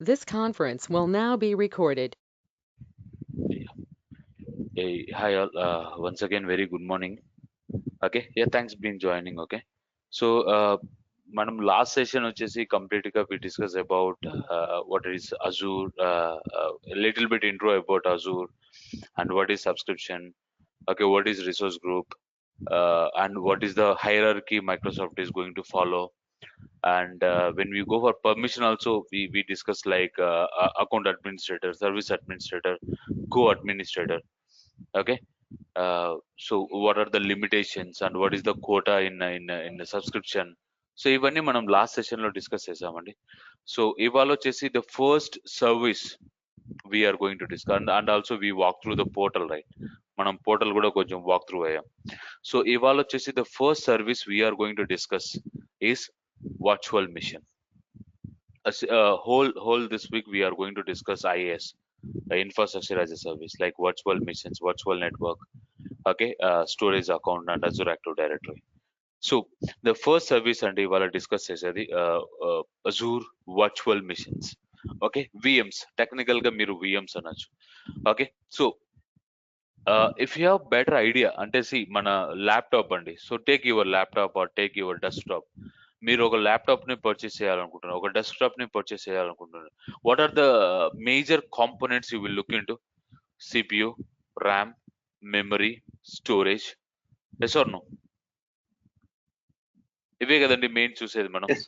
This conference will now be recorded. Hey, hi all. Once again, very good morning. Okay, yeah, thanks for being joining. Okay, so మనం last session వచ్చేసి complete గా we discuss about what is Azure, a little bit intro about Azure and what is subscription. Okay, what is resource group, and what is the hierarchy Microsoft is going to follow. And when we go for permission, also we discuss like account administrator, service administrator, co-administrator. Okay, so what are the limitations and what is the quota in the subscription. So ఇవన్నీ మనం last session లో discuss చేసామండి. So ఇవాళ వచ్చేసి the first service we are going to discuss and also we walk through the portal, right? మనం portal కూడా కొంచెం walk through అయ్యాం. సో ఇవాళ వచ్చేసి the first service we are going to discuss is virtual machine. Whole this week we are going to discuss IaaS, infrastructure as a service, like virtual missions, virtual network, okay, storage account and Azure Active Directory. So the first service and ఇవాళ discuss చేసేది Azure virtual missions. Okay, VMs, technical గా మీరు VMs అనొచ్చు. Okay, so if you have better idea అంటే see మన laptop అండి. So take your laptop or take your desktop. మీరు ఒక ల్యాప్టాప్ ని పర్చేస్ చేయాలనుకుంటున్నారు, ఒక డెస్క్టాప్ ని పర్చేస్ చేయాలనుకుంటున్నారు. What are the major components you will look in to? CPU, RAM, memory, storage. Yes or no? ఇవే కదండి మెయిన్ చూసేది మనం. Yes,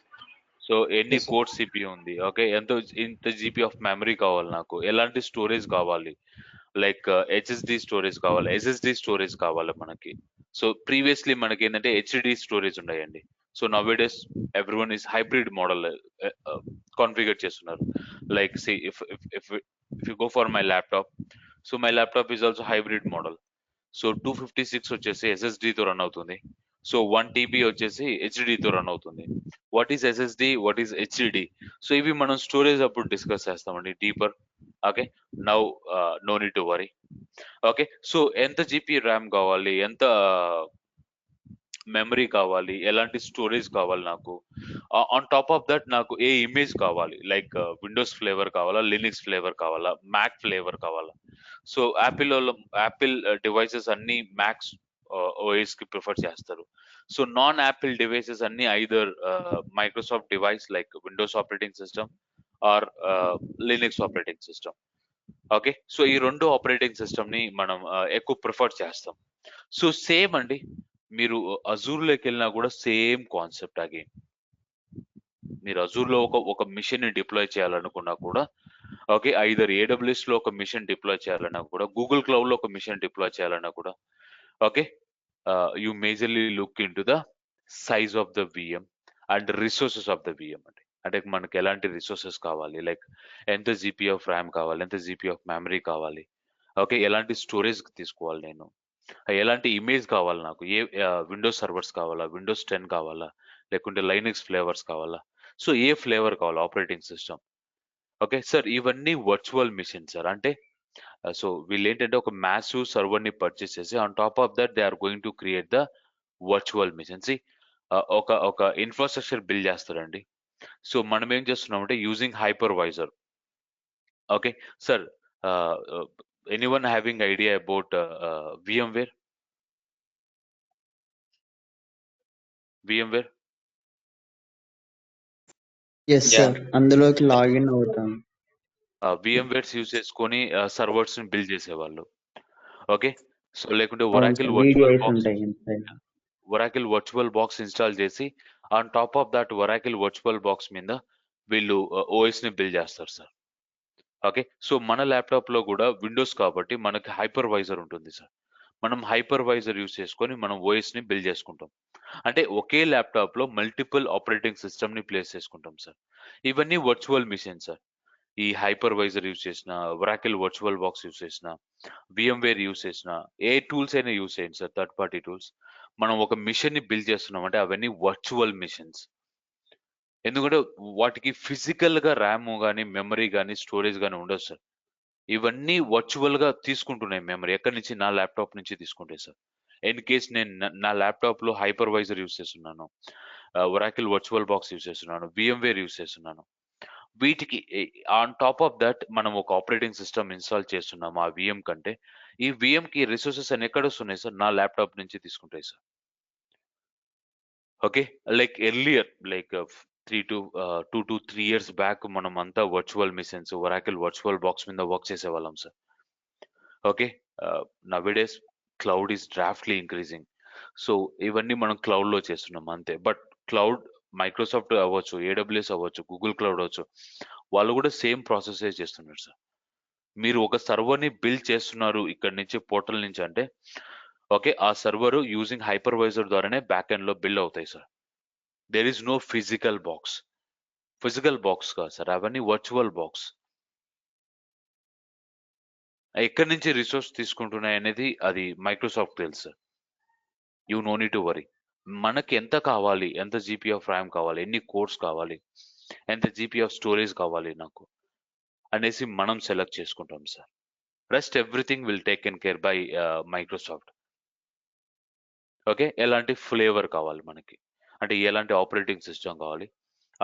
సో ఎన్ని yes, sir. కోర్ సిపియు ఉంది, ఓకే, ఇంత జీబీ ఆఫ్ మెమరీ కావాలి, నాకు ఎలాంటి స్టోరేజ్ కావాలి, లైక్ హెచ్ఎస్డి స్టోరేజ్ కావాలి, ఎస్ఎస్డి స్టోరేజ్ కావాలి మనకి. సో ప్రీవియస్లీ మనకి ఏంటంటే హెచ్డి స్టోరేజ్ ఉన్నాయండి. So nowadays everyone is hybrid model configure చేస్తున్నారు. Like see if you go for my laptop, so my laptop is also hybrid model. So 256 వచ్చేసి ఎస్ఎస్డితో run అవుతుంది. So 1 TB వచ్చేసి హెచ్డితో run అవుతుంది. What is SSD, what is HD? So ఇవి మనం storage అప్పుడు డిస్కస్ చేస్తామండి deeper. Okay, now no need to worry. Okay, so ఎంత జీపీ ర్యామ్ కావాలి, ఎంత మెమరీ కావాలి, ఎలాంటి స్టోరేజ్ కావాలి నాకు, ఆన్ టాప్ ఆఫ్ దట్ నాకు ఏ ఇమేజ్ కావాలి, లైక్ విండోస్ ఫ్లేవర్ కావాలా, లినిక్స్ ఫ్లేవర్ కావాలా, మ్యాక్ ఫ్లేవర్ కావాలా. సో యాపిల్ డివైసెస్ అన్ని మ్యాక్స్ ఓఎస్ కి ప్రిఫర్ చేస్తారు. సో నాన్ యాపిల్ డివైసెస్ అన్ని either Microsoft device like Windows operating system or Linux operating system. Okay, so ఈ రెండు ఆపరేటింగ్ సిస్టమ్ ని మనం ఎక్కువ ప్రిఫర్ చేస్తాం. సో సేమ్ అండి, మీరు అజూర్ లోకి వెళ్ళినా కూడా సేమ్ కాన్సెప్ట్. అగైన్ మీరు అజూర్ లో ఒక మిషన్ ని డిప్లాయ్ చేయాలనుకున్నా కూడా, ఓకే, ఐదర్ ఏడబ్ల్యూఎస్ లో ఒక మిషన్ డిప్లాయ్ చేయాలన్నా కూడా, గూగుల్ క్లౌడ్ లో ఒక మిషన్ డిప్లాయ్ చేయాలన్నా కూడా, okay, you majorly look in to the size of the VM and resources of the VM అండి. అంటే మనకి ఎలాంటి రిసోర్సెస్ కావాలి, లైక్ ఎంత జీపీ ఆఫ్ ర్యామ్ కావాలి, ఎంత జీపీ ఆఫ్ మెమరీ కావాలి, ఓకే, ఎలాంటి స్టోరేజ్ తీసుకోవాలి, నేను ఎలాంటి ఇమేజ్ కావాలి, నాకు ఏ విండోస్ సర్వర్స్ కావాలా, విండోస్ 10 కావాలా, లేకుంటే లైనక్స్ ఫ్లేవర్స్ కావాలా, సో ఏ ఫ్లేవర్ కావాలా ఆపరేటింగ్ సిస్టమ్. ఓకే సార్, ఇవన్నీ వర్చువల్ మిషన్ సార్. అంటే సో వీళ్ళు ఏంటంటే ఒక మ్యాసివ్ సర్వర్ ని పర్చేస్ చేసి on top of that they are going to create the virtual machine. ఒక ఇన్ఫ్రాస్ట్రక్చర్ బిల్డ్ చేస్తారండి. సో మనం ఏం చేస్తున్నామంటే using hypervisor. Okay sir, anyone having idea about VMware? VMware Yes, Yeah, sir. అందులోకి login అవుతాం. VMwares use చేసుకొని servers ని build చేసేవాళ్ళు. ఓకే, సో లేకుంటే అవును సార్, VDIs ఉంటాయి inside. Oracle virtual box install చేసి on top of that Oracle virtual box మీద వీళ్ళు ఓఎస్ ని బిల్డ్ చేస్తారు సార్. ఓకే, సో మన ల్యాప్టాప్ లో కూడా విండోస్ కాబట్టి మనకి హైపర్వైజర్ ఉంటుంది సార్. మనం హైపర్వైజర్ యూజ్ చేసుకొని మనం ఓఎస్ ని బిల్డ్ చేసుకుంటాం. అంటే ఒకే ల్యాప్టాప్ లో మల్టిపుల్ ఆపరేటింగ్ సిస్టమ్ ని ప్లేస్ చేసుకుంటాం సార్. ఇవన్నీ వర్చువల్ మిషన్ సార్. ఈ హైపర్వైజర్ యూజ్ చేసిన, ఒరాకిల్ వర్చువల్ బాక్స్ యూజ్ చేసిన, VMware యూజ్ చేసిన, ఏ టూల్స్ అయినా యూజ్ చేయండి సార్, థర్డ్ పార్టీ టూల్స్. మనం ఒక మిషన్ ని బిల్డ్ చేస్తున్నాం అంటే అవన్నీ వర్చువల్ మిషన్స్. ఎందుకంటే వాటికి ఫిజికల్ గా ర్యామ్ కానీ మెమరీ కానీ స్టోరేజ్ కానీ ఉండదు సార్. ఇవన్నీ వర్చువల్ గా తీసుకుంటున్నాయి మెమరీ. ఎక్కడి నుంచి? నా ల్యాప్టాప్ నుంచి తీసుకుంటాయి సార్. ఇన్ కేస్ నేను నా ల్యాప్టాప్ లో హైపర్వైజర్ యూజ్ చేస్తున్నాను, ఒరాకిల్ వర్చువల్ బాక్స్ యూజ్ చేస్తున్నాను, VMware యూజ్ చేస్తున్నాను, వీటికి ఆన్ టాప్ ఆఫ్ దట్ మనం ఒక ఆపరేటింగ్ సిస్టమ్ ఇన్స్టాల్ చేస్తున్నాము ఆ విఎం కంటే. ఈ విఎం కి రిసోర్సెస్ అన్ని ఎక్కడ వస్తున్నాయి సార్? నా ల్యాప్టాప్ నుంచి తీసుకుంటాయి sir. Okay, like earlier, like 2 to 3 years back మనం అంతా virtual machines, Oracle virtual box మీద వర్క్ చేసేవాళ్ళం sir. Okay, nowadays cloud is drastically increasing. So ఇవన్నీ మనం క్లౌడ్ లో చేస్తున్నాం అంతే. బట్ క్లౌడ్, మైక్రోసాఫ్ట్ అవ్వచ్చు, ఏడబ్ల్యూఎస్ అవ్వచ్చు, గూగుల్ క్లౌడ్ అవ్వచ్చు, వాళ్ళు కూడా సేమ్ ప్రాసెస్ చేస్తున్నారు సార్. మీరు ఒక సర్వర్ని బిల్డ్ చేస్తున్నారు ఇక్కడ నుంచి, పోర్టల్ నుంచి అంటే ఓకే, ఆ సర్వర్ యూజింగ్ హైపర్వైజర్ ద్వారానే బ్యాక్ ఎండ్ లో బిల్డ్ అవుతాయి sir. There is no physical box. Physical box కాదు సార్, అవన్నీ వర్చువల్ బాక్స్. ఎక్కడి నుంచి రిసోర్స్ తీసుకుంటున్నాయి అనేది అది మైక్రోసాఫ్ట్ తెలుసు sir. You no need to worry. మనకి ఎంత కావాలి, ఎంత జీపీ ఆఫ్ ర్యామ్ కావాలి, ఎన్ని కోర్స్ కావాలి, ఎంత జీపీ ఆఫ్ స్టోరేజ్ కావాలి నాకు అనేసి మనం సెలెక్ట్ చేసుకుంటాం sir. Rest everything will taken care bye Microsoft. Okay, ఎలాంటి ఫ్లేవర్ కావాలి మనకి, అంటే ఎలాంటి ఆపరేటింగ్ సిస్టమ్ కావాలి,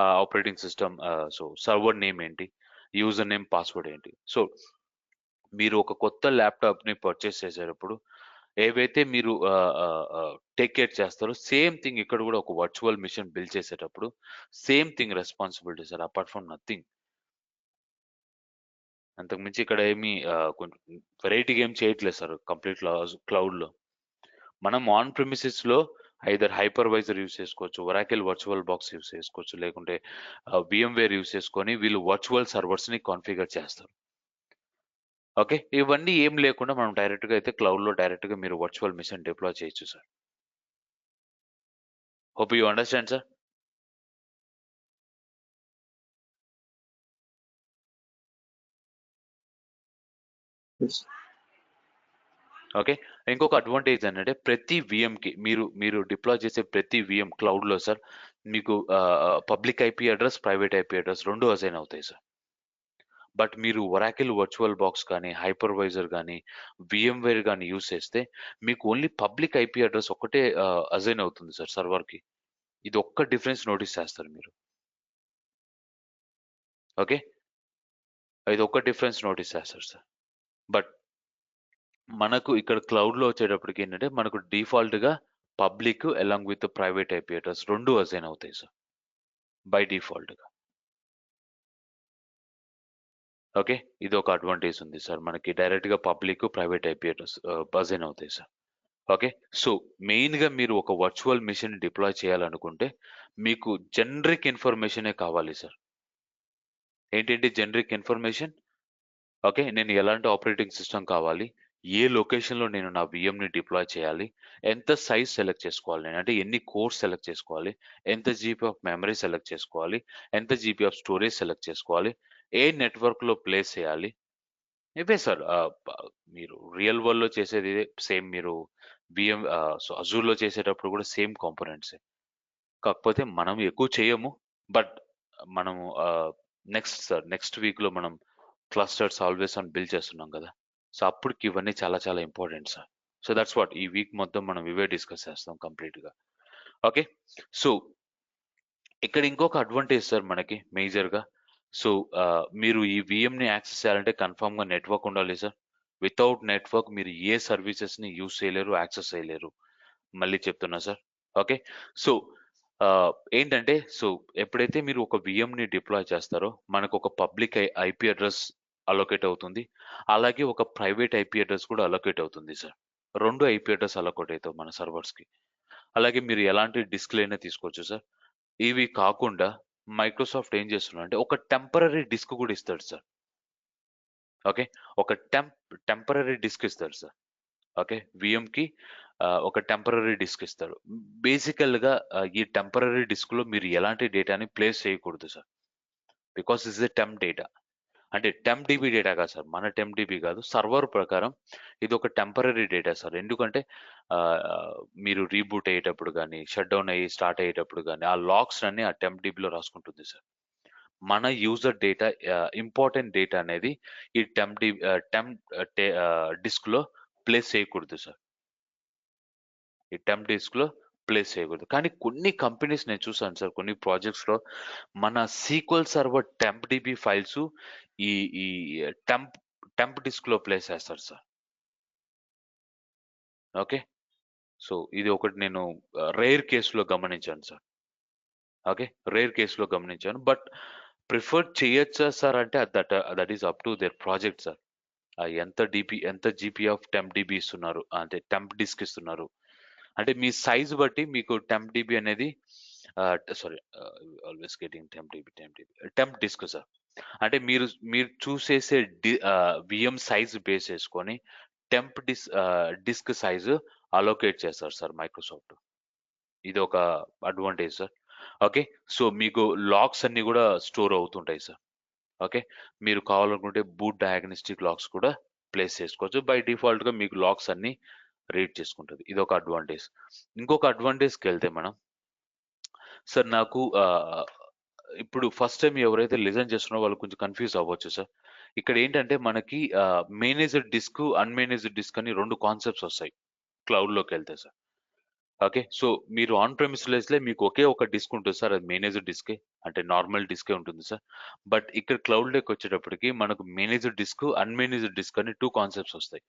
ఆ operating system, so server name ఏంటి, యూజర్ నేమ్, పాస్వర్డ్ ఏంటి. సో మీరు ఒక కొత్త ల్యాప్టాప్ని పర్చేస్ చేసేటప్పుడు ఏవైతే మీరు టేక్ కేర్ చేస్తారో సేమ్ థింగ్ ఇక్కడ కూడా ఒక వర్చువల్ మిషన్ బిల్డ్ చేసేటప్పుడు same thing responsibility sir, apart from nothing. అంతకుమించి ఇక్కడ ఏమి కొంచెం వెరైటీగా ఏం చేయట్లేదు సార్ కంప్లీట్ క్లౌడ్లో. మనం ఆన్ ప్రిమిసెస్ లో ఐదర్ హైపర్వైజర్ యూస్ చేసుకోవచ్చు, ఒరాకిల్ వర్చువల్ బాక్స్ యూస్ చేసుకోవచ్చు, లేకుంటే VMware యూస్ చేసుకొని వీళ్ళు వర్చువల్ సర్వర్స్ ని కాన్ఫిగర్ చేస్తారు. ఓకే, ఇవన్నీ ఏం లేకుండా మనం డైరెక్ట్ గా అయితే క్లౌడ్ లో డైరెక్ట్ గా మీరు వర్చువల్ మిషన్ డిప్లాయ్ చేయొచ్చు sir. Hope you understand sir. Yes. Okay, ఇంకొక అడ్వాంటేజ్ ఏంటంటే ప్రతి VM కి మీరు మీరు డిప్లాయ్ చేసే ప్రతి VM క్లౌడ్ లో సార్ మీకు public IP address, private IP address రెండు అసైన్ అవుతాయి సార్. బట్ మీరు ఒరాకిల్ వర్చువల్ బాక్స్ కానీ, హైపర్వైజర్ కానీ, VMware కానీ యూస్ చేస్తే మీకు ఓన్లీ పబ్లిక్ ఐపీ అడ్రస్ ఒక్కటే అసైన్ అవుతుంది సార్ సర్వర్కి. ఇది ఒక్క డిఫరెన్స్ నోటీస్ చేస్తారు మీరు. ఓకే, ఇది ఒక్క డిఫరెన్స్ నోటీస్ చేస్తారు సార్. బట్ మనకు ఇక్కడ క్లౌడ్లో వచ్చేటప్పటికి ఏంటంటే మనకు డిఫాల్ట్గా public along with private IP address రెండు అసైన్ అవుతాయి సార్ బై డిఫాల్ట్గా. ఓకే, ఇది ఒక అడ్వాంటేజ్ ఉంది సార్ మనకి, డైరెక్ట్గా public, private IP address assign అవుతాయి సార్. ఓకే, సో మెయిన్గా మీరు ఒక వర్చువల్ మిషన్ డిప్లాయ్ చేయాలనుకుంటే మీకు జనరిక్ ఇన్ఫర్మేషనే కావాలి సార్. ఏంటంటే జనరిక్ ఇన్ఫర్మేషన్, ఓకే, నేను ఎలాంటి ఆపరేటింగ్ సిస్టమ్ కావాలి, ఏ లొకేషన్లో నేను నా విఎంని డిప్లాయ్ చేయాలి, ఎంత సైజ్ సెలెక్ట్ చేసుకోవాలి నేను, అంటే ఎన్ని కోర్స్ సెలెక్ట్ చేసుకోవాలి, ఎంత జీబీ ఆఫ్ మెమరీ సెలెక్ట్ చేసుకోవాలి, ఎంత జీబీ ఆఫ్ స్టోరేజ్ సెలెక్ట్ చేసుకోవాలి, ఏ నెట్వర్క్లో ప్లేస్ చేయాలి. ఇవే సార్. మీరు రియల్ వరల్డ్లో చేసేది ఇదే సేమ్. మీరు బిఎం సో అజూర్లో చేసేటప్పుడు కూడా సేమ్ కాంపోనెంట్సే, కాకపోతే మనం ఎక్కువ చేయము. బట్ మనము నెక్స్ట్ సార్, నెక్స్ట్ వీక్లో మనం క్లస్టర్స్ ఆల్వేస్ అని బిల్డ్ చేస్తున్నాం కదా, సో అప్పటికి ఇవన్నీ చాలా చాలా important sir. So that's what ఈ వీక్ మొత్తం మనం ఇవే డిస్కస్ చేస్తాం కంప్లీట్గా. ఓకే, సో ఇక్కడ ఇంకొక అడ్వాంటేజ్ సార్ మనకి మేజర్గా. సో మీరు ఈ విఎంని యాక్సెస్ చేయాలంటే కన్ఫామ్గా నెట్వర్క్ ఉండాలి సార్. వితౌట్ నెట్వర్క్ మీరు ఏ సర్వీసెస్ని యూస్ చేయలేరు, యాక్సెస్ చేయలేరు. మళ్ళీ చెప్తున్నా సార్. ఓకే, సో ఏంటంటే సో ఎప్పుడైతే మీరు ఒక విఎంని డిప్లాయ్ చేస్తారో మనకు ఒక పబ్లిక్ ఐపీ అడ్రస్ అలొకేట్ అవుతుంది, అలాగే ఒక ప్రైవేట్ ఐపీ అడ్రస్ కూడా అలొకేట్ అవుతుంది సార్. రెండు ఐపీ అడ్రస్ అలొకేట్ అవుతాయి మన సర్వర్స్కి. అలాగే మీరు ఎలాంటి డిస్క్లైనా తీసుకోవచ్చు సార్. ఇవి కాకుండా మైక్రోసాఫ్ట్ ఏం చేస్తున్నారు అంటే ఒక టెంపరరీ డిస్క్ కూడా ఇస్తాడు సార్. ఓకే, ఒక టెంపరరీ డిస్క్ ఇస్తాడు సార్. ఓకే, విఎంకి ఒక టెంపరరీ డిస్క్ ఇస్తారు. బేసికల్గా ఈ టెంపరరీ డిస్క్లో మీరు ఎలాంటి డేటాని ప్లేస్ చేయకూడదు sir, because is a temp data. అంటే టెంప్ డిబి డేటా కాదు సార్, మన టెంప్ డిబి కాదు, సర్వర్ ప్రకారం ఇది ఒక టెంపరరీ డేటా సార్. ఎందుకంటే ఆ, మీరు రీబూట్ అయ్యేటప్పుడు కానీ, షట్ డౌన్ అయ్యి స్టార్ట్ అయ్యేటప్పుడు కానీ ఆ లాగ్స్ అన్ని ఆ టెంప్ డిబిలో రాసుకుంటుంది సార్. మన యూజర్ డేటా, ఇంపార్టెంట్ డేటా అనేది ఈ టెంప్ డిస్క్ లో ప్లేస్ చేయకూడదు సార్. ఈ టెంప్ డిస్క్ లో ప్లేస్ చేయకూడదు. కానీ కొన్ని కంపెనీస్ నేను చూసాను సార్, కొన్ని ప్రాజెక్ట్స్లో మన sequel server temp dB files ఈ ఈ టెంప్ టెంప్ డిస్క్లో ప్లేస్ చేస్తారు సార్. ఓకే, సో ఇది ఒకటి నేను రేర్ కేసులో గమనించాను సార్. ఓకే, రేర్ కేసులో గమనించాను. బట్ ప్రిఫర్ చేయొచ్చా సార్ అంటే that is up to their project sir. ఎంత జీపీ ఆఫ్ టెంప్ డిబి ఇస్తున్నారు, అంటే టెంప్ డిస్క్ ఇస్తున్నారు, అంటే మీ సైజ్ బట్టి మీకు టెంప్ డిబి అనేది sorry, always getting temp disk sir. అంటే మీరు మీరు చూసేసే విఎం సైజ్ బేస్ చేసుకొని టెంప్ డిస్క్ సైజ్ అలోకేట్ చేస్తారు సార్ మైక్రోసాఫ్ట్. ఇది ఒక అడ్వాంటేజ్ సార్. ఓకే, సో మీకు లాక్స్ అన్ని కూడా స్టోర్ అవుతుంటాయి సార్. ఓకే, మీరు కావాలనుకుంటే బూట్ డయాగ్నోస్టిక్ లాక్స్ కూడా ప్లేస్ చేసుకోవచ్చు. బై డిఫాల్ట్ గా మీకు లాక్స్ అన్ని రీడ్ చేసుకుంటుంది. ఇది ఒక అడ్వాంటేజ్. ఇంకొక అడ్వాంటేజ్కి వెళ్తే మనం సార్, నాకు ఇప్పుడు ఫస్ట్ టైం ఎవరైతే లిజన్ చేస్తున్నారో వాళ్ళు కొంచెం కన్ఫ్యూజ్ అవ్వచ్చు సార్. ఇక్కడ ఏంటంటే మనకి మేనేజ్డ్ డిస్క్, అన్మేనేజ్డ్ డిస్క్ అని రెండు కాన్సెప్ట్స్ వస్తాయి క్లౌడ్లోకి వెళ్తే సార్. ఓకే, సో మీరు ఆన్ ప్రెమిస్లెస్లే మీకు ఒకే ఒక డిస్క్ ఉంటుంది సార్, అది మేనేజ్డ్ డిస్కే, అంటే నార్మల్ డిస్కే ఉంటుంది సార్. బట్ ఇక్కడ క్లౌడ్లోకి వచ్చేటప్పటికి మనకు మేనేజ్డ్ డిస్క్, అన్మేనేజ్డ్ డిస్క్ అని టూ కాన్సెప్ట్స్ వస్తాయి.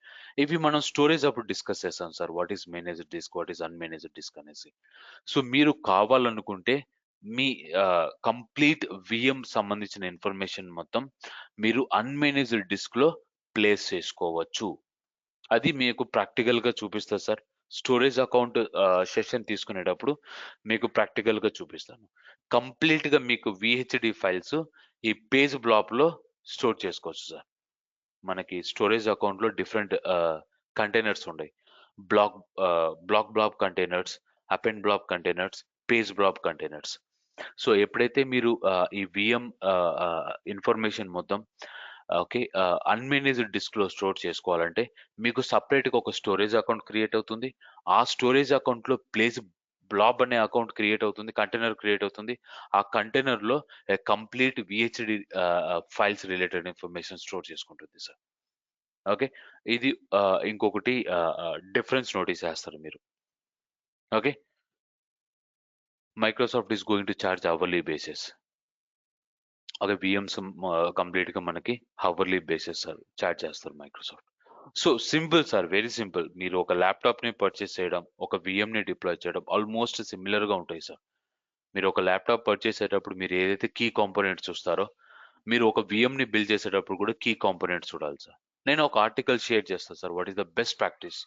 ఇవి మనం స్టోరేజ్ అప్పుడు డిస్కస్ చేస్తాం sir, what is managed disk, what is unmanaged disk అనేసి. సో మీరు కావాలనుకుంటే మీ కంప్లీట్ విఎం సంబంధించిన ఇన్ఫర్మేషన్ మొత్తం మీరు అన్మేనేజ్డ్ డిస్క్ లో ప్లేస్ చేసుకోవచ్చు. అది మీకు ప్రాక్టికల్ గా చూపిస్తా సార్. స్టోరేజ్ అకౌంట్ సెషన్ తీసుకునేటప్పుడు మీకు ప్రాక్టికల్ గా చూపిస్తాను. కంప్లీట్ గా మీకు విహెచ్డి ఫైల్స్ ఈ పేజ్ బ్లాక్ లో స్టోర్ చేసుకోవచ్చు సార్. మనకి స్టోరేజ్ అకౌంట్ లో డిఫరెంట్ కంటైనర్స్ ఉన్నాయి. Block block containers, append block containers, page block containers. So ఎప్పుడైతే మీరు ఈ విఎం ఇన్ఫర్మేషన్ మొత్తం ఓకే అన్మేనేజ్డ్ డిస్క్ లో స్టోర్ చేసుకోవాలంటే మీకు సపరేట్ గా ఒక స్టోరేజ్ అకౌంట్ క్రియేట్ అవుతుంది. ఆ స్టోరేజ్ అకౌంట్ లో ప్లేస్ బ్లాబ్ అనే అకౌంట్ క్రియేట్ అవుతుంది, కంటైనర్ క్రియేట్ అవుతుంది. ఆ కంటైనర్ లో complete VHD files related information store చేసుకుంటుంది సార్. ఓకే, ఇది ఇంకొకటి డిఫరెన్స్ నోటీస్ చేస్తారు మీరు. Okay, Microsoft is going to charge hourly basis. Okay, VMs complete గా మనకి అవర్లీ బేసిస్ సార్ చార్జ్ చేస్తారు Microsoft. So simple sir, very simple. మీరు ఒక ల్యాప్టాప్ ని పర్చేస్ చేయడం, ఒక విఎం ని డిప్లాయ్ చేయడం ఆల్మోస్ట్ సిమిలర్ గా ఉంటాయి సార్. మీరు ఒక ల్యాప్టాప్ పర్చేస్ చేసేటప్పుడు మీరు ఏదైతే కీ కాంపోనెంట్స్ చూస్తారో, మీరు ఒక విఎం ని బిల్డ్ చేసేటప్పుడు కూడా కీ కాంపోనెంట్స్ చూడాలి సార్. నేను ఒక ఆర్టికల్ షేర్ చేస్తాను sir, what is the best practice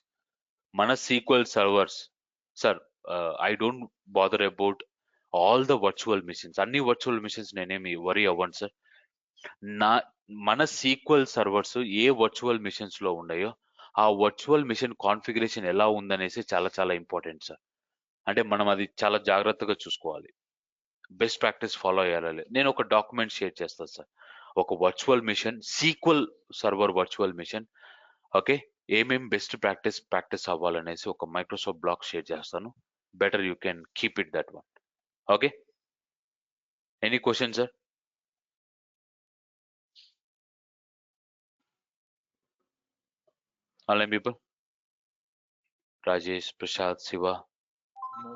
మన SQL servers sir. I don't bother about all the virtual machines, అన్ని వర్చువల్ మిషన్స్ నేనేమి వరీ అవ్వను సార్. నా మన సీక్వెల్ సర్వర్స్ ఏ వర్చువల్ మిషన్స్ లో ఉన్నాయో ఆ వర్చువల్ మిషన్ కాన్ఫిగరేషన్ ఎలా ఉందనేసి చాలా చాలా ఇంపార్టెంట్ సార్. అంటే మనం అది చాలా జాగ్రత్తగా చూసుకోవాలి, బెస్ట్ ప్రాక్టీస్ ఫాలో అయ్యాలి. నేను ఒక డాక్యుమెంట్ షేర్ చేస్తాను సార్, ఒక virtual machine, SQL server virtual machine. Okay, ఏమేం బెస్ట్ ప్రాక్టీస్ అవ్వాలనేసి ఒక మైక్రోసాఫ్ట్ బ్లాగ్ షేర్ చేస్తాను. Better you can keep it that one. Okay, any question sir? Online people, Rajesh, Prasad, Shiva,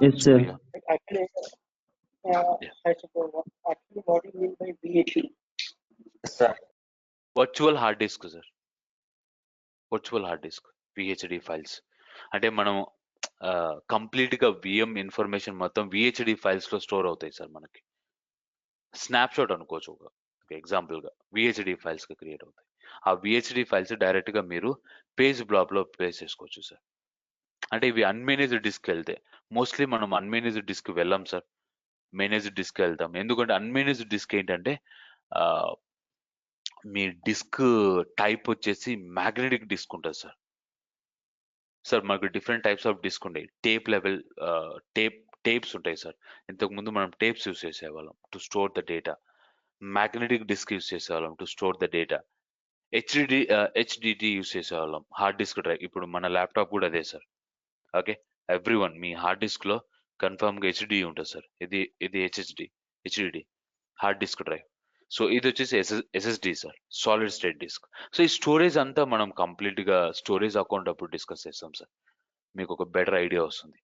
Yes, sir. Surya. Actually, Yeah. I suppose actually what do you mean by VHD? Sir. Virtual hard disk sir, virtual hard disk VHD files. అంటే మనం complete గా VM information మొత్తం VHD files లో store అవుతాయి sir. మనకి snap shot అనుకోవచ్చు, ఒక example గా విహెచ్డి ఫైల్స్ గా క్రియేట్ అవుతాయి. ఆ విహెచ్డి ఫైల్స్ డైరెక్ట్ గా మీరు పేజ్ బ్లాక్ లో ప్లేస్ చేసుకోవచ్చు సార్. అంటే ఇవి అన్మేనేజ్డ్ డిస్క్ వెళ్తే, మోస్ట్లీ మనం అన్మేనేజ్డ్ డిస్క్ వెళ్ళాం సార్, మేనేజ్డ్ డిస్క్ వెళ్తాం. ఎందుకంటే అన్మేనేజ్డ్ డిస్క్ ఏంటంటే ఆ, మీ డిస్క్ టైప్ వచ్చేసి మ్యాగ్నెటిక్ డిస్క్ ఉంటుంది సార్. సార్ మనకు డిఫరెంట్ టైప్స్ ఆఫ్ డిస్క్ ఉంటాయి. టేప్ లెవెల్ టేప్ టేప్స్ ఉంటాయి సార్. ఇంతకు ముందు మనం టేప్స్ యూస్ చేసేవాళ్ళం to store the data. Magnetic disk use చేసేవాళ్ళం to store the data. HDT use చేసేవాళ్ళం, హార్డ్ డిస్క్ డ్రైవ్. ఇప్పుడు మన ల్యాప్టాప్ కూడా అదే సార్. ఓకే, ఎవ్రీ వన్ మీ హార్డ్ డిస్క్ లో కన్ఫర్మ్ గా హెచ్డి ఉంటుంది సార్. ఇది HDD hard disk drive. So ఇది వచ్చేసి SSD sir, solid state disk. So ఈ స్టోరేజ్ అంతా మనం కంప్లీట్ గా స్టోరేజ్ అకౌంట్ అప్పుడు డిస్కస్ చేస్తాం సార్, మీకు ఒక బెటర్ ఐడియా వస్తుంది.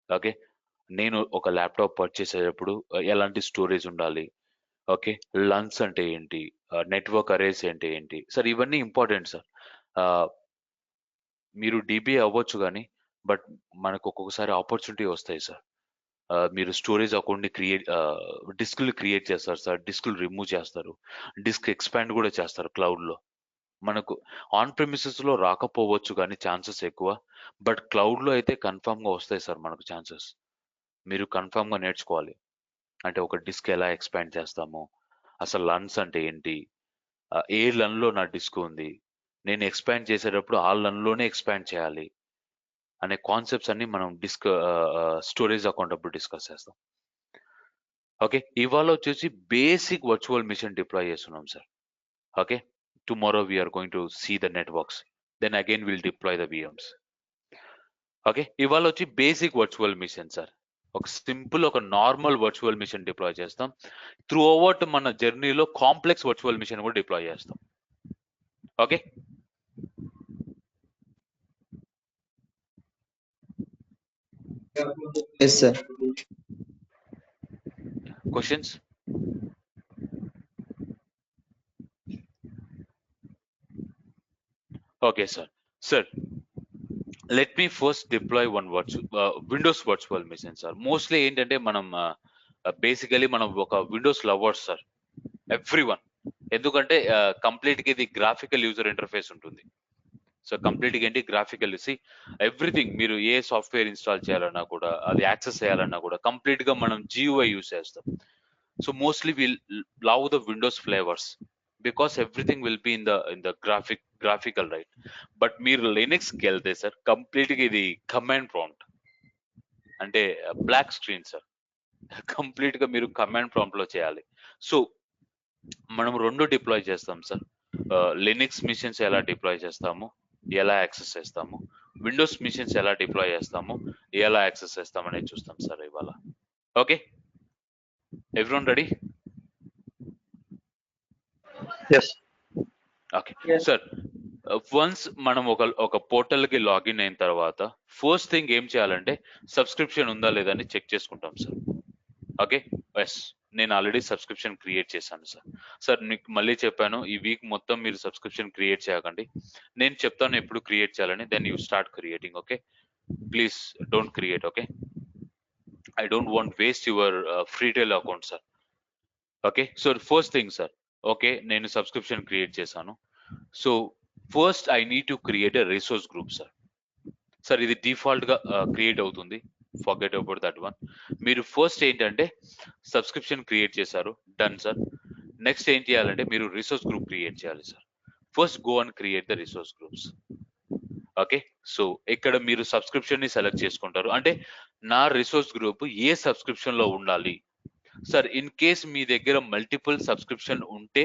ఓకే, నేను ఒక ల్యాప్టాప్ పర్చేస్ అయ్యేటప్పుడు ఎలాంటి స్టోరేజ్ ఉండాలి, ఓకే, లన్స్ అంటే ఏంటి, నెట్వర్క్ అరేస్ అంటే ఏంటి సార్, ఇవన్నీ ఇంపార్టెంట్ సార్. మీరు డీబీఏ అవ్వచ్చు కానీ బట్ మనకు ఒక్కొక్కసారి ఆపర్చునిటీ వస్తాయి సార్. మీరు స్టోరేజ్ అకౌంట్ని డిస్క్లు క్రియేట్ చేస్తారు సార్, డిస్క్లు రిమూవ్ చేస్తారు, డిస్క్ ఎక్స్పాండ్ కూడా చేస్తారు క్లౌడ్లో. మనకు ఆన్ ప్రెమిసెస్లో రాకపోవచ్చు కానీ ఛాన్సెస్ ఎక్కువ, బట్ క్లౌడ్లో అయితే కన్ఫామ్గా వస్తాయి సార్ మనకు ఛాన్సెస్. మీరు కన్ఫామ్గా నేర్చుకోవాలి. అంటే ఒక డిస్క్ ఎలా ఎక్స్పాండ్ చేస్తాము, అసలు లన్స్ అంటే ఏంటి, ఏ లన్లో నా డిస్క్ ఉంది, నేను ఎక్స్పాండ్ చేసేటప్పుడు ఆ లన్లోనే ఎక్స్పాండ్ చేయాలి అనే కాన్సెప్ట్స్ అన్ని మనం స్టోరేజ్ అకౌంట్ అప్పుడు డిస్కస్ చేస్తాం. ఓకే, ఇవాళ వచ్చేసి బేసిక్ వర్చువల్ మిషన్ డిప్లాయ్ చేస్తున్నాం sir. Okay, tomorrow we are going to see the networks, then again will deploy the VMs. Okay, ఇవాళ వచ్చి బేసిక్ వర్చువల్ మిషన్ సార్. ఒక సింపుల్ ఒక నార్మల్ వర్చువల్ మిషన్ డిప్లాయ్ చేస్తాం. Throughout మన జర్నీలో complex virtual machine కూడా deploy చేస్తాం. Okay, Yes, sir. Questions? Okay sir. Sir, let me first deploy one Windows virtual machine sir. Mostly ఏంటంటే మనం basically మనం ఒక Windows lovers sir, every one. ఎందుకంటే కంప్లీట్గా ఇది గ్రాఫికల్ యూజర్ ఇంటర్ఫేస్ ఉంటుంది. సో కంప్లీట్గా ఏంటి గ్రాఫికల్ సి ఎవ్రీథింగ్, మీరు ఏ సాఫ్ట్వేర్ ఇన్స్టాల్ చేయాలన్నా కూడా, అది యాక్సెస్ చేయాలన్నా కూడా కంప్లీట్గా మనం GUI యూస్ చేస్తాం. So mostly will love the Windows flavours because everything will be in the graphical right. But మీరు లినక్స్కి వెళ్తే సార్ కంప్లీట్గా ఇది కమాండ్ ప్రాంప్ట్, అంటే బ్లాక్ స్క్రీన్ సార్. కంప్లీట్గా మీరు కమాండ్ ప్రాంప్ట్ లో చేయాలి. సో మనం రెండు డిప్లాయ్ చేస్తాం సార్. లినక్స్ మిషన్స్ ఎలా డిప్లాయ్ చేస్తాము, ఎలా యాక్సెస్ చేస్తాము, విండోస్ మిషన్స్ ఎలా డిప్లాయ్ చేస్తాము, ఎలా యాక్సెస్ చేస్తాము అనేది చూస్తాం సార్ ఇవాళ. Okay, everyone ready? Yes. Okay Yes. Sir, once మనం ఒక పోర్టల్ కి లాగిన్ అయిన తర్వాత ఫస్ట్ థింగ్ ఏం చేయాలంటే సబ్స్క్రిప్షన్ ఉందా లేదా అని చెక్ చేసుకుంటాం సార్. ఓకే, ఎస్, నేను ఆల్రెడీ సబ్స్క్రిప్షన్ క్రియేట్ చేశాను సార్. సార్ మీకు మళ్ళీ చెప్పాను, ఈ వీక్ మొత్తం మీరు సబ్స్క్రిప్షన్ క్రియేట్ చేయకండి, నేను చెప్తాను ఎప్పుడు క్రియేట్ చేయాలని, then you start creating. Okay, please don't create. Okay, I don't want waste your free trial account sir. Okay, so first thing sir, okay నేను సబ్స్క్రిప్షన్ క్రియేట్ చేశాను. So first I need to create a resource group sir. Sir ఇది default గా create అవుతుంది, forget about that one. మీరు first ఏంటంటే subscription create చేశారు, done sir. Next ఏం చేయాలంటే మీరు రిసోర్స్ గ్రూప్ క్రియేట్ చేయాలి sir. First go and create the resource groups. Okay, so ఇక్కడ మీరు సబ్స్క్రిప్షన్ ని సెలెక్ట్ చేసుకుంటారు, అంటే నా రిసోర్స్ గ్రూప్ ఏ సబ్స్క్రిప్షన్ లో ఉండాలి. సార్ ఇన్ కేస్ మీ దగ్గర మల్టిపుల్ సబ్స్క్రిప్షన్ ఉంటే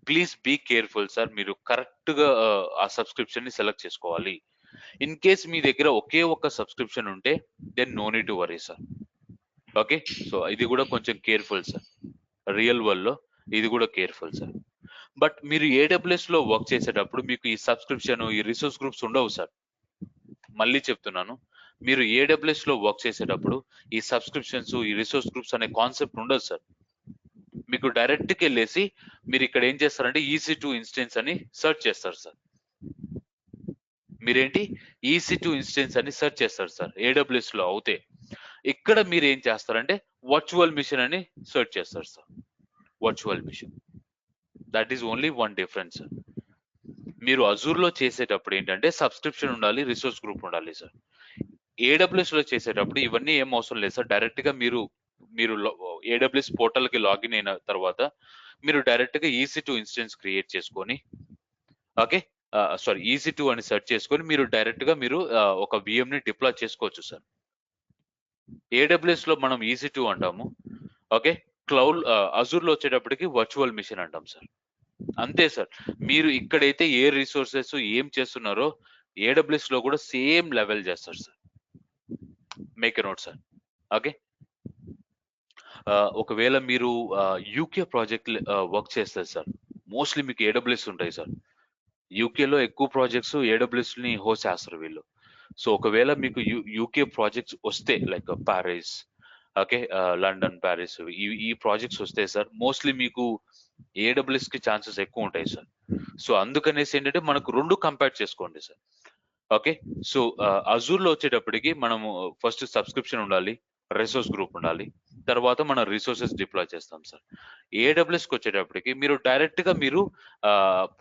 ప్లీజ్ బీ కేర్ఫుల్ సార్, మీరు కరెక్ట్ గా ఆ సబ్స్క్రిప్షన్ ని సెలెక్ట్ చేసుకోవాలి. ఇన్ కేస్ మీ దగ్గర ఒకే ఒక్క సబ్స్క్రిప్షన్ ఉంటే then no need to worry sir. Okay, so ఇది కూడా కొంచెం కేర్ఫుల్ సార్, రియల్ వరల్డ్ లో ఇది కూడా కేర్ఫుల్ సార్. బట్ మీరు AWS లో వర్క్ చేసేటప్పుడు మీకు ఈ సబ్స్క్రిప్షన్, ఈ రిసోర్స్ గ్రూప్స్ ఉండవు సార్. మళ్ళీ చెప్తున్నాను, మీరు AWS లో వర్క్ చేసేటప్పుడు ఈ సబ్స్క్రిప్షన్స్, ఈ రిసోర్స్ గ్రూప్స్ అనే కాన్సెప్ట్ ఉండదు సార్. మీకు డైరెక్ట్ కి వెళ్ళేసి మీరు ఇక్కడ ఏం చేస్తారంటే EC2 ఇన్స్టెన్స్ అని సెర్చ్ చేస్తారు సార్. మీరేంటి EC2 ఇన్స్టెన్స్ అని సెర్చ్ చేస్తారు సార్ AWS లో అవుతే. ఇక్కడ మీరు ఏం చేస్తారంటే వర్చువల్ మిషన్ అని సెర్చ్ చేస్తారు sir, virtual machine. That is only one difference sir. మీరు అజూర్ లో చేసేటప్పుడు ఏంటంటే సబ్స్క్రిప్షన్ ఉండాలి, రిసోర్స్ గ్రూప్ ఉండాలి సార్. AWS లో చేసేటప్పుడు ఇవన్నీ ఏం అవసరం లేదు సార్. డైరెక్ట్ గా మీరు AWS పోర్టల్ కి లాగిన్ అయిన తర్వాత మీరు డైరెక్ట్ గా EC2 ఇన్స్టెన్స్ క్రియేట్ చేసుకొని, ఓకే సారీ EC2 అని సెర్చ్ చేసుకొని మీరు డైరెక్ట్ గా మీరు ఒక VM ని డిప్లాయ్ చేసుకోవచ్చు సార్. AWS లో మనం EC2 అంటాము, ఓకే క్లౌడ్ అజూర్ లో వచ్చేటప్పటికి వర్చువల్ మిషన్ అంటాం సార్. అంతే సార్. మీరు ఇక్కడైతే ఏ రిసోర్సెస్ ఏం చేస్తున్నారో AWS లో కూడా సేమ్ లెవెల్ చేస్తారు sir. Make a note sir. Okay, ఒకవేళ మీరు UK ప్రాజెక్ట్ వర్క్ చేస్తారు సార్, మోస్ట్లీ మీకు AWS ఉంటాయి సార్. UK లో ఎక్కువ ప్రాజెక్ట్స్ AWS ని హోస్ట్ చేస్తారు వీళ్ళు. సో ఒకవేళ మీకు యూకే ప్రాజెక్ట్స్ వస్తే like Paris, okay, London, Paris, ఈ ప్రాజెక్ట్స్ వస్తే సార్ మోస్ట్లీ మీకు AWS కి ఛాన్సెస్ ఎక్కువ ఉంటాయి సార్. సో అందుకనేసి ఏంటంటే మనకు రెండు కంపేర్ చేసుకోండి సార్. ఓకే, సో అజూర్ లో వచ్చేటప్పటికి మనము ఫస్ట్ సబ్స్క్రిప్షన్ ఉండాలి, రిసోర్స్ గ్రూప్ ఉండాలి, తర్వాత మనం రిసోర్సెస్ డిప్లాయ్ చేస్తాం సార్. AWS కి వచ్చేటప్పటికి మీరు డైరెక్ట్ గా మీరు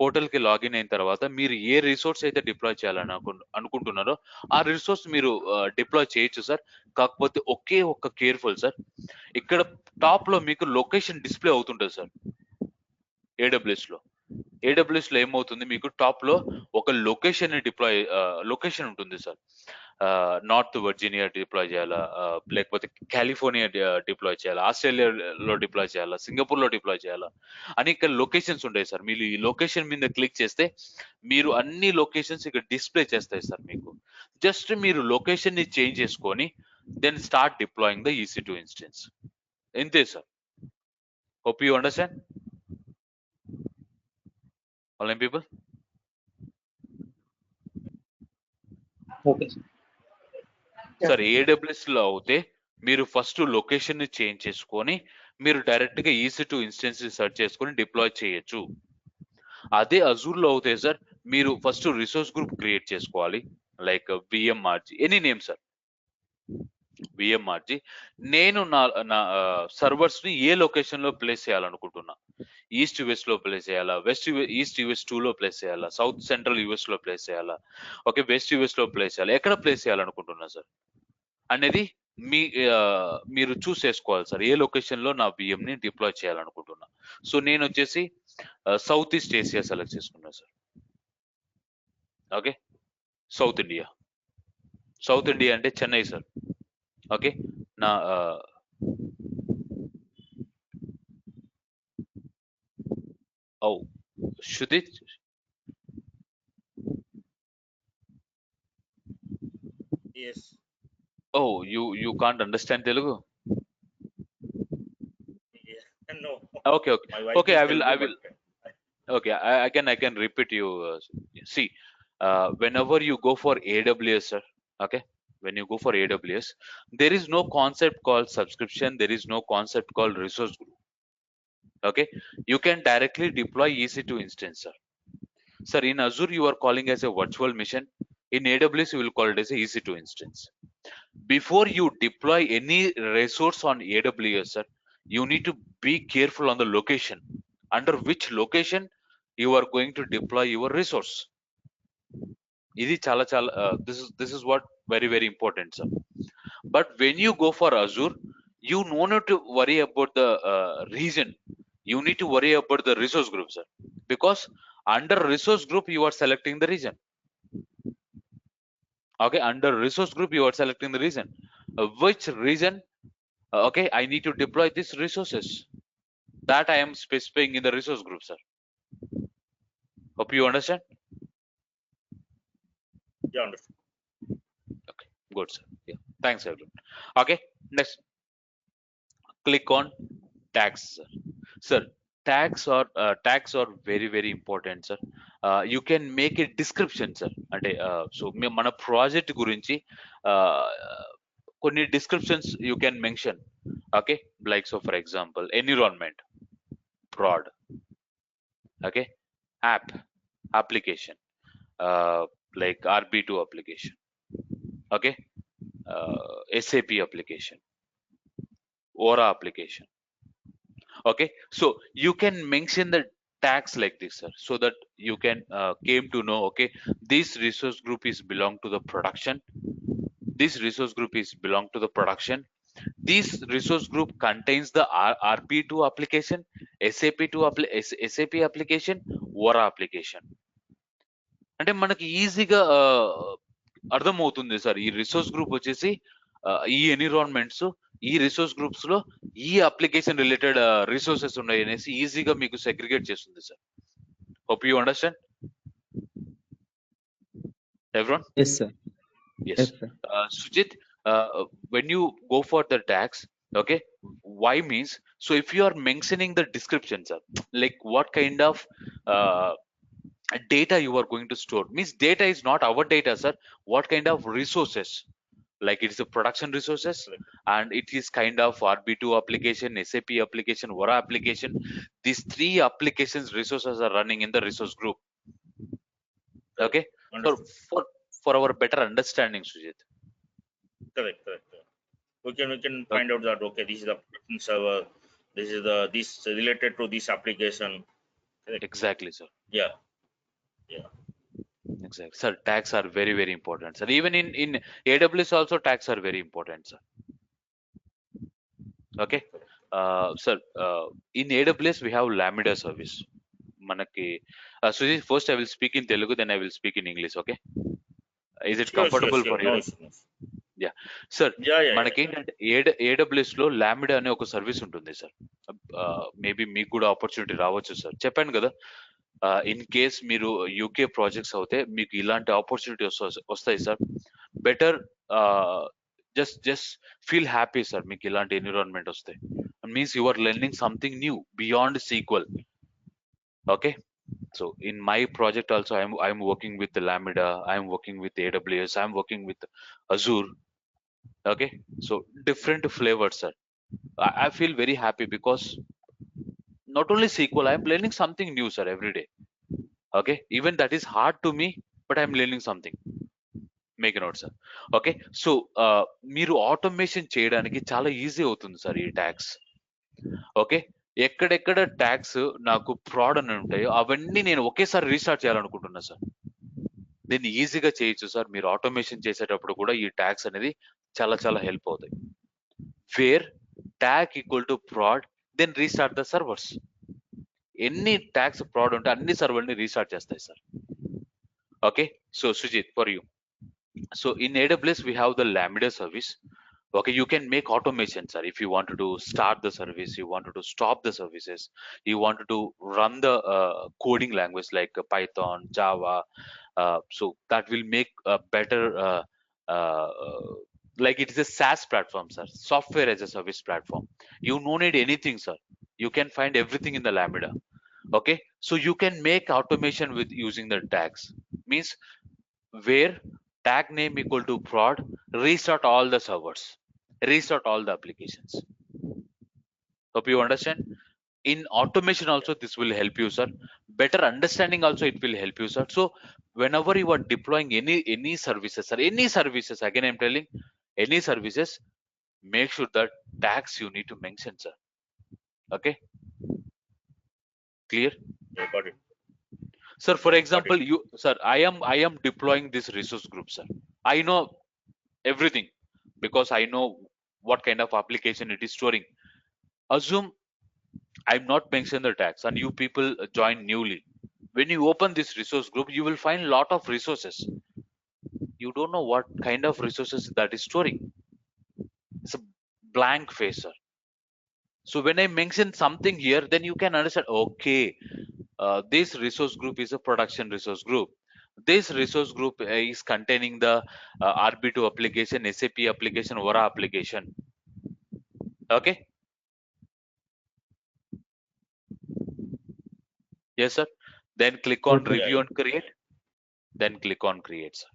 పోర్టల్ కి లాగిన్ అయిన తర్వాత మీరు ఏ రిసోర్స్ అయితే డిప్లాయ్ చేయాలని అనుకుంటున్నారో ఆ రిసోర్స్ మీరు డిప్లాయ్ చేయొచ్చు సార్. కాకపోతే ఒకే ఒక్క కేర్ఫుల్ సార్, ఇక్కడ టాప్ లో మీకు లొకేషన్ డిస్ప్లే అవుతుంటుంది సార్. AWS లో ఏమవుతుంది, మీకు టాప్ లో ఒక లొకేషన్ లొకేషన్ ఉంటుంది సార్. నార్త్ వర్జీనియా డిప్లాయ్ చేయాలా, లేకపోతే కాలిఫోర్నియా డిప్లాయ్ చేయాలా, ఆస్ట్రేలియాలో డిప్లాయ్ చేయాలా, సింగపూర్ లో డిప్లాయ్ చేయాలా అని ఇక్కడ లొకేషన్స్ ఉంటాయి సార్. మీరు ఈ లొకేషన్ మీద క్లిక్ చేస్తే మీరు అన్ని లొకేషన్స్ ఇక్కడ డిస్ప్లే చేస్తాయి సార్. మీకు జస్ట్ మీరు లొకేషన్ ని చేంజ్ చేసుకొని then start deploying the EC2 instance. ఎంతే sir. Hope you understand online people. Okay, sir. Sir AWS లో అయితే మీరు ఫస్ట్ లొకేషన్ ని చేంజ్ చేసుకొని మీరు డైరెక్ట్ గా EC2 ఇన్స్టెన్స్ సెర్చ్ చేసుకొని డిప్లాయ్ చేయొచ్చు. అదే అజూర్ లో అవుతాయి సార్, మీరు ఫస్ట్ రిసోర్స్ గ్రూప్ క్రియేట్ చేసుకోవాలి, like VMRG, any name sir, VMRG. నేను నా సర్వర్స్ ని ఏ లొకేషన్ లో ప్లేస్ చేయాలనుకుంటున్నా, ఈస్ట్ యుఎస్ లో ప్లేస్ చేయాలా, ఈస్ట్ యుఎస్ 2 లో ప్లేస్ చేయాలా, సౌత్ సెంట్రల్ యుఎస్ లో ప్లేస్ చేయాలా, ఓకే, వెస్ట్ యుఎస్ లో ప్లేస్ చేయాలా, ఎక్కడ ప్లేస్ చేయాలనుకుంటున్నా సార్ అనేది మీ మీరు చూస్ చేసుకోవాలి సార్. ఏ లొకేషన్ లో నా VM ని డిప్లాయ్ చేయాలనుకుంటున్నా. సో నేను వచ్చేసి సౌత్ ఈస్ట్ ఏసియా సెలెక్ట్ చేసుకున్నా sir. Okay, South India. South India అంటే చెన్నై సార్. ఓకే, నా oh Sudhit, Yes. Oh you can't understand Telugu. Yeah. No. Okay, okay, My wife okay. is I will, Telugu, but okay. I can repeat you. See, whenever you go for AWS, sir. Okay, when you go for AWS, there is no concept called subscription. There is no concept called resource group. Okay, you can directly deploy EC2 instance, sir. Sir, in Azure you are calling as a virtual machine. In AWS you will call it as a EC2 instance. Before you deploy any resource on AWS, sir, you need to be careful on the location, under which location you are going to deploy your resource. This is what very important, sir. But when you go for Azure, you no need to worry about the region. You need to worry about the resource group, sir, because under resource group you are selecting the region. Okay, under resource group you are selecting the region. Which region? Okay, I need to deploy these resources, that I am specifying in the resource group, sir. Hope you understand. yeah, understood. Okay, good, sir. Yeah, thanks everyone. Okay, next, click on tags, sir. Sir, tags are very important, sir. You can make a description, sir. అంటే so మన project గురించి కొన్ని descriptions you can mention. Okay, like so for example environment, prod, okay, application, like RB2 application, okay, SAP application, Aura application. Okay, so you can mention the tags like this, sir, so that you can came to know, okay, this resource group is belong to the production, this resource group is belong to the production, this resource group contains the RP2 application, SAP application, Aura application. అంటే మనకి ఈజీగా అర్థమవుతుంది sir. ఈ resource group వచ్చేసి ఈ environments, ఈ resource groups లో ఈ అప్లికేషన్ రిలేటెడ్ రిసోర్సెస్ ఉన్నాయి అనేసి ఈజీగా మీకు సెగ్రిగేట్ చేస్తుంది sir. Hope you understand everyone. Yes, sir. Yes. Yes, sir. Sujit, when you go for the tags, okay, why means, so if you are mentioning the description, sir, like what kind of data you are going to store. Means data is not our data, sir. What kind of resources? Like it is a production resources, Correct. and it is kind of RB2 application, SAP application, Vora application. These three applications resources are running in the resource group. Correct. Okay, so Understood. for our better understanding, Sujit. Correct. Correct. We can Okay. find out that okay, this is the production server. This related to this application. Correct. Exactly, sir. Yeah. Yeah. Exactly, sir. Tags are very very important, sir. Even in AWS also tags are very important, sir. Okay, sir. In AWS we have Lambda service. Manaki, Sujit, first I will speak in Telugu, then I will speak in English. Okay, is it Sure. Sure. comfortable Sure. for you, No right? issue. No issue. Yeah, sir Yeah. Yeah. Yeah. మనకి ఏంటంటే AWS లో lambda అనే ఒక service ఉంటుంది sir. Maybe మీకు కూడా opportunity రావచ్చు sir. చెప్పాను కదా, ఇన్ కేస్ మీరు యూకే ప్రాజెక్ట్స్ అవుతే మీకు ఇలాంటి ఆపర్చునిటీ వస్తాయి sir. Better just feel happy sir మీకు ఇలాంటి ఎన్విరాన్మెంట్ వస్తాయి. Means you are learning something new beyond SQL. Okay, so in my project also I'm working with the Lambda, I'm working with AWS, I'm working with Azure. Okay, so different flavors, sir. I feel very happy because not only SQL, I'm learning something new, sir, every day. Okay, even that is hard to me, but I'm learning something. Make a note, sir. Okay, so మీరు automation చేయడానికి చాలా easy అవుతుంది sir ఈ tags. Okay, ఎక్కడెక్కడ tags నాకు fraud అని ఉంటాయో అవన్నీ నేను ఒకేసారి రీస్టార్ట్ చేయాలనుకుంటున్నా సార్. దీన్ని ఈజీగా చేయొచ్చు సార్. మీరు ఆటోమేషన్ చేసేటప్పుడు కూడా ఈ ట్యాగ్స్ అనేది చాలా చాలా హెల్ప్ అవుతాయి. Where tag equal to prod, then restart the servers. ఎన్ని ట్యాగ్స్ ప్రాడ్ ఉంటే అన్ని సర్వర్ని రీస్టార్ట్ చేస్తాయి sir. Okay, so Sujith, for you. So in AWS we have the Lambda service. Okay, you can make automation, sir. If you wanted to start the service, you wanted to stop the services, you wanted to run the coding language like Python, Java. So that will make a better like it is a SaaS platform, sir. Software as a service platform. You no need anything, sir. You can find everything in the Lambda. Okay, so you can make automation with using the tags. Means where tag name equal to prod, restart all the servers, restart all the applications. Hope you understand. In automation also this will help you, sir. Better understanding also it will help you, sir. So whenever you are deploying any services, or any services, again I'm telling, any services, make sure that tags you need to mention, sir. Okay, clear? Yeah. Got it. Sir, for Got it. example, you, sir, I am deploying this resource group, sir. I know everything because I know what kind of application it is storing. Assume I'm not mentioning the tags and you people join newly. When you open this resource group, you will find lot of resources. You don't know what kind of resources that is storing. It's a blank face, sir. So when I mention something here, then you can understand, okay, this resource group is a production resource group. This resource group is containing the RB2 application, SAP application, Vora application. Okay. Yes, sir. Then click on Okay. review and create. Then click on create, sir.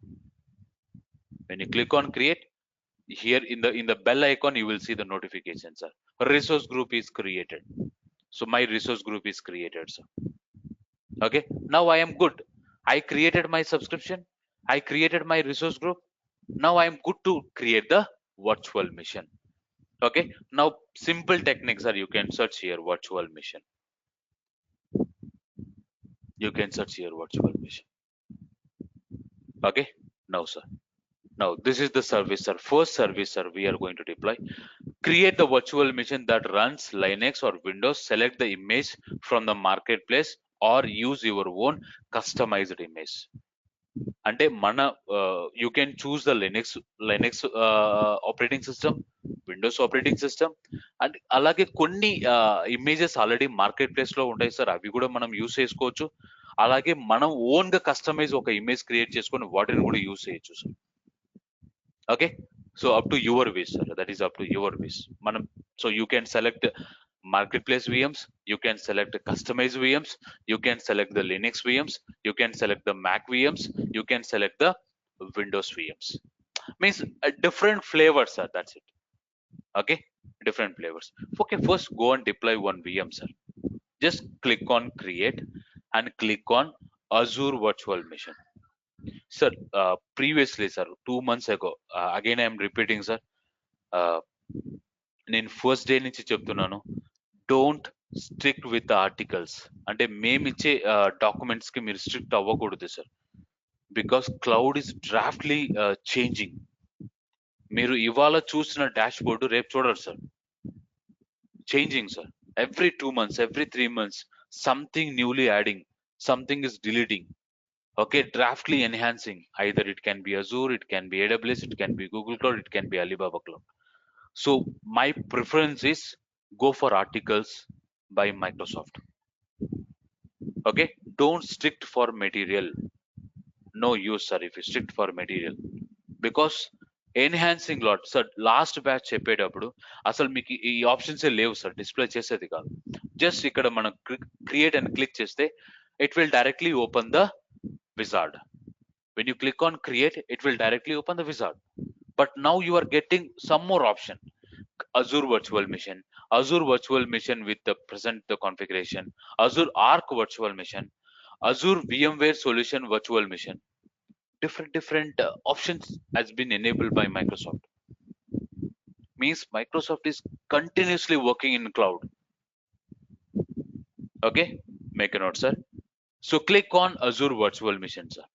When you click on create, here in the bell icon, you will see the notification, sir. Resource group is created. So my resource group is created, sir. Okay. Now I am good. I created my subscription. I created my resource group. Now I am good to create the virtual machine. Okay. Now simple techniques are, you can search here virtual machine. You can search here virtual machine. Okay. Now, sir. Now this is the service, sir. First service, sir, we are going to deploy. Create the virtual machine that runs Linux or Windows. Select the image from the marketplace or use your own customized image. అంటే మన you can choose the Linux operating system, Windows operating system, and అలాగే కొన్ని images already market place లో ఉంటాయి sir, అవి కూడా మనం use చేసుకోవచ్చు. అలాగే మనం ఓన్ గా కస్టమైజ్ ఒక ఇమేజ్ క్రియేట్ చేసుకొని వాటిని కూడా యూస్ చేయొచ్చు sir. Okay, so up to your wish sir, that is up to your wish. మనం so you can select marketplace VMs, you can select the customized VMs, you can select the Linux VMs, you can select the Mac VMs, you can select the Windows VMs. Means different flavors, sir. That's it. Okay, different flavors. Okay, first go and deploy one VM, sir. Just click on create and click on Azure Virtual Machine. Sir, previously, sir, 2 months ago, again I am repeating, sir. నేను first day నుంచి చెప్తున్నాను, don't strict with articles. అంటే మేము ఇచ్చే documents కి మీరు strict అవ్వకూడదు sir. Because cloud is drastically changing. మీరు ఇవాళ చూసిన డాష్ బోర్డు రేపు చూడరు sir. Changing sir. Every 2 months, every 3 months, something newly adding, something is deleting. Okay, draftly enhancing. Either it can be Azure, it can be AWS, it can be Google Cloud, it can be Alibaba Cloud. So my preference is go for articles by Microsoft. Okay, don't strict for material. No use, sir, if you strict for material. Because enhancing lot sir, last batch చెప్పేటప్పుడు అసలు మీకు ఈ ఆప్షన్సే లేవు sir, display చేసేది కాదు. Just ఇక్కడ మనం create and click చేస్తే it will directly open the wizard. When you click on create, it will directly open the wizard. But now you are getting some more option. Azure Virtual Machine, Azure Virtual Machine with the present the configuration, Azure Arc Virtual Machine, Azure VMware Solution Virtual Machine. Different options has been enabled by Microsoft. Means Microsoft is continuously working in cloud. Okay, make a note, sir. So click on Azure Virtual Machine, sir.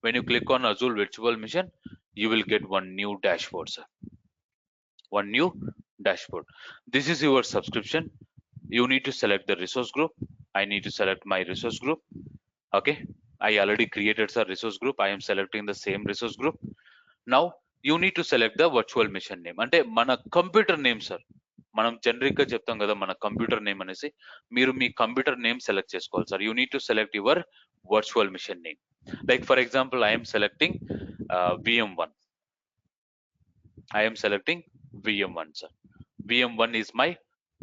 When you click on Azure Virtual Machine, you will get one new dashboard, sir. One new dashboard. This is your subscription. You need to select the resource group. I need to select my resource group. Okay, I already created a resource group. I am selecting the same resource group. Now you need to select the virtual machine name. అంటే మన computer name sir. మనం generic గా చెప్తాం కదా మన computer name అనేసి, మీరు మీ కంప్యూటర్ నేమ్ సెలెక్ట్ చేసుకోవాలి sir. You need to select your virtual machine name. Like for example I'm selecting VM1. I'm selecting VM1 sir. VM1 is my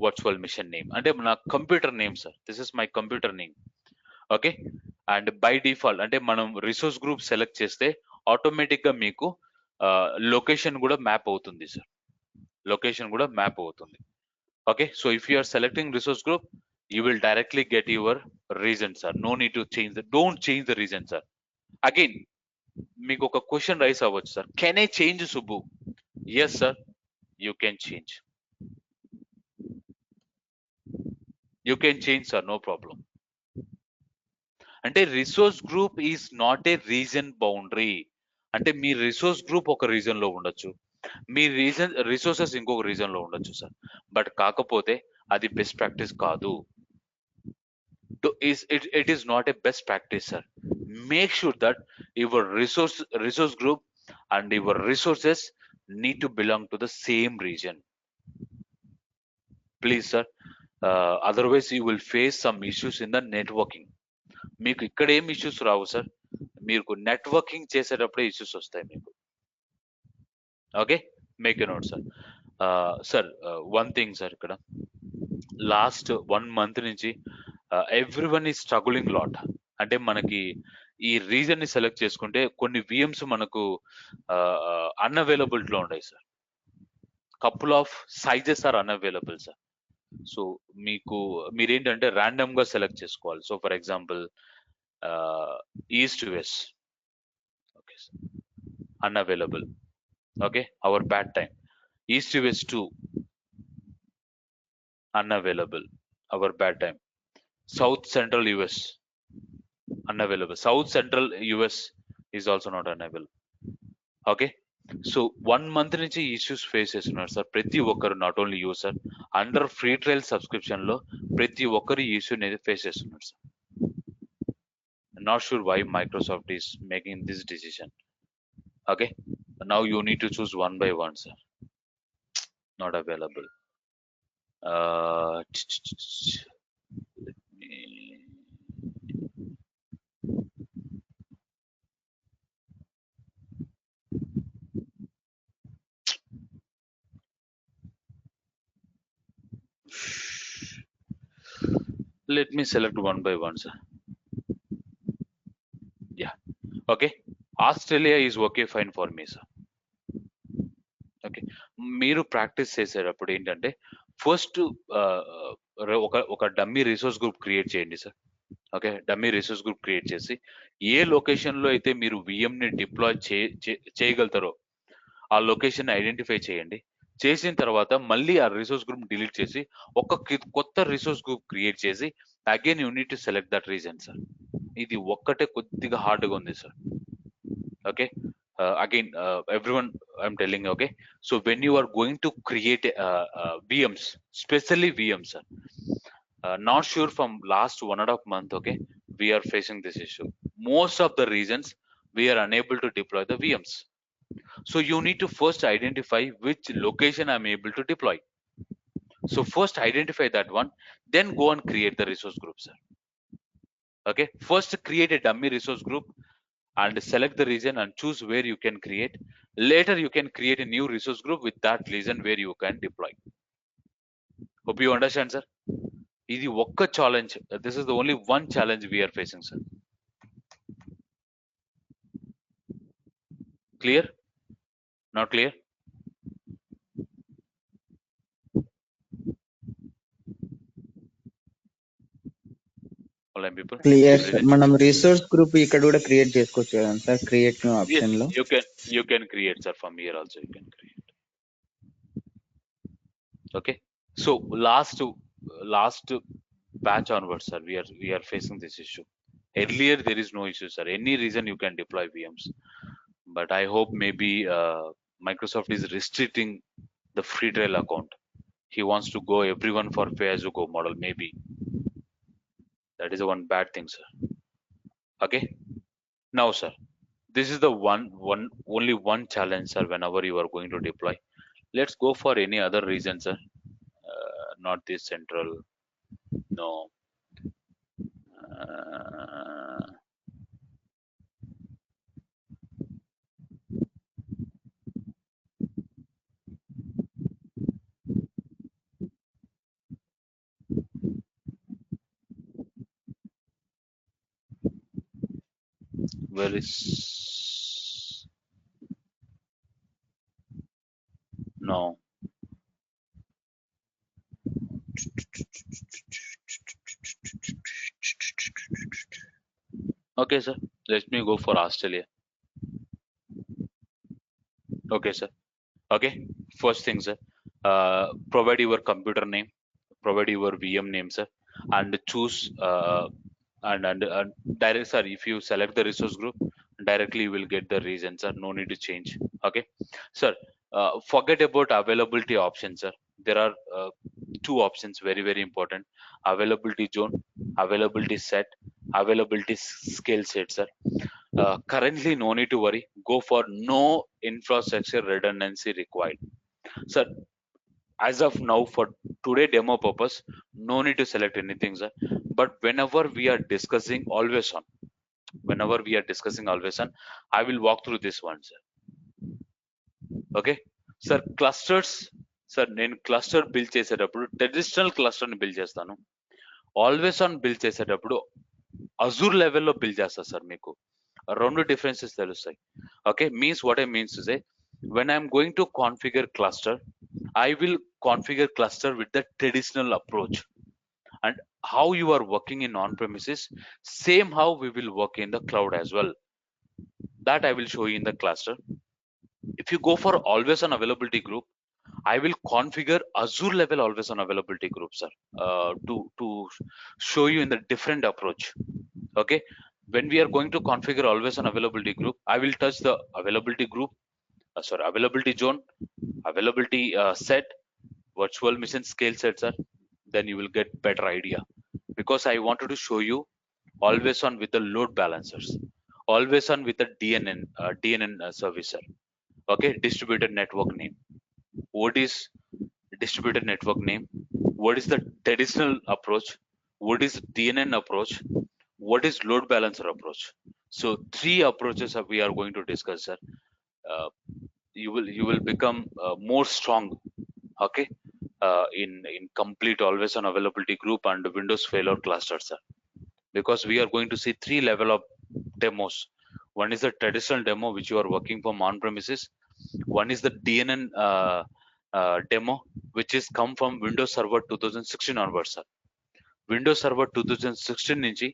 virtual machine name. అంటే నా computer name sir. This is my computer name. Okay, and by default అంటే మనం resource group select చేస్తే automatic గా మీకు location కూడా map అవుతుంది sir. Location కూడా మ్యాప్ అవుతుంది. Okay, so if you are selecting resource group, you will directly get your region sir. No need to change don't change the region sir. Again మీకు ఒక question raise అవ్వచ్చు sir, can I change Subbu? Yes sir, you can change. You can change sir, no problem. అంటే resource group is not a region boundary. అంటే మీ resource group ఒక region లో ఉండొచ్చు, మీ resources ఇంకొక రీజన్ లో ఉండొచ్చు సార్. బట్ కాకపోతే అది బెస్ట్ ప్రాక్టీస్ కాదు. It is not a best practice sir. Make sure that your resource group and your resources need to belong to the same reason. Please sir, otherwise you will face some issues in the networking. మీకు ఇక్కడ ఏం issues రావు sir, మీకు networking చేసేటప్పుడే issues వస్తాయి మీకు. Okay, make a note sir. Sir one thing sir, ఇక్కడ last 1 month నుంచి everyone ఈ స్ట్రగులింగ్ లాట్. అంటే మనకి ఈ రీజన్ ని సెలెక్ట్ చేసుకుంటే కొన్ని విఎమ్స్ మనకు అన్అవైలబిలిటీలో ఉన్నాయి sir. Couple of sizes are unavailable sir. So మీరేంటంటే ర్యాండమ్ గా సెలెక్ట్ చేసుకోవాలి. So for example east west, okay, unavailable. Okay, our bad time. East west 2 unavailable, our bad time. South central US unavailable. South central US is also not unavailable. Okay, so 1 month నుంచి issues face చేస్తున్నారు sir ప్రతి ఒక్కరు. Not only you sir, under free trial subscription లో ప్రతి ఒక్కరు ఈ issue అనేది face చేస్తున్నారు sir. Not sure why Microsoft is making this decision. Okay, now you need to choose one by one, sir. Not available. Let me... Let me select one by one, sir. Yeah. Okay. Australia is okay fine for me, sir. Okay. మీరు practice చేసేటప్పుడు ఏంటంటే first ఒక dummy resource group create చేయండి sir. Okay. Dummy resource group create చేసి ఏ లొకేషన్‌లో అయితే మీరు VMని deploy చేయగలుగుతారో ఆ లొకేషన్‌ని ఐడెంటిఫై చేయండి. చేసిన తర్వాత మళ్ళీ ఆ రిసోర్స్ గ్రూప్ డిలీట్ చేసి కొత్త రిసోర్స్ గ్రూప్ క్రియేట్ చేసి again you need to select that reason sir. ఇది ఒక్కటే కొద్దిగా హార్డ్‌గా ఉంది sir. Okay. Again, everyone, I'm telling you, okay. So when you are going to create VMs, especially VMs, sir, not sure from last 1.5 month, okay, we are facing this issue. Most of the reasons we are unable to deploy the VMs. So you need to first identify which location I'm able to deploy. So first identify that one, then go and create the resource group, sir. Okay. First create a dummy resource group and select the region and choose where you can create. Later, you can create a new resource group with that region where you can deploy. Hope you understand, sir. This is one challenge. This is the only one challenge we are facing, sir. Clear? Not clear? Online people? Clear sir. Brilliant. మనం resource group ఇక్కడ కూడా create చేసుకోవచ్చు కదా sir, create new Yes, option లో. you can create, sir. From here also you can create. Okay. So last batch onwards, sir, we are facing this issue. Earlier there is no issue, sir. Any reason you can deploy VMs, but I hope maybe Microsoft is restricting the free trial account. He wants to go everyone for pay as you go model. Maybe that is the one bad thing, sir. Okay. Now, sir, this is the only one challenge, sir. Whenever you are going to deploy, let's go for any other reason, sir. Not this central. No. Uh, where is no? Okay, sir. Let me go for Australia. Okay, sir. Okay. First thing, sir. Provide your computer name, provide your VM name, sir, and choose and direct, sir. If you select the resource group, directly you will get the reason, sir. No need to change. Okay, sir. Forget about availability options, sir. There are two options very important: availability zone, availability set, availability scale set, sir. Currently, no need to worry. Go for no infrastructure redundancy required, sir. As of now, for today demo purpose, no need to select anything, sir. But whenever we are discussing always on, I will walk through this one, sir. Okay, sir. Clusters, sir. నేను cluster build చేసేటప్పుడు traditional cluster ని build చేస్తాను. Always on build చేసేటప్పుడు Azure లెవెల్లో build చేస్తా sir. మీకు రెండు differences తెలుస్తాయి. Okay, means what I means to say, when I'm going to configure cluster, I will configure cluster with the traditional approach. And how you are working in on-premises, same how we will work in the cloud as well. That I will show you in the cluster. If you go for always on availability group, I will configure Azure level always on availability group, sir, to show you in the different approach. Okay, when we are going to configure always on availability group, I will touch the availability group, availability zone, availability set, virtual machine scale set, sir. Then you will get better idea, because I wanted to show you always on with the load balancers, always on with the DNN service, sir. Okay, distributed network name. What is distributed network name? What is the traditional approach? What is DNN approach? What is load balancer approach? So three approaches that we are going to discuss, sir. Uh, you will become more strong. Okay, in complete always on availability group and Windows failure cluster, sir. Because we are going to see three level of demos. One is the traditional demo which you are working from on premises. One is the DNN demo which is come from Windows Server 2016 onwards, sir. Windows Server 2016 నుంచి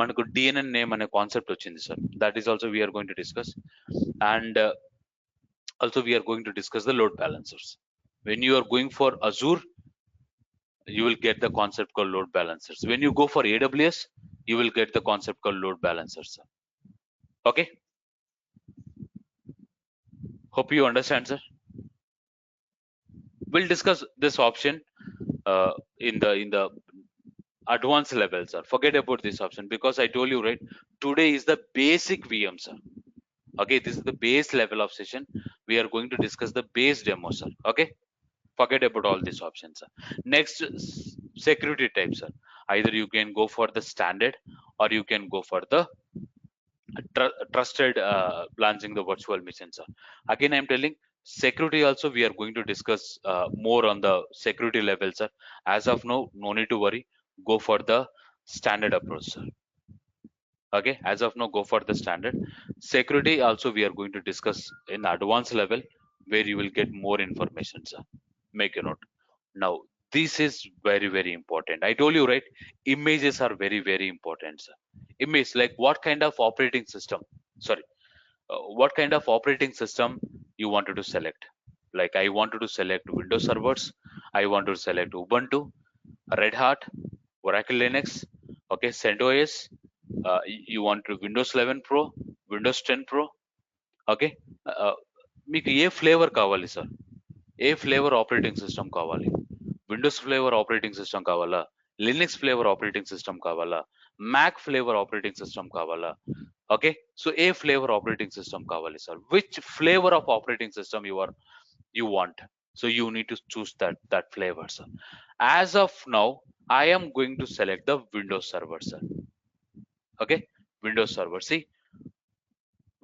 మనకు DNN name అనే concept వచ్చింది, sir. That is also we are going to discuss. And also we are going to discuss the load balancers. When you are going for Azure, you will get the concept called load balancers. When you go for AWS, you will get the concept called load balancers, sir. Okay, hope you understand, sir. We'll discuss this option in the advanced level, sir. Forget about this option because I told you, right, today is the basic VM, sir. Okay, this is the base level of session. We are going to discuss the base demo, sir. Okay, forget about all these options, sir. Next, security type, sir. Either you can go for the standard or you can go for the trusted launching the virtual machine, sir. Again, I'm telling security also we are going to discuss more on the security level, sir. As of now, no need to worry. Go for the standard approach, sir. Okay, as of now, go for the standard. Security also we are going to discuss in advanced level where you will get more information, sir. Make a note. Now, this is very, very important. I told you, right? Images are very, very important, sir. Image, like what kind of operating system? Sorry, what kind of operating system you wanted to select? Like I wanted to select Windows servers. I want to select Ubuntu, Red Hat, Oracle Linux. Okay, CentOS. You want to Windows 11 Pro, Windows 10 Pro. Okay, మీకు ఏ flavour కావాలి, sir? ఏ flavour operating system కావాలి? Windows flavour operating system కావాలా? Linux flavour operating system కావాలా? Mac flavour operating system కావాలా? Okay, so ఏ flavour operating system కావాలి, sir? Which flavor of operating system you want? So you need to choose that flavor, sir. As of now, I am going to select the Windows Server, sir. Okay, Windows Server. See,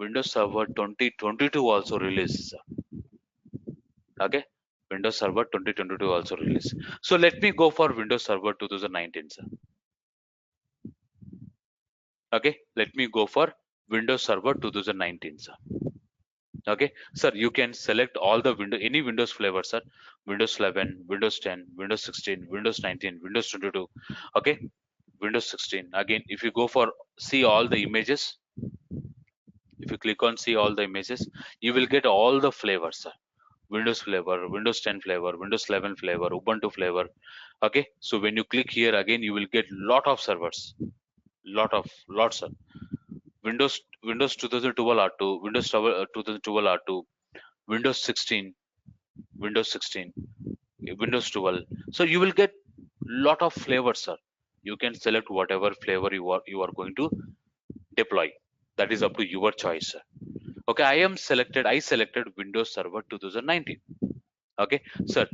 Windows Server 2022 also released, sir. Okay, Windows Server 2022 also released. So let me go for Windows Server 2019, sir. Okay, let me go for Windows Server 2019, sir. Okay, sir, you can select all the any Windows flavor, sir. Windows 11, Windows 10, Windows 16, Windows 19, Windows 22. Okay, Windows 16. Again, if you go for see all the images, if you click on see all the images, you will get all the flavors, sir. Windows flavor, Windows 10 flavor, Windows 11 flavor, Ubuntu flavor. Okay, so when you click here again, you will get lot of servers, lots of Windows 2012 R2, Windows 2012 R2, Windows 16, Windows 16, Windows 12. So you will get lot of flavors, sir. You can select whatever flavor you are going to deploy. That is up to your choice, sir. Okay, I selected Windows Server 2019. Okay, sir,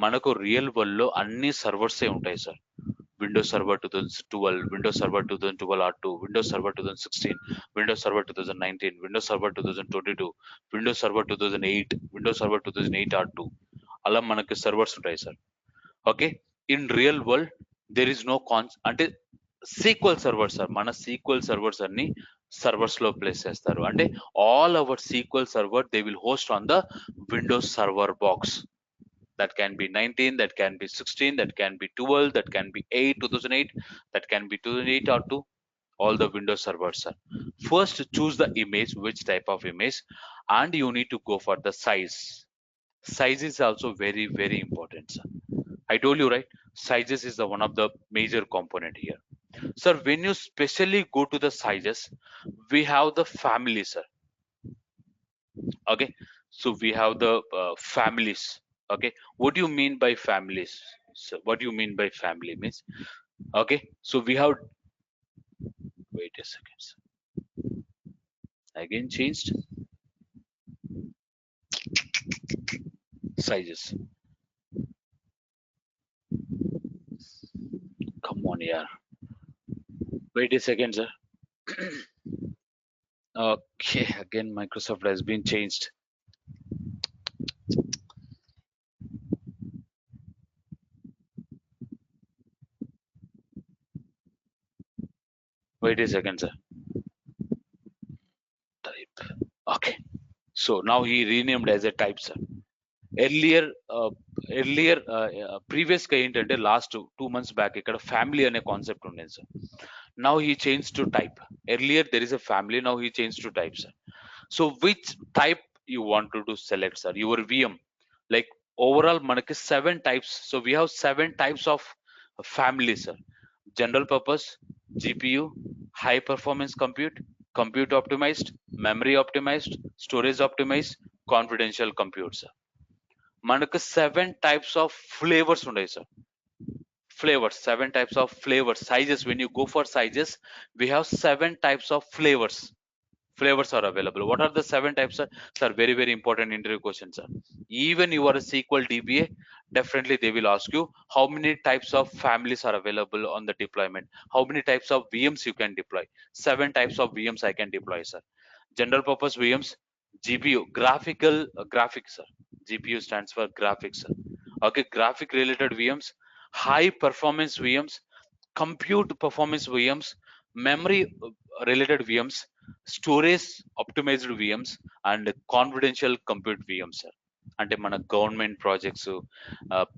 మనకు real world లో అన్ని servers ఉంటాయి, sir. Windows Server 2012, Windows Server 2012 R2, Windows Server 2016, Windows Server 2019, Windows Server 2022, Windows Server 2008, Windows Server 2008 R2. అలా మనకి servers ఉంటాయి, sir. Okay, in real world there is no అంటే SQL servers, sir. మన SQL servers అన్ని servers లో place చేస్తారు. అంటే all our SQL server they will host on the Windows server box. That can be 19, that can be 16, that can be 12, that can be 8, 2008, that can be 2008 or 2, all the Windows servers, sir. First, choose the image, which type of image, and you need to go for the size. Size is also very, very important, sir. I told you, right? Sizes is the one of the major component here. Sir, when you specially go to the sizes, we have the family, sir. Okay, so we have the families. Okay, what do you mean by families? So what do you mean by family means? Okay, so we have, wait a second, sir. Again changed sizes. Come on, yeah, wait a second, sir. Okay, again Microsoft has been changed. Wait a second, sir. Type. Okay. So now he renamed as a type, sir. Earlier previous గా ఏంటంటే last 2 months back ఇక్కడ family అనే concept ఉండేది sir. Now he change to type. Earlier there is a family, now he change to type sir. So which type you want to select sir? Your VM like overall మనకి 7 types. So we have 7 types of family sir. General purpose, GPU, high performance compute, compute optimized, memory optimized, storage optimized, confidential compute sir. మనకు 7 types of flavours ఉన్నాయి sir. Flavors, 7 types of flavors. Sizes, when you go for sizes, we have 7 types of flavors. Flavors are available. What are the 7 types, sir? Sir, very, very important interview question, sir. Even you are a SQL DBA, definitely they will ask you how many types of families are available on the deployment. How many types of VMs you can deploy? 7 types of VMs I can deploy, sir. General purpose VMs, GPU, graphics, sir. GPU stands for graphics, sir. Okay, graphic related VMs, high performance VMs, compute performance VMs, memory related VMs, storage optimized VMs, and confidential compute VMs, sir. అంటే మన government projects,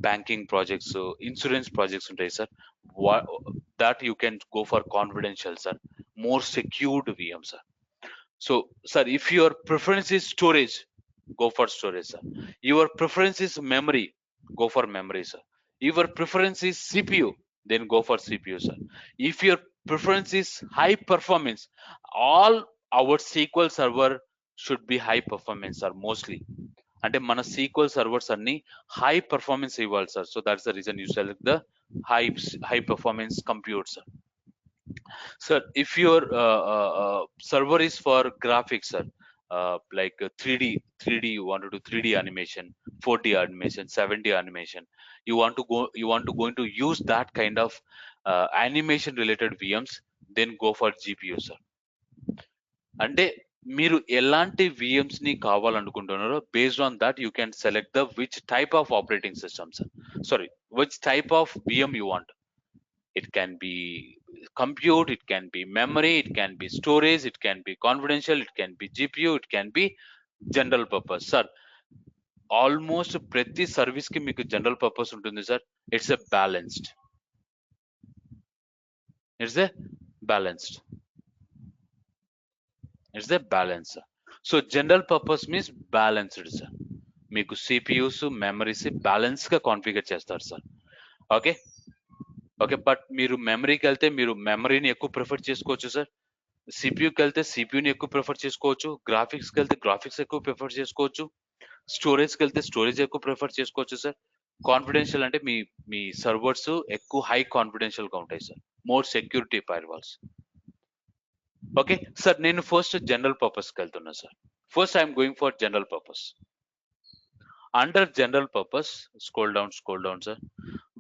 banking projects, insurance projects ఉంటాయి sir. That you can go for confidential sir, more secured VM sir. So, sir, if your preference is storage, go for storage, sir. Your preference is memory, go for memory, sir. Your preference is CPU, then go for CPU, sir. If your preference is high performance, all our SQL server should be high performance, sir, mostly. అంటే మన SQL servers అన్ని high performance ఇవ్వాలి, sir. So that's the reason you select the high performance compute, sir. Sir, if your server is for graphics, sir, like 3D, you want to do 3D animation, 4D animation, 7D animation, you want to going to use that kind of animation related VMs, then go for GPU, sir. అంటే మీరు ఎలాంటి VMs ని కావాలనుకుంటున్నారో based on that you can select the which type of operating system, sir. Sorry, which type of VM you want. It can be compute, it can be memory, it can be storage, it can be confidential, it can be GPU, it can be general purpose, sir. Almost ప్రతి service కి మీకు general purpose ఉంటుంది sir. It's a balanced, it's a balanced, it's a balance. So general purpose means balanced sir. మీకు CPUs, memories balance గా configure చేస్తారు sir. Okay okay, but మీరు మెమరీకి వెళ్తే మీరు మెమరీని ఎక్కువ ప్రిఫర్ చేసుకోవచ్చు సార్. సిపియూకి వెళ్తే సిపియూని ఎక్కువ ప్రిఫర్ చేసుకోవచ్చు. గ్రాఫిక్స్కి వెళ్తే గ్రాఫిక్స్ ఎక్కువ ప్రిఫర్ చేసుకోవచ్చు. స్టోరేజ్కి వెళ్తే స్టోరేజ్ ఎక్కువ ప్రిఫర్ చేసుకోవచ్చు సార్. కాన్ఫిడెన్షియల్ అంటే మీ మీ సర్వర్స్ ఎక్కువ హై కాన్ఫిడెన్షియల్ గా ఉంటాయి sir, more security firewalls. Okay sir, నేను ఫస్ట్ జనరల్ పర్పస్కి వెళ్తున్నా sir. First I'm going for general purpose. Under general purpose, scroll down, sir.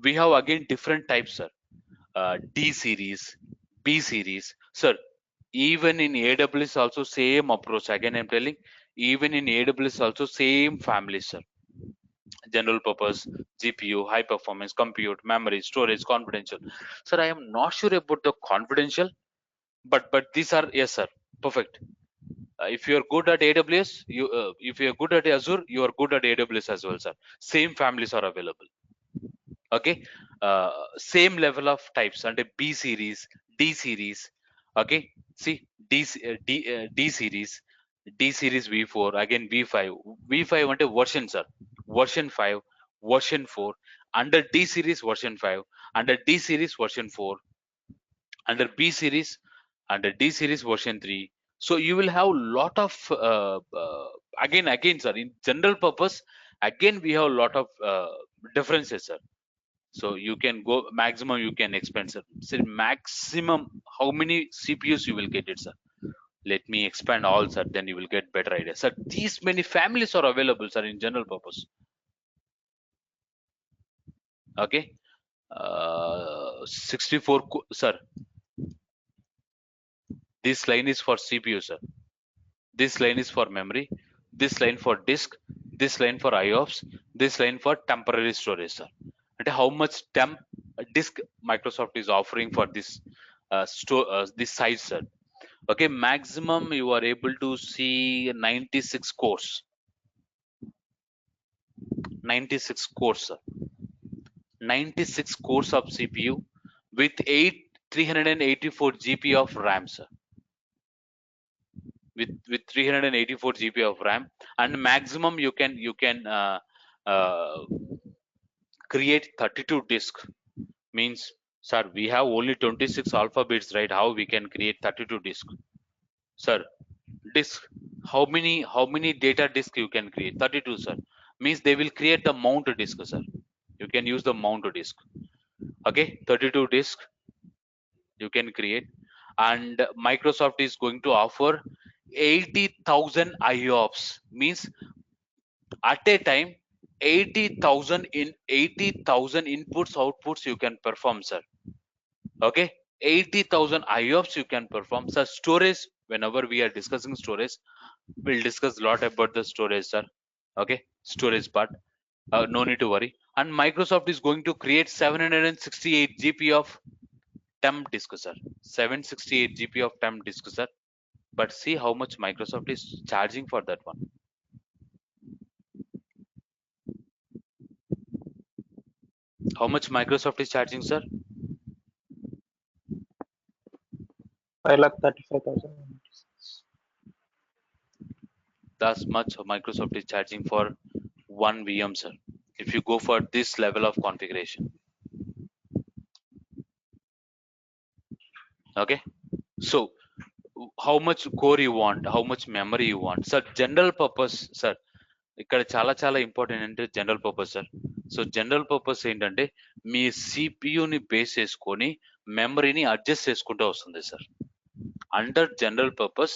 We have again different types, sir. D series, B series, sir. Even in AWS also same approach. Again, I'm telling, even in AWS also same family, sir. General purpose, GPU, high performance compute, memory, storage, confidential. Sir, I am not sure about the confidential, but these are, yes, sir, perfect. If you are good at AWS, if you are good at Azure, you are good at AWS as well, sir. Same families are available. Okay, same level of types under B series, D series. Okay, see D series, D series V4, again V5, V5 అంటే version, sir. Version 5, version 4. Under D series version 5, under D series version 4, under B series, under D series version 3. So you will have lot of again sir, in general purpose, again we have a lot of differences, sir. So you can go maximum, you can expand, sir. Say maximum how many CPUs you will get it, sir. Let me expand all, sir, then you will get better idea, sir. These many families are available, sir, in general purpose. Okay, 64 sir. This line is for CPU, sir. This line is for memory. This line for disk. This line for IOPS. This line for temporary storage, sir. And how much temp disk Microsoft is offering for this this size, sir. Okay, maximum you are able to see 96 cores. 96 cores, sir. 96 cores of CPU with 384 GB of RAM, sir. With 384 GB of RAM, and maximum you can uh, create 32 disk. Means, sir, we have only 26 alphabets, right? How we can create 32 disk, sir? Disk, how many data disk you can create? 32, sir. Means they will create the mount disk, sir. You can use the mount disk. Okay, 32 disk you can create. And Microsoft is going to offer 80,000 IOPS. Means at a time 80,000 inputs outputs you can perform, sir. Okay, 80,000 IOPS you can perform, sir. Storage, whenever we are discussing storage, we'll discuss a lot about the storage, sir. Okay, storage part, no need to worry. And Microsoft is going to create 768 GB of temp disk, sir. 768 GB of temp disk, sir. But see how much Microsoft is charging for that one. How much Microsoft is charging, sir? 5,35,000. That's much Microsoft is charging for one VM, sir. If you go for this level of configuration. Okay, so how much core you want, how much memory you want, sir? General purpose, sir. ఇక్కడ చాలా చాలా important అంటే general purpose, sir. So general purpose ఏంటంటే మీ సిపియుని base చేసుకొని మెమరీని adjust చేసుకుంటూ వస్తుంది, sir. Under general purpose,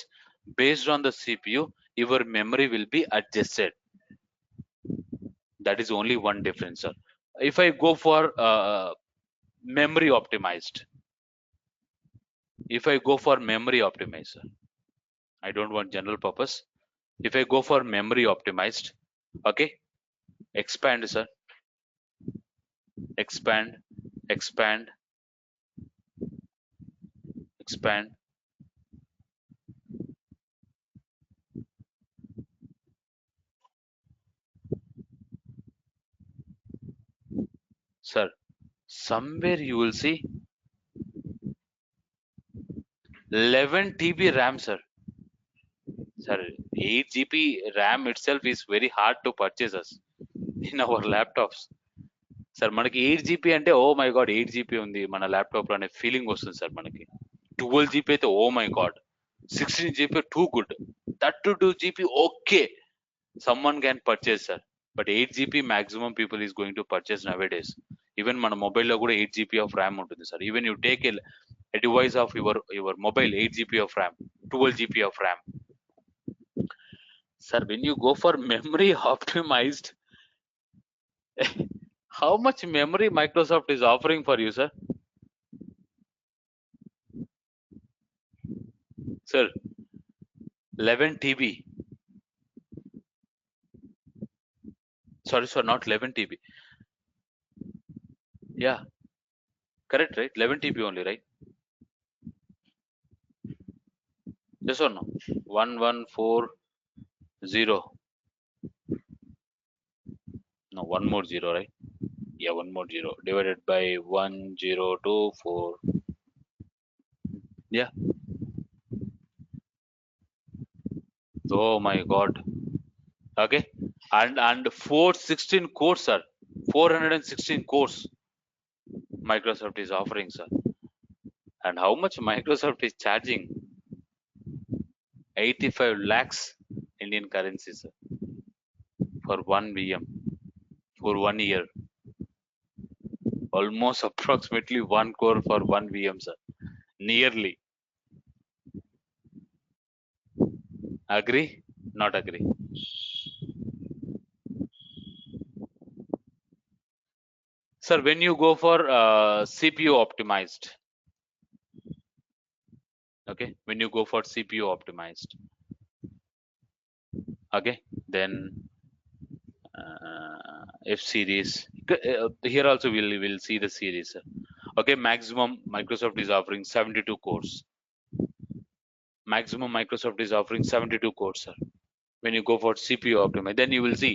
based on the CPU, your memory will be adjusted. That is only one difference, sir. If I go for memory optimized, sir, I don't want general purpose. If I go for memory optimized, okay, expand, sir. Expand, expand, expand. Sir, somewhere you will see 11 TB RAM, sir. Sir, 8 GB RAM itself is very hard to purchase us in our laptops. Sir మనకి 8 GB అంటే ఓ my God 8 GB ఉంది మన laptop లో అనే feeling వస్తుంది, sir. మనకి 12 GB అయితే oh my god, 16 GB too good, 32 GB okay, someone can purchase, sir. But 8 GB maximum people is going to purchase nowadays. Even మన మొబైల్ లో కూడా 8 GB of RAM ఉంటుంది, sir. Even you take a device of your mobile, 8 GB of RAM, 12 GB of RAM. Sir, when you go for memory optimized, how much memory Microsoft is offering for you, sir? Sir, 11 TB. Sorry, sir, not 11 TB. Yeah, correct, right? 11 TB only, right? Yes or no? 1140. No, one more zero, right? Yeah, one more zero divided by 1024. Yeah. Oh my God. Okay. And 416 cores, sir. 416 cores Microsoft is offering, sir. And how much Microsoft is charging? 85 lakhs Indian currency, sir, for one VM for 1 year. Almost approximately 1 core for one VM, sir. Nearly. Agree? Not agree? Sir, when you go for CPU optimized, okay, when you go for CPU optimized, okay, then F series. Here also we'll see the series, sir. Okay, maximum Microsoft is offering 72 cores. Maximum Microsoft is offering 72 cores, sir. When you go for CPU optimize, then you will see.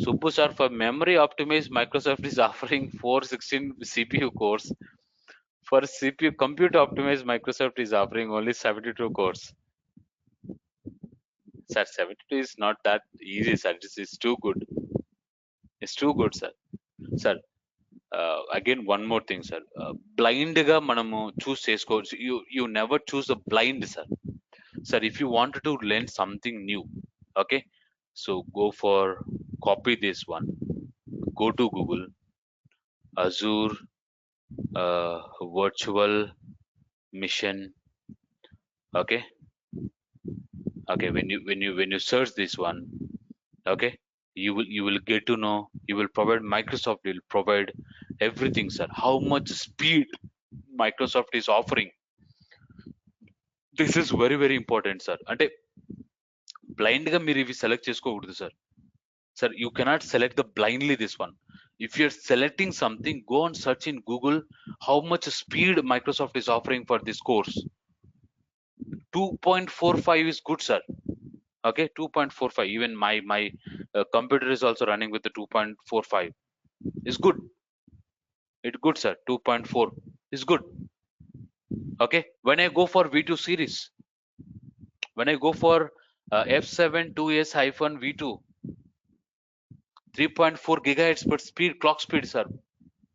Subbu sir, for memory optimized, Microsoft is offering 416 CPU cores. For CPU compute optimized, Microsoft is offering only 72 cores. Sir, 72 is not that easy, sir. It's too good. It's too good, sir. Sir, again, one more thing, sir. Blind ga manamu choose చేసుకోవచ్చు. You never choose a blind, sir. Sir, if you wanted to learn something new, okay, so go for copy this one. Go to Google, Azure virtual mission. Okay, okay. When you search this one, okay, you will get to know. You will provide Microsoft will provide everything, sir. How much speed Microsoft is offering. This is very very important, sir. అంటే blind గా మీరు ఇవి select చేసుకోకూడదు, sir. Sir, you cannot select the blindly this one. If you're selecting something, go and search in Google how much speed Microsoft is offering for this course. 2.45 is good, sir. Okay, 2.45. Even my computer is also running with the 2.45. It's good. It's good, sir. 2.4 is good. Okay, when I go for V2 series, when I go for F7 2S hyphen V2, 3.4 gigahertz per speed, clock speed, sir.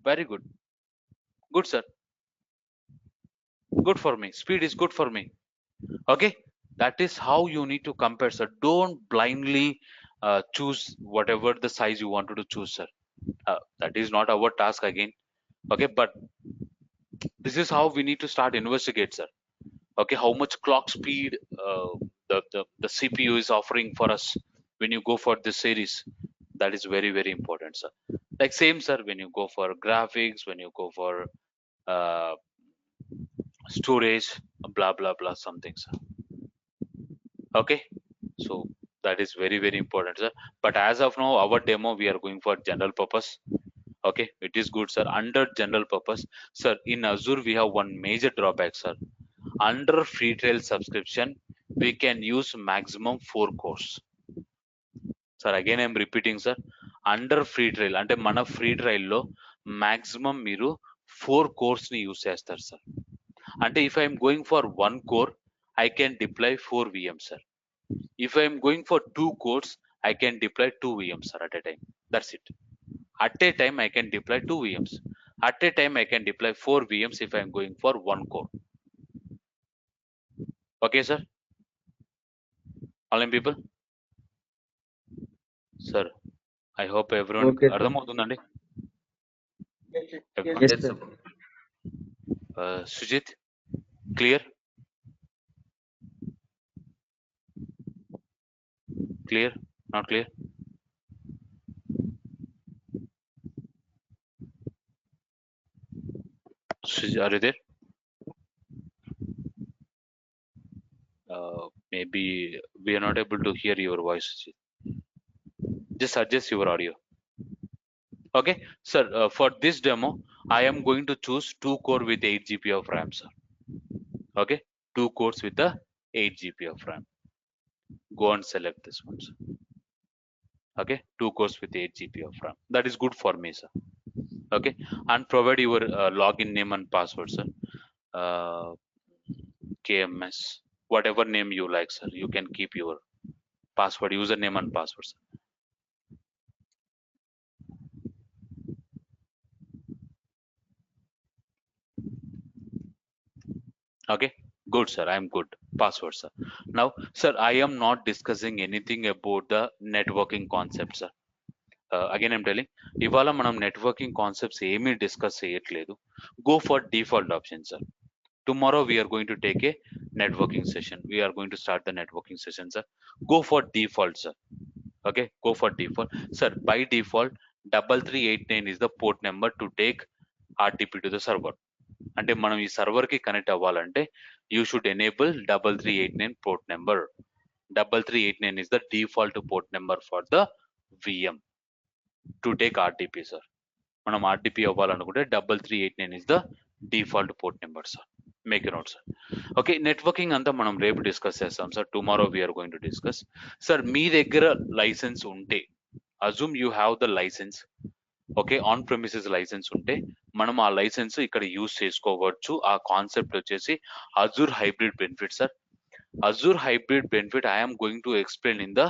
Very good. Good, sir. Good for me. Speed is good for me. Okay, that is how you need to compare, sir. Don't blindly choose whatever the size you wanted to choose, sir. That is not our task again. Okay, but this is how we need to start investigate, sir. Okay, how much clock speed the CPU is offering for us when you go for this series. That is very very important, sir. Like same, sir, when you go for graphics, when you go for uh, storage, blah blah blah something, sir. Okay, so that is very very important, sir. But as of now, our demo we are going for general purpose. Okay, it is good, sir. Under general purpose, sir, in Azure we have one major drawback, sir. Under free trial subscription we can use maximum 4 cores. Sir, again I'm repeating, sir. Under free trial అంటే మన free trial లో maximum మీరు 4 cores ని use చేస్తారు, sir. అంటే if I am going for 1 core, I can deploy 4 VMs, sir. If I am going for 2 cores, I can deploy 2 VMs, sir, at a time. That's it. At a time, I can deploy 2 VMs. At a time, I can deploy 4 VMs if I am going for 1 core. Okay, sir? Online people? Sir, I hope everyone Okay, sir. అర్థమవుతుందండి. Yes, yes, Everyone? Yes, yes, sir. Sujit, clear? Clear? Not clear? Sujit, are you there? Maybe we are not able to hear your voice, Sujit. Just adjust your audio. Okay, sir, for this demo, I am going to choose 2 core with 8 GB of RAM, sir. Okay, 2 cores with the 8 GB of RAM. Go and select this one, sir. Okay, 2 cores with 8 GB of RAM. That is good for me, sir. Okay, and provide your login name and password, sir. KMS, whatever name you like, sir. You can keep your password, username and password, sir. Okay, good, sir. I am good. Password, sir. Now, sir, I am not discussing anything about the networking concept, sir. Again I'm telling, ఇవాళ మనం networking concepts ఏమీ discuss చేయట్లేదు. Go for default option, sir. Tomorrow we are going to take a networking session. We are going to start the networking session, sir. Go for default, sir. Okay, go for default, sir. By default 3389 is the port number to take RTP to the server. అంటే మనం ఈ server కి connect అవ్వాలంటే you should enable 3389 port number. 3389 is the default port number for the VM to take RTP, sir. మనం RDP అవ్వాలనుకుంటే 3389 is the default port number sir. Make a note sir. Okay, networking అంతా మనం రేపు discuss చేస్తాం sir. Tomorrow we are going to discuss. Sir మీ దగ్గర license ఉంటే, assume you have the license, okay, on premises license ఉంటే మనం ఆ లైసెన్స్ ఇక్కడ యూజ్ చేసుకోవచ్చు. ఆ కాన్సెప్ట్ వచ్చేసి Azure hybrid benefit sir. Azure hybrid benefit I am going to explain in the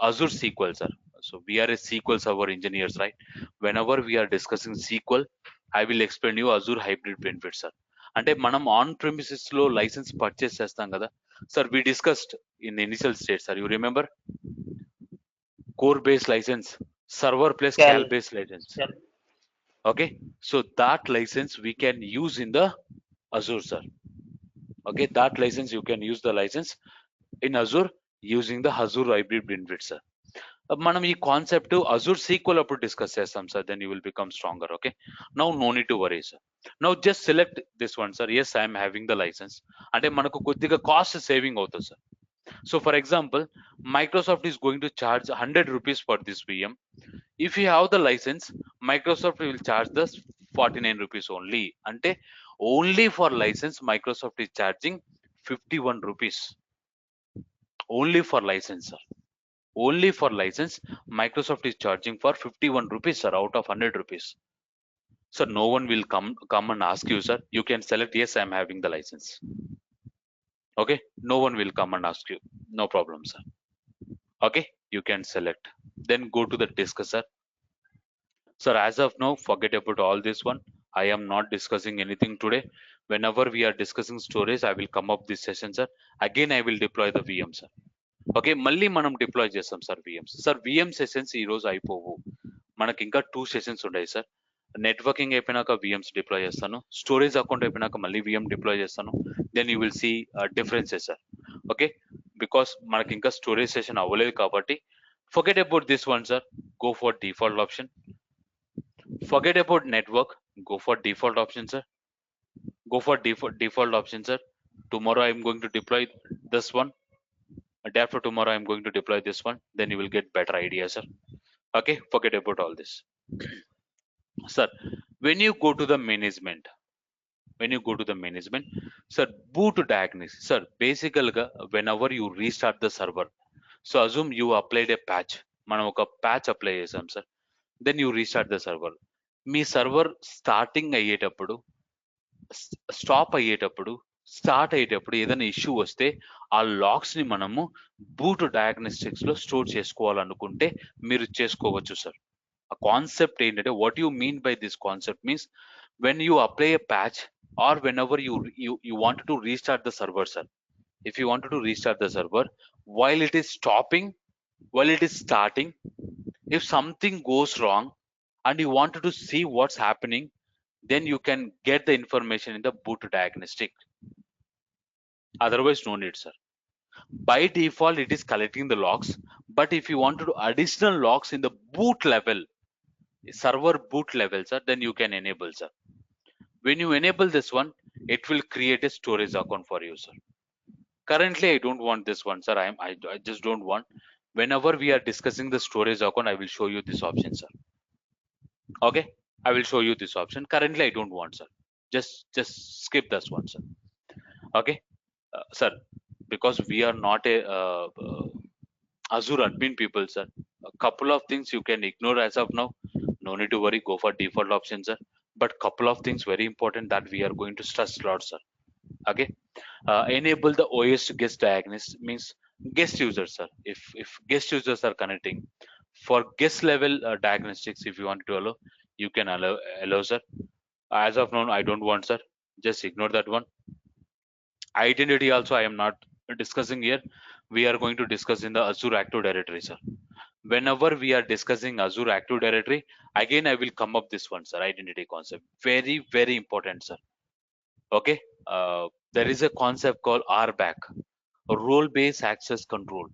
AzureSQL sir. So we are a SQL server engineers, right? Whenever we are discussing SQL, I will explain you Azure hybrid benefits sir. అంటే మనం on premises లో licence purchase చేస్తాం కదా sir. We discussed in initial stage sir, you remember core based license, server plus Cal. cal based license. Okay, so that license we can use in the Azure sir. Okay, that license you can use the license in Azure using the Azure hybrid benefit sir. మనం ఈ concept Azure SQL అప్పుడు discuss చేస్తాం sir. Then you will become stronger. Okay, now no need to worry sir. Now just select this one sir. Yes, I'm having the licence. అంటే మనకు కొద్దిగా cost saving అవుతుంది sir. So for example, Microsoft is going to charge 100 rupees for this VM. If you have the license, Microsoft will charge the 49 rupees only. Ante only for license, Microsoft is charging 51 rupees. Only for license, sir. Only for license, Microsoft is charging for 51 rupees, sir, out of 100 rupees. So no one will come and ask you, sir. You can select, yes, I'm having the license. Okay, no one will come and ask you. No problem, sir. Okay, you can select, then go to the discussor. Sir, as of now, forget about all this one. I am not discussing anything today. Whenever we are discussing storage, I will come up this session, sir. Again, I will deploy the VM, sir. Okay, మళ్ళీ మనం deploy చేస్తాం sir VMs. Sir VM sessions ఈ రోజు అయిపోవు, మనకి ఇంకా 2 sessions ఉన్నాయి sir. Networking అయిపోయినాక విఎమ్స్ డిప్లాయ్ చేస్తాను, స్టోరేజ్ అకౌంట్ అయిపోయినాక మళ్ళీ విఎం డిప్లాయ్ చేస్తాను. Then you will see differences sir. Okay, because మనకి ఇంకా స్టోరేజ్ సెషన్ అవ్వలేదు కాబట్టి forget about this one sir. Go for default option. Forget about network, go for default option sir. Go for default option sir. Tomorrow I am going to deploy this one. Day after tomorrow I'm going to deploy this one. Then you will get better idea sir. Okay, forget about all this. Sir, when you go to the management, sir, boot diagnosis, sir, basically whenever you restart the server, so assume you applied a patch, మనం ఒక patch apply చేసాం sir. Then you restart the server. మీ server starting అయ్యేటప్పుడు, stop అయ్యేటప్పుడు, start అయ్యేటప్పుడు ఏదైనా issue వస్తే ఆ లాగ్స్ ని మనము బూట్ డయాగ్నోస్టిక్స్ లో స్టోర్ చేసుకోవాలనుకుంటే మీరు చేసుకోవచ్చు సార్. ఆ కాన్సెప్ట్ ఏంటంటే, what you mean by this concept means, when you apply a patch or whenever you wanted to restart the server sir, if you wanted to restart the server, while it is stopping, while it is starting, if something goes wrong and you wanted to see what's happening, then you can get the information in the boot diagnostic. Otherwise no need sir. By default it is collecting the logs, but if you want to do additional logs in the boot level, server boot level sir, then you can enable sir. When you enable this one, it will create a storage account for you sir. Currently I don't want this one sir. I just don't want. Whenever we are discussing the storage account, I will show you this option sir. Okay, I will show you this option. Currently I don't want sir. Just skip this one sir. Okay, sir, because we are not a Azure admin people sir, a couple of things you can ignore as of now. No need to worry, go for default option sir. But couple of things very important that we are going to stress a lot sir. Okay, enable the OS guest diagnosis, means guest users sir. If guest users are connecting, for guest level diagnostics, if you want to allow, you can allow sir. As of now I don't want sir, just ignore that one. Identity also I am not discussing here. We are going to discuss in the Azure Active Directory sir. Whenever we are discussing Azure Active Directory, again I will come up this one sir, identity concept, very very important sir. Okay, there is a concept called RBAC, role based access control.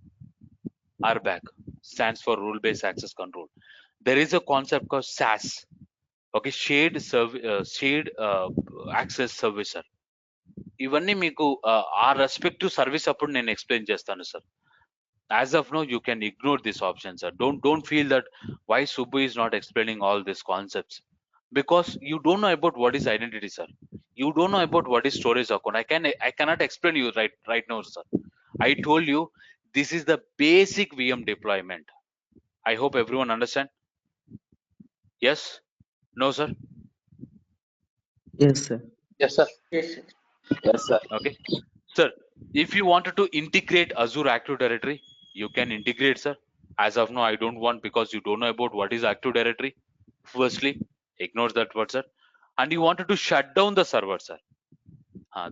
RBAC stands for role based access control. There is a concept called SAS. Okay, shared access service sir. ఇవన్నీ మీకు ఆ respective service అప్పుడు నేను explain చేస్తాను sir. As of now you can ignore this option sir. Don't feel that why Subbu is not explaining all these concepts. because you don't know about what is identity, sir. You don't know about what is storage account. I cannot explain you right now, sir. I told you this is the basic VM deployment. I hope everyone understand. Yes? No, sir? Yes, sir. Yes, sir. Yes, sir. Yes, sir. Okay. Sir, if you wanted to integrate Azure Active Directory, you can integrate, sir. As of now, I don't want because you don't know about what is Active Directory. Firstly, ignore that word, sir. And you wanted to shut down the server, sir.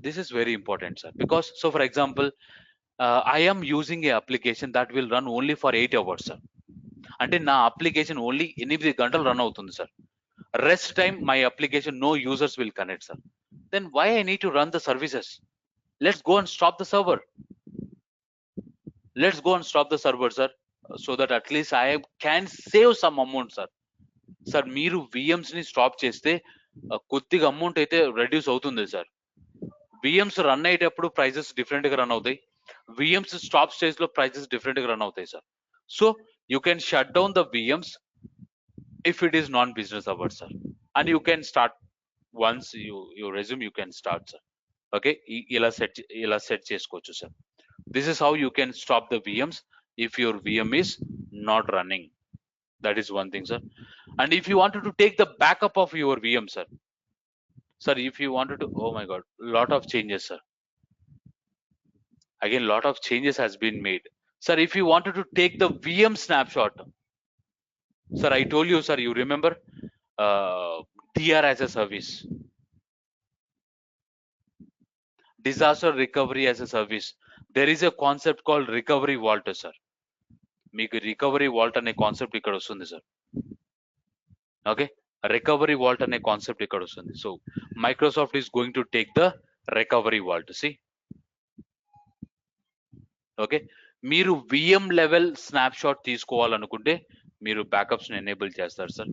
This is very important, sir. Because, so for example, I am using a application that will run only for 8 hours, sir. అంటే నా application only 8 గంటలు run అవుతుంది sir. Rest time my application no users will connect sir. Then why I need to run the services? Let's go and stop the server. Let's go and stop the server, sir, so that at least I can save some amount, sir. Sir మీరు VMs ని stop చేస్తే కొద్దిగా amount అయితే reduce అవుతుంది sir. VMs run అయ్యేటప్పుడు prices different గా run అవుతాయి. VMs stop stage లో ప్రైజెస్ డిఫరెంట్ గా రన్ అవుతాయి sir. So you can shut down the VMs if it is non-business hours, sir, and you can start once you resume, you can start, sir. Okay, ఇలా set చేసుకోవచ్చు sir. This is how you can stop the VMs if your VM is not running. That is one thing, sir. And if you wanted to take the backup of your VM, sir, if you wanted to, oh my god, lot of changes, sir. Again, lot of changes has been made, sir. If you wanted to take the VM snapshot, sir, I told you, sir, you remember DR as a service, disaster recovery as a service. There is a concept called recovery vault, sir. మీకు recovery vault అనే concept ఇక్కడ వస్తుంది sir. Okay, recovery vault అనే concept ఇక్కడ వస్తుంది. So Microsoft is going to take the recovery vault. See, okay, మీరు VM level snapshot తీసుకోవాలనుకుంటే మీరు బ్యాకప్స్ ని ఎనేబుల్ చేస్తారు sir.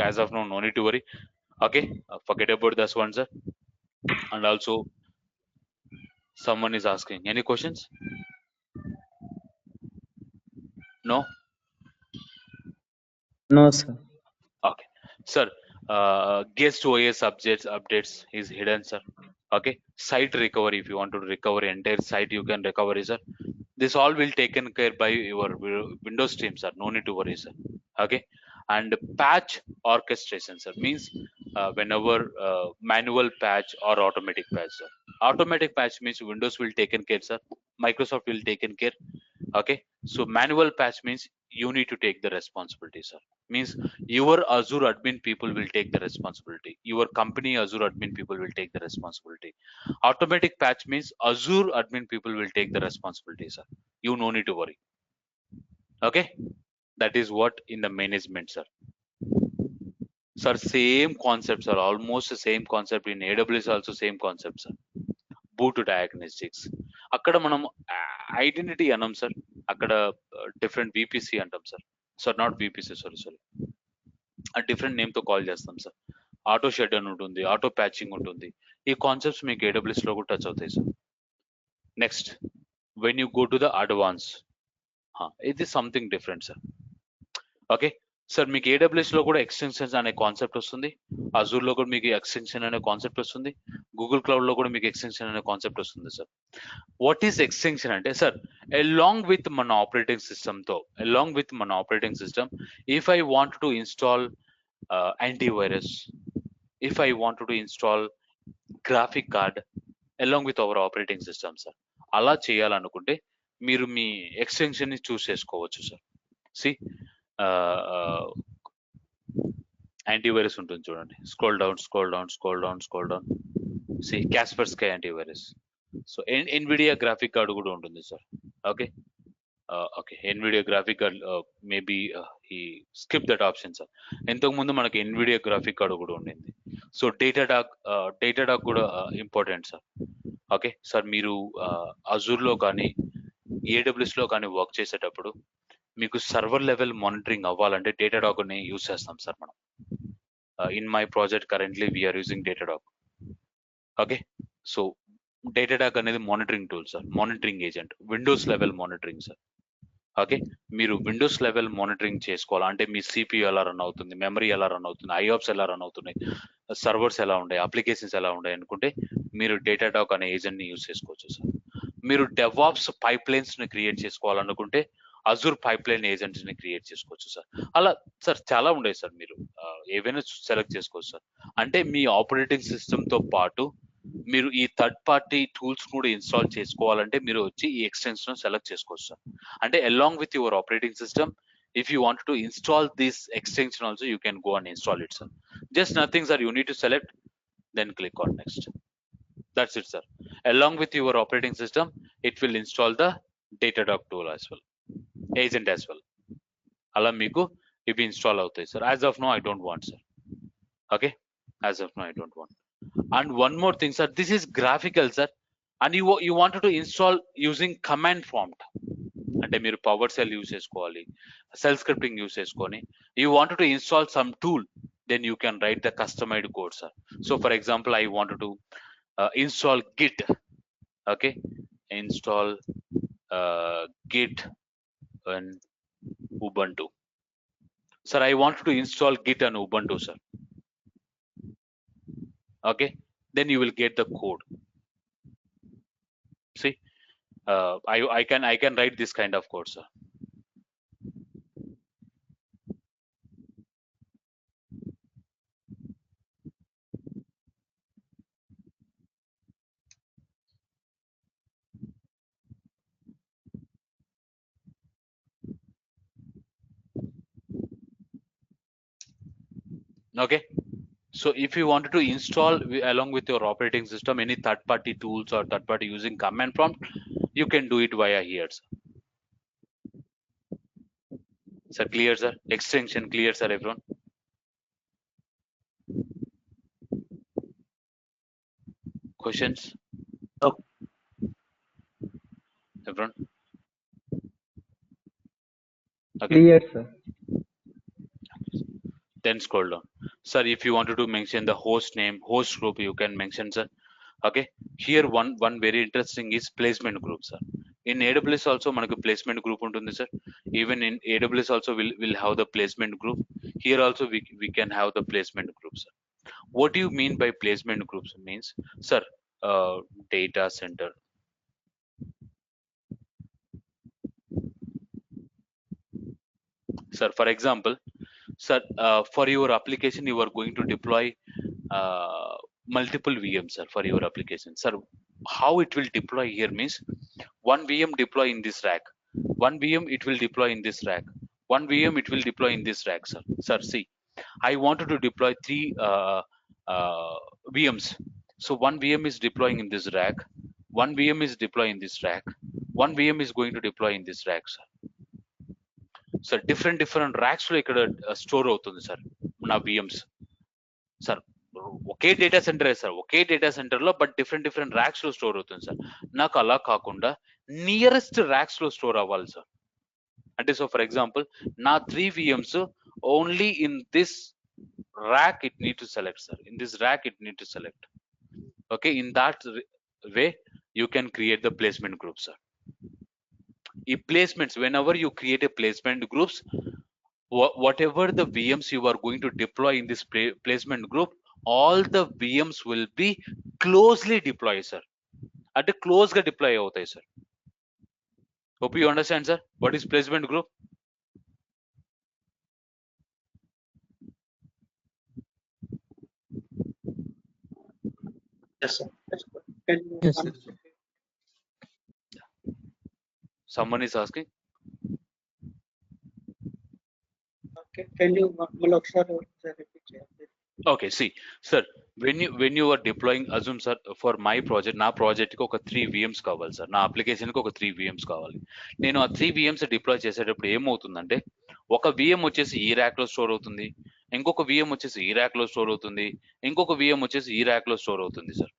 As of now need to worry. Okay, forget about this one, sir. And also someone is asking any questions? No? No, sir. Okay, sir. Guest OS updates is hidden, sir. Okay, site recovery, if you want to recover entire site, you can recover it, sir. This all will taken care by your Windows team, sir. No need to worry, sir. Okay, and patch orchestration, sir, means whenever manual patch or automatic patch, sir. Automatic patch means Windows will taken care, sir. Microsoft will taken care. Okay, so manual patch means you need to take the responsibility, sir. Means your Azure admin people will take the responsibility. Your company Azure admin people will take the responsibility. Automatic patch means Azure admin people will take the responsibility, sir. You no need to worry. Okay, that is what in the management, sir. Sir, same concepts are almost the same concept in AWS, also same concept, sir. Boot diagnostics, అక్కడ మనం identity అన్నాం sir. అక్కడ different VPC అంటాం sir. Sir not VPC, sorry, ఆ different name తో call చేస్తాం sir. Auto shed అని ఉంటుంది, ఆటో ప్యాచింగ్ ఉంటుంది. ఈ కాన్సెప్ట్స్ మీకు AWS లో కూడా టచ్ అవుతాయి sir. Next, when you go to the advance, ఇది something different sir. Okay sir, మీకు AWS లో కూడా ఎక్స్టెన్షన్స్ అనే కాన్సెప్ట్ వస్తుంది. Azure లో కూడా మీకు ఎక్స్టెన్షన్ అనే కాన్సెప్ట్ వస్తుంది. గూగుల్ క్లౌడ్ లో కూడా మీకు ఎక్స్టెన్షన్ అనే కాన్సెప్ట్ వస్తుంది సార్. వాట్ ఈస్ ఎక్స్టెన్షన్ అంటే సార్, అలాంగ్ విత్ మన operating system, if I want to install antivirus, if I wanted to install graphic card along with our operating system, sir, అలా చేయాలనుకుంటే మీరు మీ ఎక్స్టెన్షన్ ని చూస్ చేసుకోవచ్చు sir. C, antivirus ఉంటుంది చూడండి, scroll down. See, Kaspersky antivirus. So Nvidia graphic card కూడా ఉంటుంది sir. Okay, Nvidia graphic card maybe ఈ స్కిప్ దట్ ఆప్షన్ సార్. ఇంతకు ముందు మనకి ఎన్విడియా గ్రాఫిక్ కార్డు కూడా ఉండింది. సో డేటాడాక్ కూడా ఇంపార్టెంట్ సార్. ఓకే సార్, మీరు Azure లో కానీ AWS లో కానీ వర్క్ చేసేటప్పుడు మీకు సర్వర్ లెవెల్ మానిటరింగ్ అవ్వాలంటే డేటాడాక్ ని యూస్ చేస్తాం సార్ మనం. In my project currently we're using Datadog. Okay, so Datadog అనేది monitoring tool sir, monitoring agent, Windows level monitoring sir. Okay, మీరు విండోస్ లెవెల్ మానిటరింగ్ చేసుకోవాలి అంటే మీ సిపియు ఎలా రన్ అవుతుంది, మెమరీ ఎలా రన్ అవుతుంది, ఐఆప్స్ ఎలా రన్ అవుతున్నాయి, సర్వర్స్ ఎలా ఉన్నాయి, అప్లికేషన్స్ ఎలా ఉన్నాయి అనుకుంటే మీరు డేటాడాక్ అనే ఏజెంట్ని యూజ్ చేసుకోవచ్చు సార్. మీరు డెవాప్స్ పైప్లైన్స్ ని క్రియేట్ చేసుకోవాలనుకుంటే అజూర్ పైప్లైన్ ఏజెంట్స్ ని క్రియేట్ చేసుకోవచ్చు సార్. అలా సార్ చాలా ఉన్నాయి సార్, మీరు ఏవైనా సెలెక్ట్ చేసుకోవచ్చు సార్. అంటే మీ ఆపరేటింగ్ సిస్టమ్ తో పాటు మీరు ఈ థర్డ్ పార్టీ టూల్స్ కూడా ఇన్స్టాల్ చేసుకోవాలంటే మీరు వచ్చి ఈ ఎక్స్టెన్షన్ సెలెక్ట్ చేసుకోవచ్చు సార్. అంటే along with your operating system, if you want to install this extension also, you can go and install it sir. Just nothing sir, you need to select, then click on next. That's it sir. Along with your operating system, it will install the Datadog tool as well, agent as well. అలా మీకు ఇవి install అవుతాయి sir. As of now I don't want sir. Okay, as of now I don't want. And one more thing sir, this is graphical sir, and you wanted to install using command prompt. అంటే మీరు PowerShell use చేసుకోవాలి, shell scripting use చేసుకొని you want to install some tool, then you can write the customised code sir. So for example I want to install Git. Okay, install Git and Ubuntu. Sir, I want to install Git and Ubuntu, sir. Okay, then you will get the code. See, I can write this kind of code, sir. Okay, so if you wanted to install along with your operating system any third-party tools or third-party using command prompt, you can do it via here, sir. Sir, clear, sir? Extension clear, sir, everyone? Questions? Oh. Everyone? Okay. Clear, sir. Then scroll down. Sir, if you wanted to mention the host name, host group, you can mention, sir. Okay, here one very interesting is placement group, sir. In AWS also manaku placement group untundi, sir. Even in AWS also will have the placement group. Here also we can have the placement group, sir. What do you mean by placement groups? Means, sir, data center. Sir, for example, sir, for your application you are going to deploy multiple VMs, sir, for your application. Sir, how it will deploy here means one VM deploy in this rack, one VM it will deploy in this rack, one VM it will deploy in this rack, sir. Sir, see, I wanted to deploy three VMs. So one VM is deploying in this rack, one VM is deploying in this rack, one VM is going to deploy in this rack, sir. Sir different racks లో ఇక్కడ store అవుతుంది sir నా VMs. Sir ఒకే data సెంటరే sir, ఒకే data centre లో but different racks లో store అవుతుంది sir. నాకు అలా కాకుండా నియరెస్ట్ ర్యాక్స్ లో స్టోర్ అవ్వాలి సార్. అంటే సో ఫర్ ఎగ్జాంపుల్ నా 3 VMs only in this rack it need to select sir, in this rack it need to select. Okay, in that way you can create the placement group sir. ఈ placements, whenever you create a placement groups, whatever the VMs you are going to deploy in this placement group, all the VMs will be closely deployed, sir. అంటే close గా deploy అవుతాయి sir. Hope you understand, sir. What is placement group? Yes, sir. Can you Yes, sir. Someone is asking. can you మళ్ళీ ఒకసారి repeat చేయండి? Okay, see, sir, when you are deploying, assume sir, for my project, నా project కి ఒక 3 VMs కావాలి sir, నా application కి ఒక 3 VMs కావాలి. నేను ఆ 3 VMs డిప్లాయ్ చేసేటప్పుడు ఏమవుతుందంటే, ఒక VM వచ్చేసి ఈ ర్యాక్ లో స్టోర్ అవుతుంది, ఇంకొక VM వచ్చేసి ఈ ర్యాక్ లో స్టోర్ అవుతుంది, ఇంకొక VM వచ్చేసి ఈ ర్యాక్ లో స్టోర్ అవుతుంది సార్.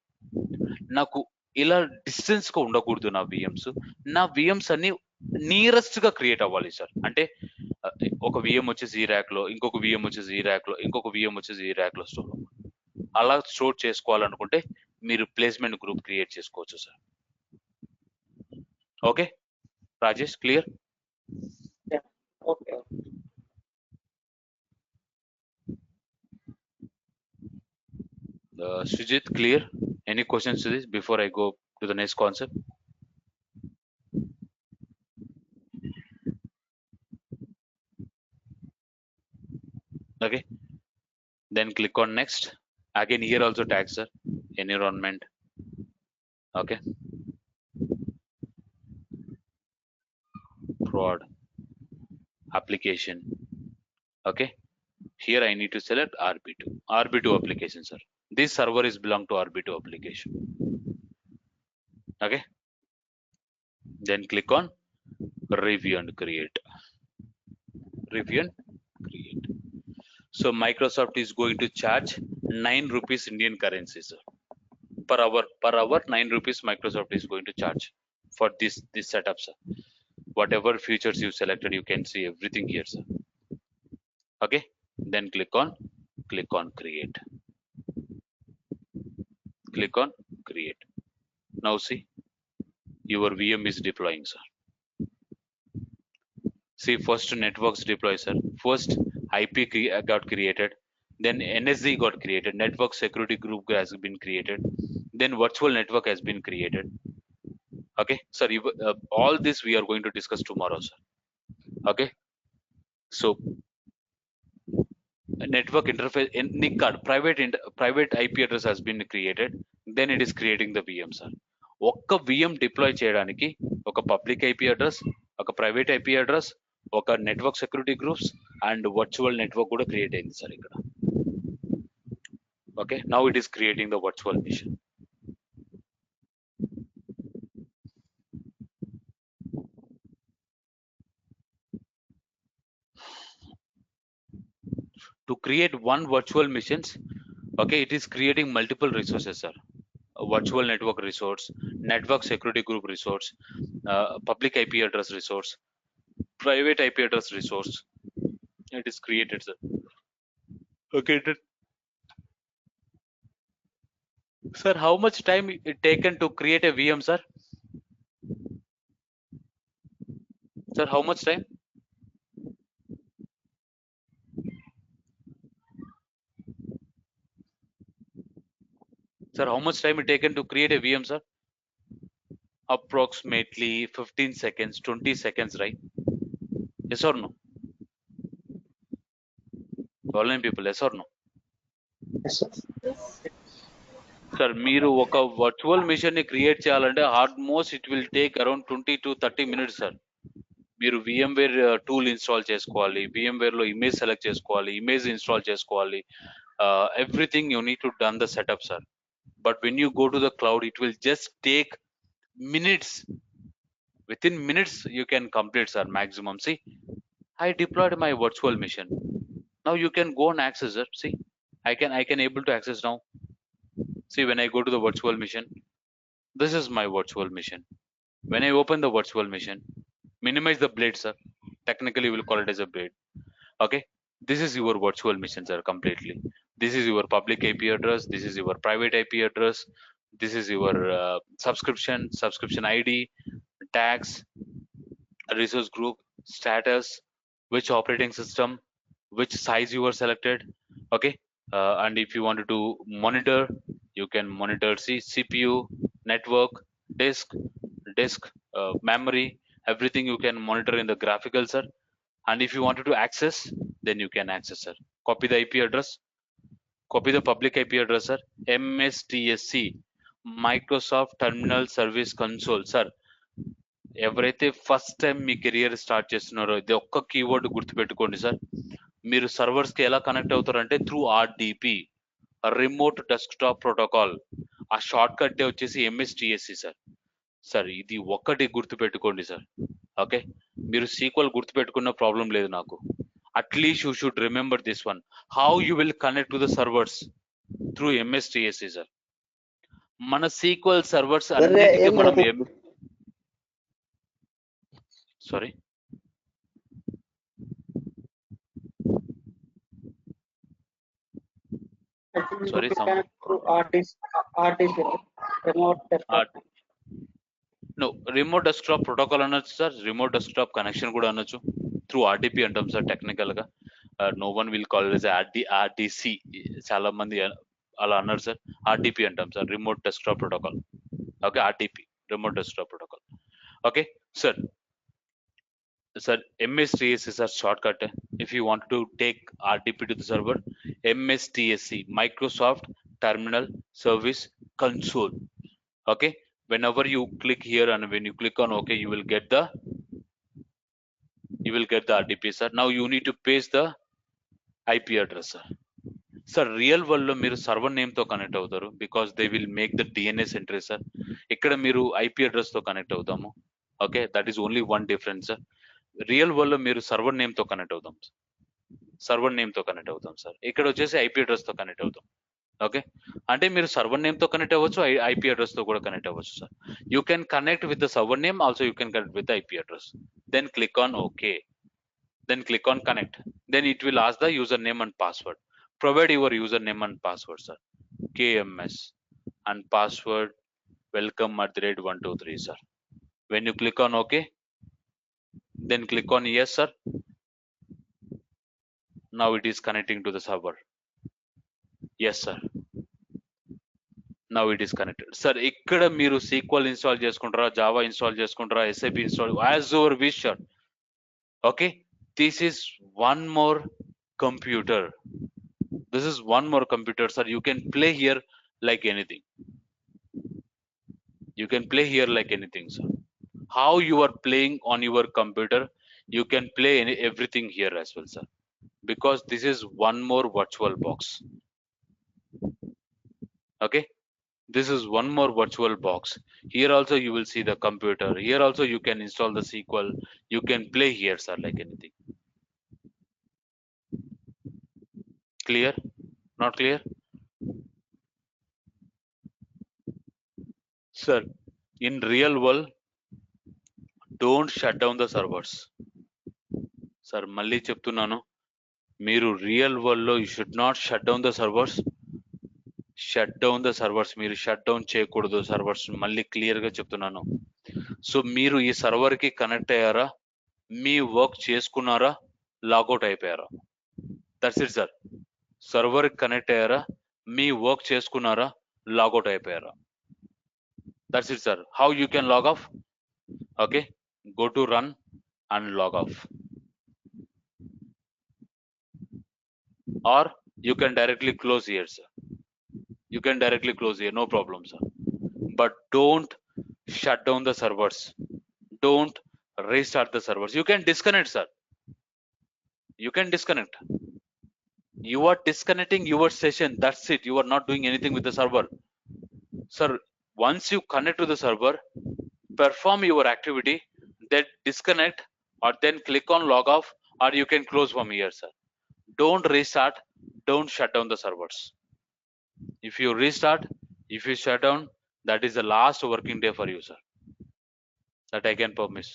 నాకు ఇలా డిస్టెన్స్ గా ఉండకూడదు నా VMs. నా VMs అన్ని నియరెస్ట్ గా క్రియేట్ అవ్వాలి సార్. అంటే ఒక విఎం వచ్చేసి ఈ ర్యాక్ లో, ఇంకొక విఎం వచ్చేసి ఈ ర్యాక్ లో, ఇంకొక విఎం వచ్చేసి ఈ ర్యాక్ లో స్టోర్ అలా స్టోర్ చేసుకోవాలనుకుంటే మీరు ప్లేస్మెంట్ గ్రూప్ క్రియేట్ చేసుకోవచ్చు sir. Okay Rajesh, clear? Srijit, clear? Any questions to this before I go to the next concept? Okay, then click on next. Again, here also tags are environment. Okay, prod application. Okay, here I need to select RB2 application, sir. This server is belong to RB2 application. Okay, then click on review and create. Review and create. So Microsoft is going to charge 9 rupees Indian currency, sir. Per hour, 9 rupees Microsoft is going to charge for this setup, sir. Whatever features you selected, you can see everything here, sir. Okay, then click on create. Click on create. Now see, your VM is deploying, sir. See, first networks deploy, sir. First IP got created, then NSG got created, network security group has been created, then virtual network has been created. Okay, sir, all this we are going to discuss tomorrow, sir. Okay, so network interface in NIC card, private IP address has been created, then it is creating the VM, sir. ఒక్క VM deploy చేయడానికి ఒక public IP address, ఒక private IP address, ఒక network security groups and virtual network కూడా create అయింది sir ఇక్కడ. Okay, now it is creating the virtual machine. To create one virtual missions, okay, it is creating multiple resources, sir. A virtual network resource, network security group resource, public IP address resource, private IP address resource. It is created, sir. Okay, sir, how much time it taken to create a VM, sir? Sir, how much time? Sir, how much time it taken to create a VM, sir? Approximately 15 seconds, 20 seconds, right? Yes or no? Online people, yes or no? Yes, sir. Sir మీరు ఒక virtual machine ని create చేయాలంటే almost it will take around 20 to 30 minutes, sir. మీరు VMware tool install చేసుకోవాలి, VMware లో image select చేసుకోవాలి, image install చేసుకోవాలి, everything you need to done the setup, sir. But when you go to the cloud, it will just take minutes. Within minutes you can complete, sir, maximum. See, I deployed my virtual machine. Now you can go and access it. See, I can able to access now. See, when I go to the virtual machine, this is my virtual machine. When I open the virtual machine, minimize the blade, sir. Technically we'll call it as a blade. Okay, this is your virtual machine, sir, completely. This is your public IP address, this is your private IP address, this is your subscription ID, tags, resource group, status, which operating system, which size you were selected. Okay, and if you wanted to monitor, you can monitor CPU, network, disk, memory, everything you can monitor in the graphical, sir. And if you wanted to access, then you can access, sir. Copy the IP address, copy the public IP address, sir. MSTSC, Microsoft Terminal Service Console, sir. ఎవరైతే first time మీ career start చేస్తున్నారో ఇది ఒక్క keyword గుర్తుపెట్టుకోండి, sir. మీరు servers కి ఎలా connect అవుతారంటే through RDP, remote desktop protocol. ఆ షార్ట్ కట్ వచ్చేసి MSTSC, సార్. సార్, ఇది ఒక్కటి గుర్తుపెట్టుకోండి, సార్. ఓకే, మీరు సీక్వెల్ గుర్తుపెట్టుకున్న ప్రాబ్లం లేదు నాకు. At least you should remember this one. How you will connect to the servers through MSTSC, sir. మన సీక్వెల్ సర్వర్స్ అన్నిటికీ మనం sorry Sorry, through RDC, remote desktop. No, remote desktop protocol అనొచ్చు, sir. Remote desktop connection కూడా అనొచ్చు. Through RDP అంటాం, sir. Technical గా no one will call it RDC. చాలా మంది అలా అన్నారు, సార్. ఆర్డిపి అంటాం sir, remote desktop protocol. Okay, RDP remote desktop protocol. Okay sir. Sir, MSTS is a shortcut. If you want to take RDP to the server, MSTSC, Microsoft Terminal Service Console. Okay, whenever you click here and when you click on OK, you will get the RDP, sir. Now you need to paste the IP address, sir. Sir, real world లో మీరు server name తో connect అవుతారు, because they will make the DNS entry, sir. ఇక్కడ మీరు IP address తో connect అవుతాము. Okay, that is only one difference, sir. Real world లో మీరు సర్వర్ నేమ్ తో కనెక్ట్ అవుతాం, సార్. ఇక్కడ వచ్చేసి ఐపీ అడ్రస్ తో కనెక్ట్ అవుతాం. ఓకే, అంటే మీరు సర్వర్ నేమ్ తో కనెక్ట్ అవ్వచ్చు, ఐపీ అడ్రస్ తో కూడా కనెక్ట్ అవ్వచ్చు, sir. You can connect with the server name, also you can connect with IP address. Then click on okay, then click on connect. Then it will ask the username and password. Provide your username and password, sir. KMS and password welcome@123, sir. When you click on OK, then click on yes, sir. Now it is connecting to the server. Yes, sir. Now it is connected. Sir, ikkada మీరు SQL install చేసుకుంటారా, Java install చేసుకుంటారా, SAP install, Azure Visual. Okay, this is one more computer. This is one more computer, sir. You can play here like anything. You can play here like anything, sir. How you are playing on your computer, you can play everything here as well, sir. Because this is one more virtual box. Okay, this is one more virtual box. Here also you will see the computer. Here also you can install the SQL. You can play here, sir, like anything. Clear? Not clear? Sir, in real world, don't shut down the servers. Sir, మళ్ళీ చెప్తున్నాను, మీరు real world లో you should not shut down the servers. మీరు shut down చేయకూడదు servers, మళ్ళీ clear గా చెప్తున్నాను. So మీరు ఈ సర్వర్ కి కనెక్ట్ అయ్యారా, మీ వర్క్ చేసుకున్నారా, లాగౌట్ అయిపోయారా, దట్స్ ఇట్, సార్. సర్వర్ కి కనెక్ట్ అయ్యారా, మీ వర్క్ చేసుకున్నారా, లాగౌట్ అయిపోయారా, that's it, sir. How you can log off? Okay, go to run and log off, or you can directly close here, sir. You can directly close here, no problem, sir. But don't shut down the servers, don't restart the servers. You can disconnect, sir. You can disconnect. You are disconnecting your session, that's it. You are not doing anything with the server, sir. Once you connect to the server, perform your activity, then disconnect, or then click on log off, or you can close from here, sir. Don't restart, don't shut down the servers. If you restart, if you shut down, that is the last working day for you, sir. That I can promise.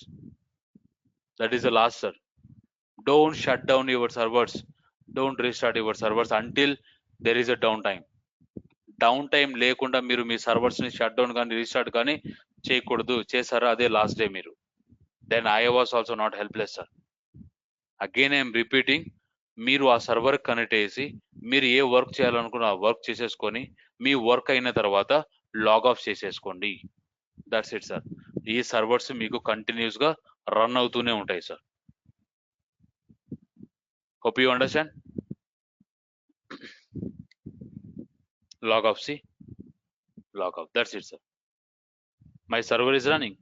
That is the last, sir. Don't shut down your servers, don't restart your servers until there is a downtime. Downtime లేకుండా మీరు మీ servers ని shut down కానీ restart కానీ చేయకూడదు. చేశారా, అదే last day మీరు. Then I was also not helpless, sir. Again I am repeating, మీరు ఆ సర్వర్ కనెక్ట్ చేసి మీరు ఏ వర్క్ చేయాలనుకున్న ఆ వర్క్ చేసేసుకొని మీ వర్క్ అయిన తర్వాత లాగ్ ఆఫ్ చేసేసుకోండి. That's it, sir. ఈ సర్వర్స్ మీకు కంటిన్యూస్ గా రన్ అవుతూనే ఉంటాయి, sir. Hope you understand. log off, see, log off, that's it, sir. My server is running,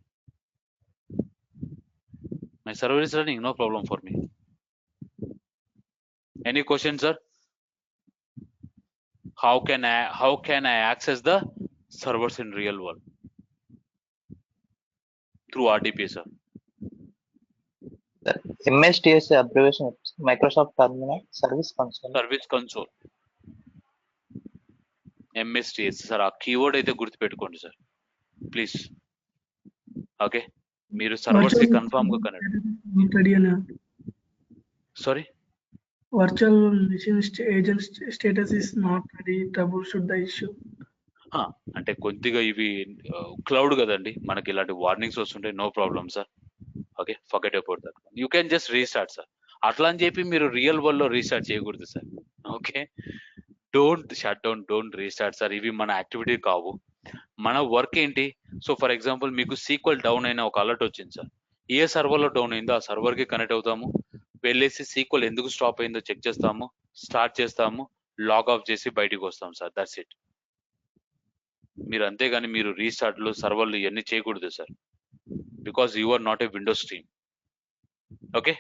no problem for me. Any question, sir? How can I access the servers in real world? Through RDP, sir. MSTS abbreviation Microsoft Terminal Service Console. Service console. MSTS, sir. ఆ keyword అయితే గుర్తుపెట్టుకోండి, sir, please. Okay, మీరు servers కి confirm గా connect. Sorry, virtual machine agent status is not ready, troubleshoot the issue. అంటే కొద్దిగా ఇవి cloud కదండి, మనకి ఇలాంటి వార్నింగ్స్ వస్తుంటాయి. No problem, sir. Okay, forget about that. You can just restart, sir. అట్లా అని చెప్పి మీరు రియల్ వరల్డ్ లో రీస్టార్ట్ చేయకూడదు, sir. Okay, don't shut down, don't restart sir. ఇవి మన యాక్టివిటీ కావు. మన వర్క్ ఏంటి? సో ఫర్ ఎగ్జాంపుల్ మీకు సీక్వెల్ డౌన్ అయిన ఒక అలర్ట్ వచ్చింది సార్. ఏ సర్వర్లో డౌన్ అయిందో ఆ సర్వర్కి కనెక్ట్ అవుతాము, వెళ్ళేసి సీక్వెల్ ఎందుకు స్టాప్ అయిందో చెక్ చేస్తాము, స్టార్ట్ చేస్తాము, లాగ్ ఆఫ్ చేసి బయటికి వస్తాం సార్. That's it. మీరు అంతేగాని మీరు రీస్టార్ట్లు సర్వర్లు ఇవన్నీ చేయకూడదు sir, because you are not a Windows team. Okay,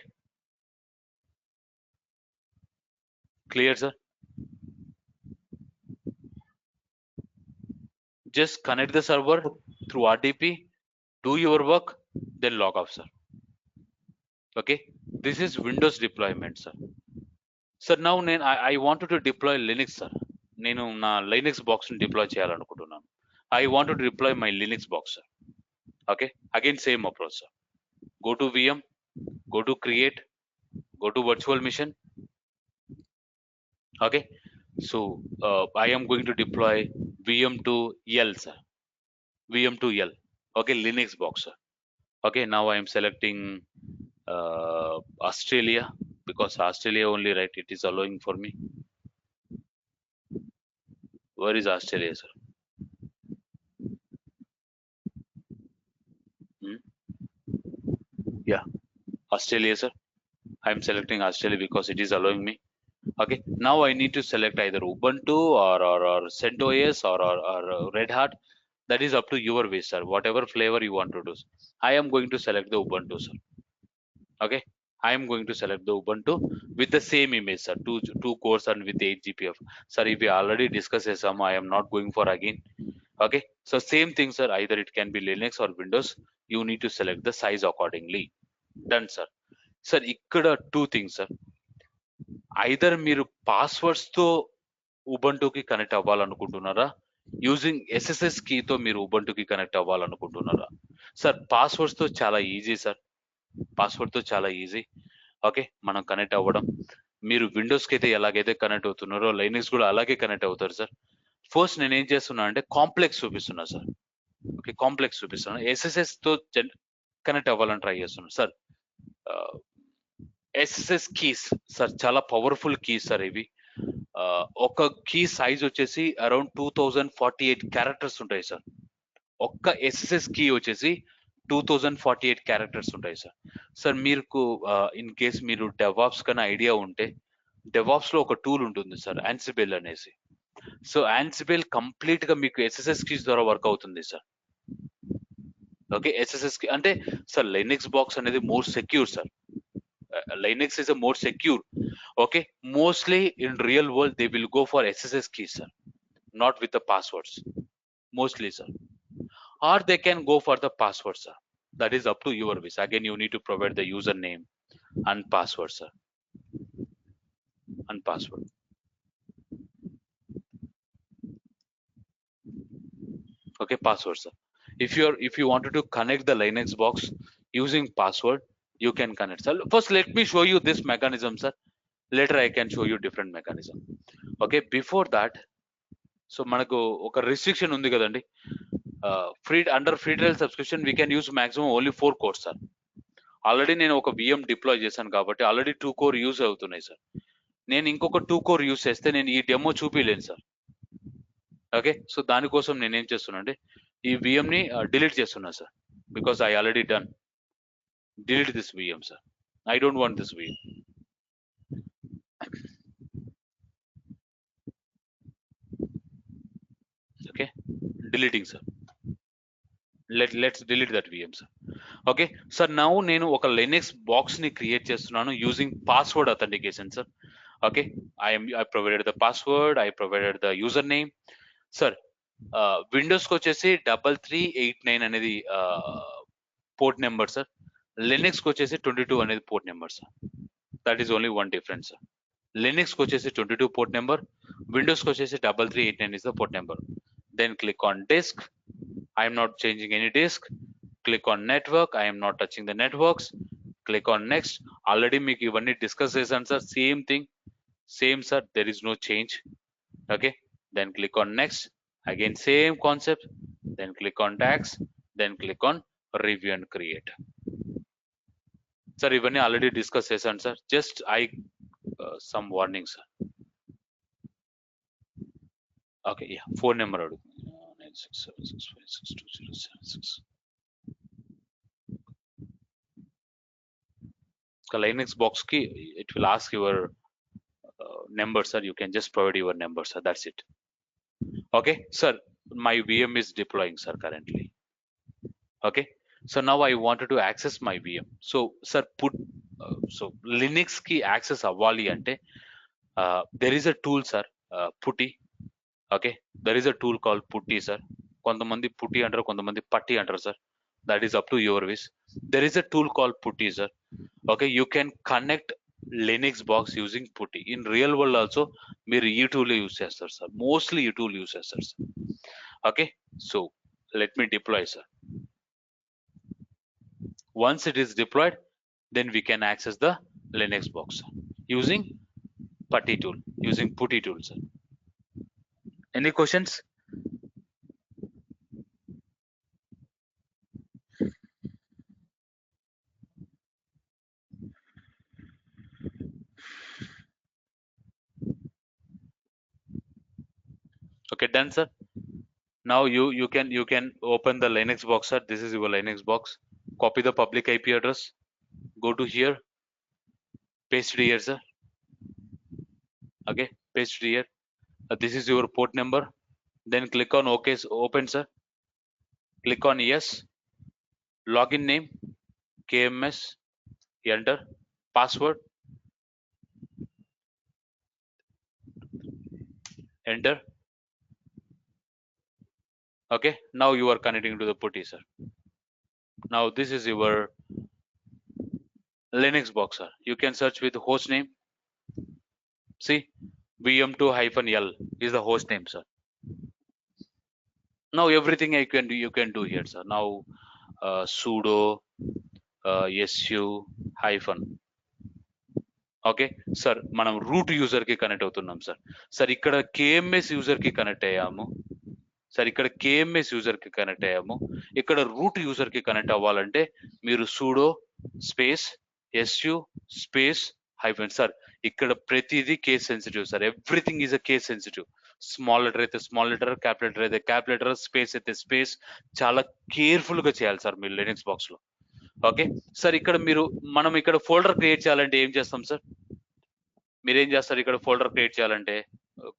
clear sir? Just connect the server through RDP, do your work, then log off, sir. Okay, this is Windows deployment, sir. Sir, now I wanted to deploy Linux, sir. నేను నా Linux box ని deploy చేయాలనుకుంటున్నాను. I want to deploy my Linux box, sir. Okay, again same approach, sir. Go to VM, go to create, go to virtual machine. Okay, so I am going to deploy VM to L, sir. VM to L. Okay, Linux box, sir. Okay, now I am selecting Australia, because Australia only, right? It is allowing for me. Where is Australia, sir? Yeah, Australia, sir. I am selecting Australia because it is allowing me. Okay, now I need to select either Ubuntu or CentOS or Red Hat. That is up to your wish, sir. Whatever flavor you want to do. I am going to select the Ubuntu, sir. Okay, I am going to select the Ubuntu with the same image, sir. Two cores and with 8 GPF. Sir, if we already discussed some, I am not going for again. Okay, so same thing, sir. Either it can be Linux or Windows. You need to select the size accordingly. Done, sir. Sir, ikkada two things, sir. Either మీరు passwords తో ఉబంటుకి connect అవ్వాలనుకుంటున్నారా, using SSS కీతో మీరు ఉబంటుకి connect అవ్వాలనుకుంటున్నారా? Sir, passwords తో చాలా easy sir. Password తో చాలా easy. Okay, మనం connect అవ్వడం. మీరు విండోస్కి అయితే ఎలాగైతే కనెక్ట్ అవుతున్నారో లైనక్స్ కూడా అలాగే కనెక్ట్ అవుతారు సార్. ఫస్ట్ నేను ఏం చేస్తున్నా అంటే కాంప్లెక్స్ చూపిస్తున్నా సార్. ఓకే, కాంప్లెక్స్ చూపిస్తున్నా. ఎస్ఎస్ఎస్ తో కనెక్ట్ అవ్వాలని ట్రై చేస్తున్నా సార్. ఎస్ఎస్ఎస్ కీస్ సార్ చాలా పవర్ఫుల్ కీస్ సార్ ఇవి. ఒక కీ సైజ్ వచ్చేసి అరౌండ్ 2048 క్యారెక్టర్స్ ఉంటాయి సార్. ఒక్క ఎస్ఎస్ఎస్ కీ వచ్చేసి 2048 క్యారెక్టర్స్ ఉంటాయి సార్. సార్ మీకు ఇన్ కేస్ మీరు డెవాప్స్ కన్నా ఐడియా ఉంటే, డెవాప్స్ లో ఒక టూల్ ఉంటుంది సార్, యాన్సిబెల్ అనేసి. సో యాన్సిబెల్ కంప్లీట్ గా మీకు ఎస్ఎస్ఎస్ కీస్ ద్వారా వర్క్ అవుతుంది సార్. ఓకే, ఎస్ఎస్ఎస్ కీ అంటే సార్ లైనక్స్ బాక్స్ అనేది more secure sir. Linux is a more secure. Okay, mostly in real world they will go for SSS keys, sir, not with the passwords. Mostly, sir, or they can go for the password, sir. That is up to your wish. Again, you need to provide the username and password, sir, and password. Okay, password, sir. If you wanted to connect the Linux box using password, you can connect, sir. First, let me show you this mechanism, sir. Later I can show you different mechanism. Okay, before that, so మనకు ఒక restriction ఉంది కదండి. Under free trial subscription we can use maximum only 4 course sir. Already నేను ఒక VM deploy చేశాను కాబట్టి already 2 core use అవుతున్నాయి sir. నేను ఇంకొక 2 కోర్ యూజ్ చేస్తే నేను ఈ డెమో చూపిలేను సార్. ఓకే, సో దానికోసం నేను ఏం చేస్తున్నా అంటే ఈ విఎం ని డిలీట్ చేస్తున్నా sir. Because I already done delete this VM sir. I don't want this VM. Okay, deleting, sir. Let's delete that VM, sir. Okay, sir, now నేను ఒక Linux box ని క్రియేట్ చేస్తున్నాను using password authentication, sir. Okay, I provided the password, I provided the username. Sir, Windows కి వచ్చేసి 3389 అనేది port number sir. Linux కి వచ్చేసి 22 అనేది port number sir. That is only one difference sir. Linux కి వచ్చేసి 22 పోర్ట్ నెంబర్, Windows కి వచ్చేసి 3389 is the port number. Then click on disk. I am not changing any disk. Click on network. I am not touching the networks. Click on next. Already మీకు ఇవన్నీ discuss చేశాను sir. Same thing, same sir, there is no change. Okay, then click on next. Again same concept. Then click on tags. Then click on review and create. Sir ఇవన్నీ already discuss చేశాను sir. Just some warnings, sir. Okay, yeah, phone number అడుగుతుంది 9676562076. Linux box ki it will ask your number, sir. You can just provide your number, sir. That's it. Okay, sir. My VM is deploying, sir, currently. Okay, so now I wanted to access my VM. So, sir, so Linux ki access అవ్వాలి అంటే there is a tool, sir, putty. Okay, there is a tool called putty, sir. కొంతమంది putty అంటారు, కొంతమంది పట్టి అంటారు, sir. That is up to your wish. There is a tool called putty, sir. Okay, you can connect Linux box using putty. In real world also మీరు ఈ tool use చేస్తారు, sir. Mostly ఈ tool use చేస్తారు, sir. Okay, so let me deploy, sir. Once it is deployed, then we can access the Linux box using putty tool, using putty tool, sir. Any questions? Okay, done, sir. Now you can open the Linux box, sir. This is your Linux box. Copy the public IP address. Go to here. Paste it here, sir. Okay, paste it here. This is your port number. Then click on OK. Open, sir. Click on yes. Login name KMS. Enter. Password. Enter. Okay, now you are connecting to the putty, sir. Now this is your Linux box, sir. You can search with host name. See, VM2-L is the host name, sir. Now everything you can do here, sir. Now sudo su hyphen. Okay sir, మనం root user కి connect అవుతున్నాం, sir. Sir ఇక్కడ KMS user కి connect అయ్యాము. Sir ఇక్కడ KMS user కి connect అయ్యాము. ఇక్కడ రూట్ యూజర్ కి కనెక్ట్ అవ్వాలంటే మీరు sudo space su space hyphen. Sir ఇక్కడ ప్రతిదీ case sensitive, sir. Everything is a case sensitive. Small letter అయితే స్మాల్ లెటర్, క్యాప్ లెటర్ అయితే క్యాప్ లెటర్, స్పేస్ అయితే స్పేస్. చాలా కేర్ఫుల్ గా చేయాలి, సార్, మీరు లినక్స్ బాక్స్ లో. ఓకే సార్, ఇక్కడ మనం ఇక్కడ ఫోల్డర్ క్రియేట్ చేయాలంటే ఏం చేస్తాం, సార్? మీరేం చేస్తారు ఇక్కడ ఫోల్డర్ క్రియేట్ చేయాలంటే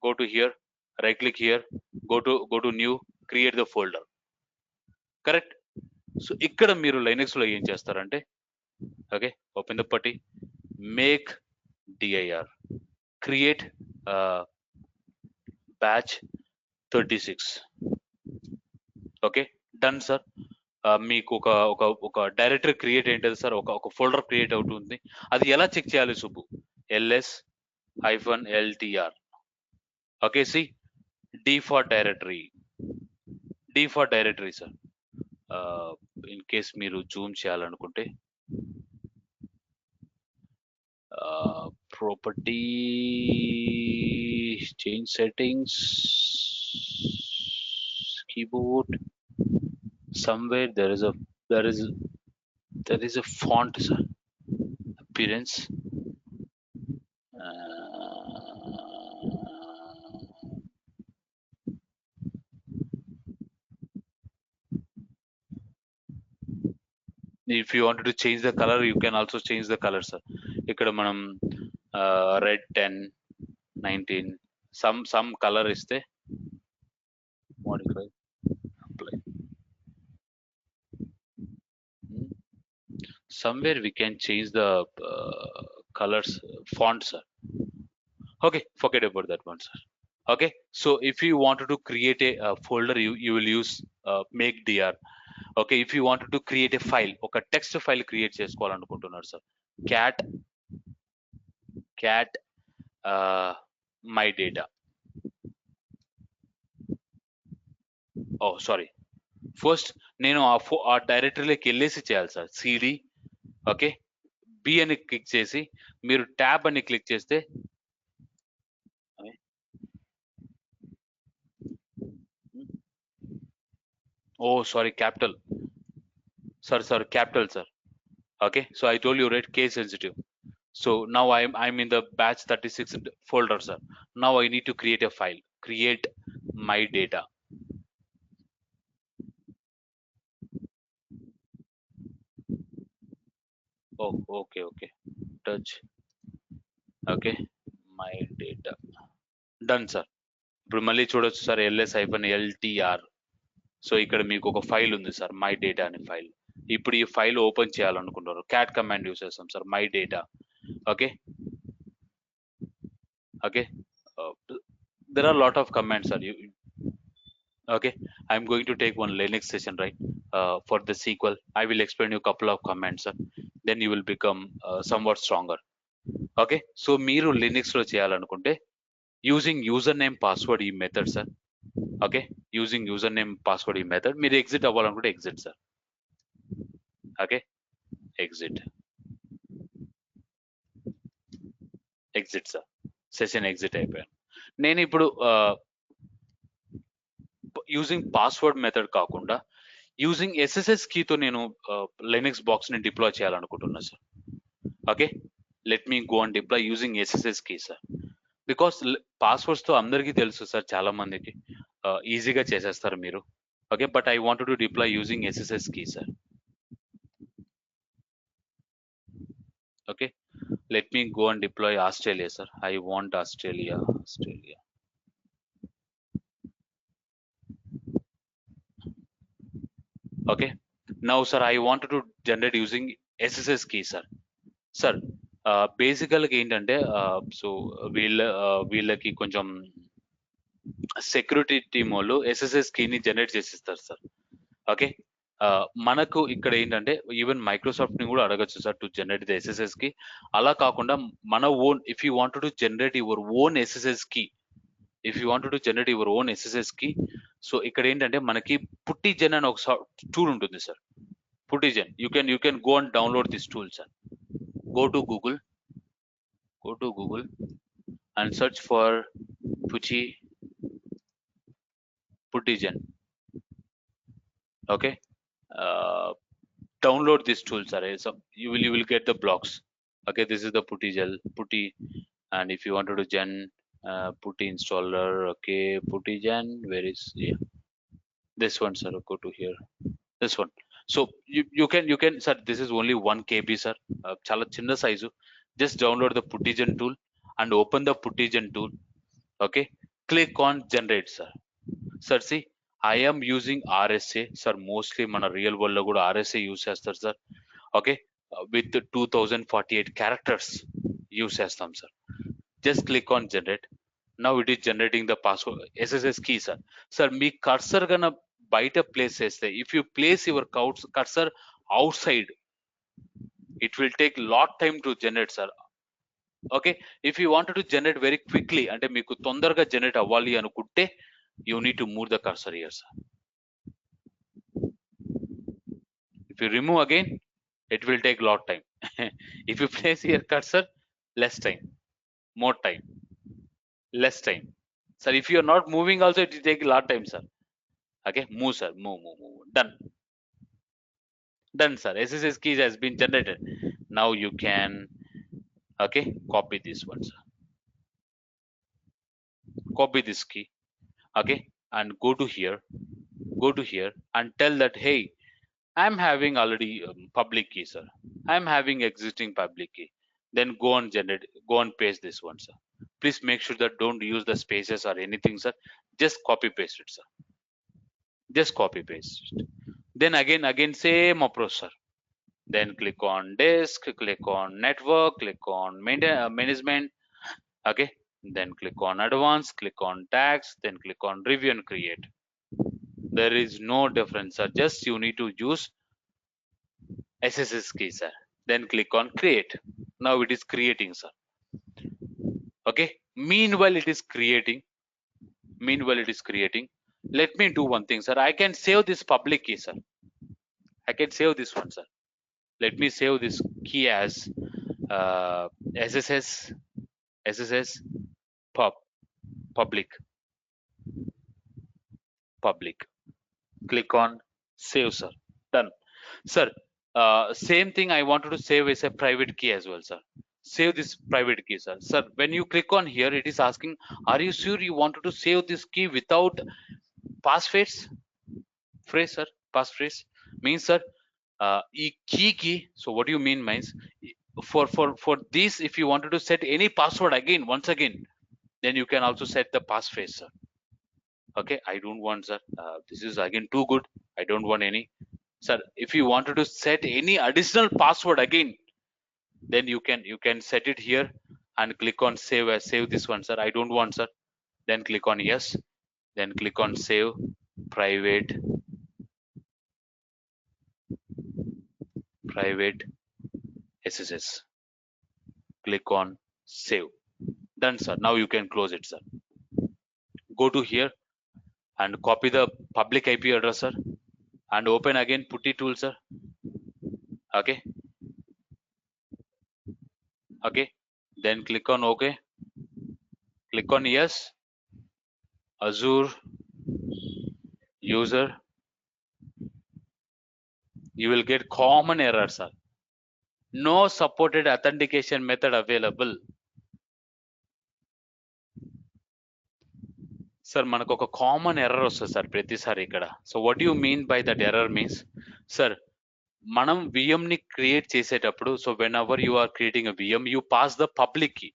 go to here, right click here, go to new, create the folder. Correct. So ఇక్కడ మీరు లైనక్స్ లో ఏం చేస్తారంటే, okay, open the PuTTY, make dir, create batch 36. Okay, done, sir. మీకు ఒక డైరెక్టరీ క్రియేట్ ఏంటది, సార్? ఒక ఫోల్డర్ క్రియేట్ అవుతుంది. అది ఎలా చెక్ చేయాలి, Subbu? ls-ltr. Okay, see default directory, sir. In case మీరు జూమ్ చేయాలనుకుంటే property, change settings, keyboard, somewhere there is a font, sir. Appearance, if you wanted to change the color, you can also change the color, sir. ఇక్కడ మనం red 10, 19 some color ఇస్తే modify, apply. Somewhere we can change the colors, font, sir. Okay, forget about that one, sir. Okay, so if you wanted to create a folder, you will use make dir. Okay, if you wanted to create a file, ఒక text file create చేసుకోవాలనుకుంటున్నారు, sir, cat my data. Oh sorry, first నేను ఆ డైరెక్టరీలోకి వెళ్ళేసి చేయాలి, sir. CD, okay, B అని click చేసి మీరు ట్యాబ్ అని క్లిక్ చేస్తే oh sorry, capital, sir, capital, sir. Okay, so I told you, right, case sensitive. So now I'm in the batch 36 folder, sir. Now I need to create a file. create my data. Oh, okay. Touch. Okay, my data. Done, sir. ఇప్పుడు మళ్ళీ చూడొచ్చు sir ls-ltr. So ఇక్కడ మీకు ఒక file ఉంది sir, my data అనే file. ఇప్పుడు ఈ ఫైల్ ఓపెన్ చేయాలనుకుంటున్నారు, క్యాట్ కమాండ్ యూస్ చేస్తాం sir, my data. Okay okay there are lot of commands sir. Okay, I'm going to take one Linux session, right? For the SQL I will explain you a couple of commands sir. Then you will become somewhat stronger. Okay, so మీరు Linux లో చేయాలనుకుంటే using user name password ఈ method sir. Okay, using user name password ఈ method. మీరు exit అవ్వాలనుకుంటే exit sir. Okay, exit sir, session exit అయిపోయాను. నేను ఇప్పుడు యూజింగ్ పాస్వర్డ్ మెథడ్ కాకుండా యూజింగ్ ఎస్ఎస్ఎస్ కీతో నేను లినక్స్ బాక్స్ ని డిప్లాయ్ చేయాలనుకుంటున్నా sir. Okay, let me go and deploy using SSS key sir. Because passwords తో అందరికీ తెలుసు సార్, చాలా మందికి ఈజీగా చేసేస్తారు మీరు. Okay, but I want to deploy using SSS key sir. Okay, let me go and deploy Australia sir. I want Australia. Okay, now sir I wanted to generate using SSS key sir. బేసికల్గా ఏంటంటే so వీళ్ళకి కొంచెం security team వాళ్ళు SSS కీని generate చేసిస్తారు sir. Okay, మనకు ఇక్కడ ఏంటంటే ఈవెన్ మైక్రోసాఫ్ట్ ని కూడా అడగచ్చు sir to generate the SSS key. అలా కాకుండా మన own, if you want to generate your own SSS key, so ఇక్కడ ఏంటంటే మనకి పుట్టిజెన్ అని ఒక టూల్ ఉంటుంది sir. PuTTYgen, you can go and download this tool sir. go to Google and search for Puttigen. Okay, download this tool sir. So you will get the blocks. Okay, this is the putty, and if you wanted to gen putty installer, okay, Puttigen, where is, yeah, this one sir, go to here, this one. So you can sir, this is only 1 KB sir, chala chinna size. Just download the Puttigen tool and open the Puttigen tool. Okay, click on generate sir. Sir, see, I am using RSA sir. Mostly mana real world lo kuda RSA use chestar sir. Okay, with 2048 characters use chestam sir. Just click on generate. Now it is generating the password SSS key sir. Sir, me cursor గన బయట place చేస్తే, if you place your cursor out side, it will take lot time to generate sir. Okay, if you wanted to generate very quickly, అంటే మీకు తొందరగా generate అవ్వాలి అనుకుంటే you need to move the cursor here sir. If you remove again, it will take lot time. If you place your cursor, less time, more time, less time sir. If you are not moving also, it will take a lot time sir. Okay, move sir, move. Done sir, SSS keys has been generated. Now you can, okay, copy this one sir, copy this key. Okay, and go to here and tell that, hey, I'm having already public key sir, I'm having existing public key. Then go and paste this one sir. Please make sure that don't use the spaces or anything sir. Just copy paste it sir. Just copy paste it. Then again same approach sir. Then click on disk, click on network, click on management. Okay, then click on advanced, click on tags, then click on review and create. There is no difference sir. Just you need to use SSS key sir. Then click on create. Now it is creating sir. Okay, meanwhile it is creating. Let me do one thing sir. I can save this public key sir. I can save this one sir. Let me save this key as SSS public. Click on save sir. Done sir. Same thing I wanted to save as a private key as well sir. save this private key, sir. Sir, when you click on here, it is asking, are you sure you wanted to save this key without passphrase? Phrase, sir. Passphrase means, sir, key. So what do you mean means, for this, if you wanted to set any password again, once again, then you can also set the passphrase, sir. Okay, I don't want, sir. This is again too good. I don't want any, sir. If you wanted to set any additional password again, then you can set it here and click on save as save this one, sir. I don't want, sir. Then click on yes, then click on save private SSS. Click on save. Done, sir. Now you can close it, sir. Go to here and copy the public IP address, sir, and open again putty tool, sir. Okay, okay, then click on OK, click on yes, Azure user. You will get common error, sir. No supported authentication method available. Sir మనకు ఒక common error వస్తుంది sir ప్రతిసారి ఇక్కడ. So what you mean by that error means, sir మనం VM ని create చేసేటప్పుడు, so whenever you are creating a VM, you pass the public key.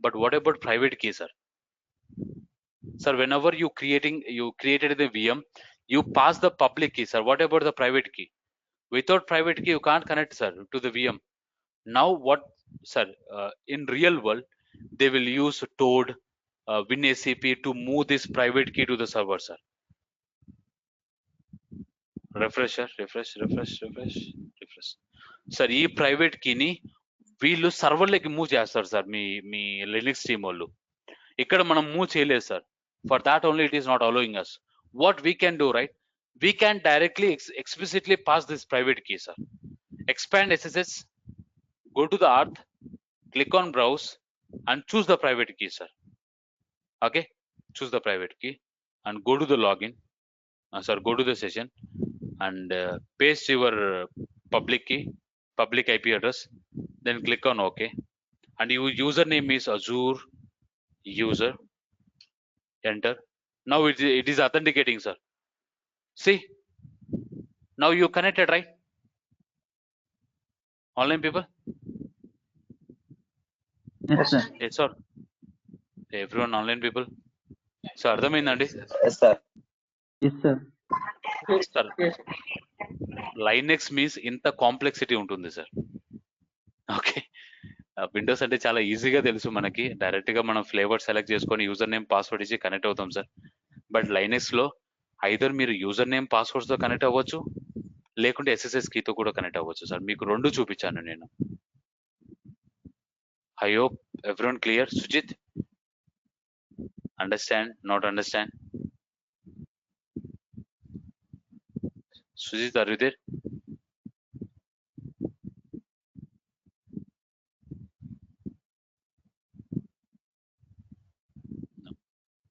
But what about private key, sir? Sir, whenever you created the VM, you pass the public key, sir. What about the private key? Without private key, you can't connect, sir, to the VM. Now what, sir, in real world, they will use Toad, WinACP to move this private key to the server, sir. Refresh, sir. Refresh. Sir, ఈ private కీని వీళ్ళు సర్వర్లోకి move చేస్తారు sir, మీ Linux team వాళ్ళు. ఇక్కడ మనం move చేయలేదు sir. For that only it is not allowing us. What we can do, right? We can directly explicitly pass this private key, sir. Expand SSH, go to the auth, click on browse and choose the private key, sir. Okay, choose the private key and go to the login, sir, go to the session and paste your public key, public IP address, then click on OK, and your username is Azure user. Enter. Now it is authenticating, sir. See, now you connected, right? Online people? Yes, sir. Yes, sir. Everyone online people? So అర్థమైందండి? Yes, sir. Yes, sir. Yes, Sir, yes. Linux means ఇంత complexity ఉంటుంది sir. Okay, Windows అంటే చాలా ఈజీగా తెలుసు మనకి, direct గా మనం ఫ్లేవర్ సెలెక్ట్ చేసుకొని యూజర్ నేమ్ పాస్వర్డ్ ఇచ్చి కనెక్ట్ అవుతాం సార్. బట్ లైనక్స్ లో ఐదర్ మీరు యూజర్ నేమ్ పాస్వర్డ్స్ తో కనెక్ట్ అవ్వచ్చు, లేకుంటే SSH కీతో కూడా కనెక్ట్ అవ్వచ్చు సార్. మీకు రెండు చూపించాను నేను. I hope everyone clear. Sujit, understand, not understand? Sujit, are you there?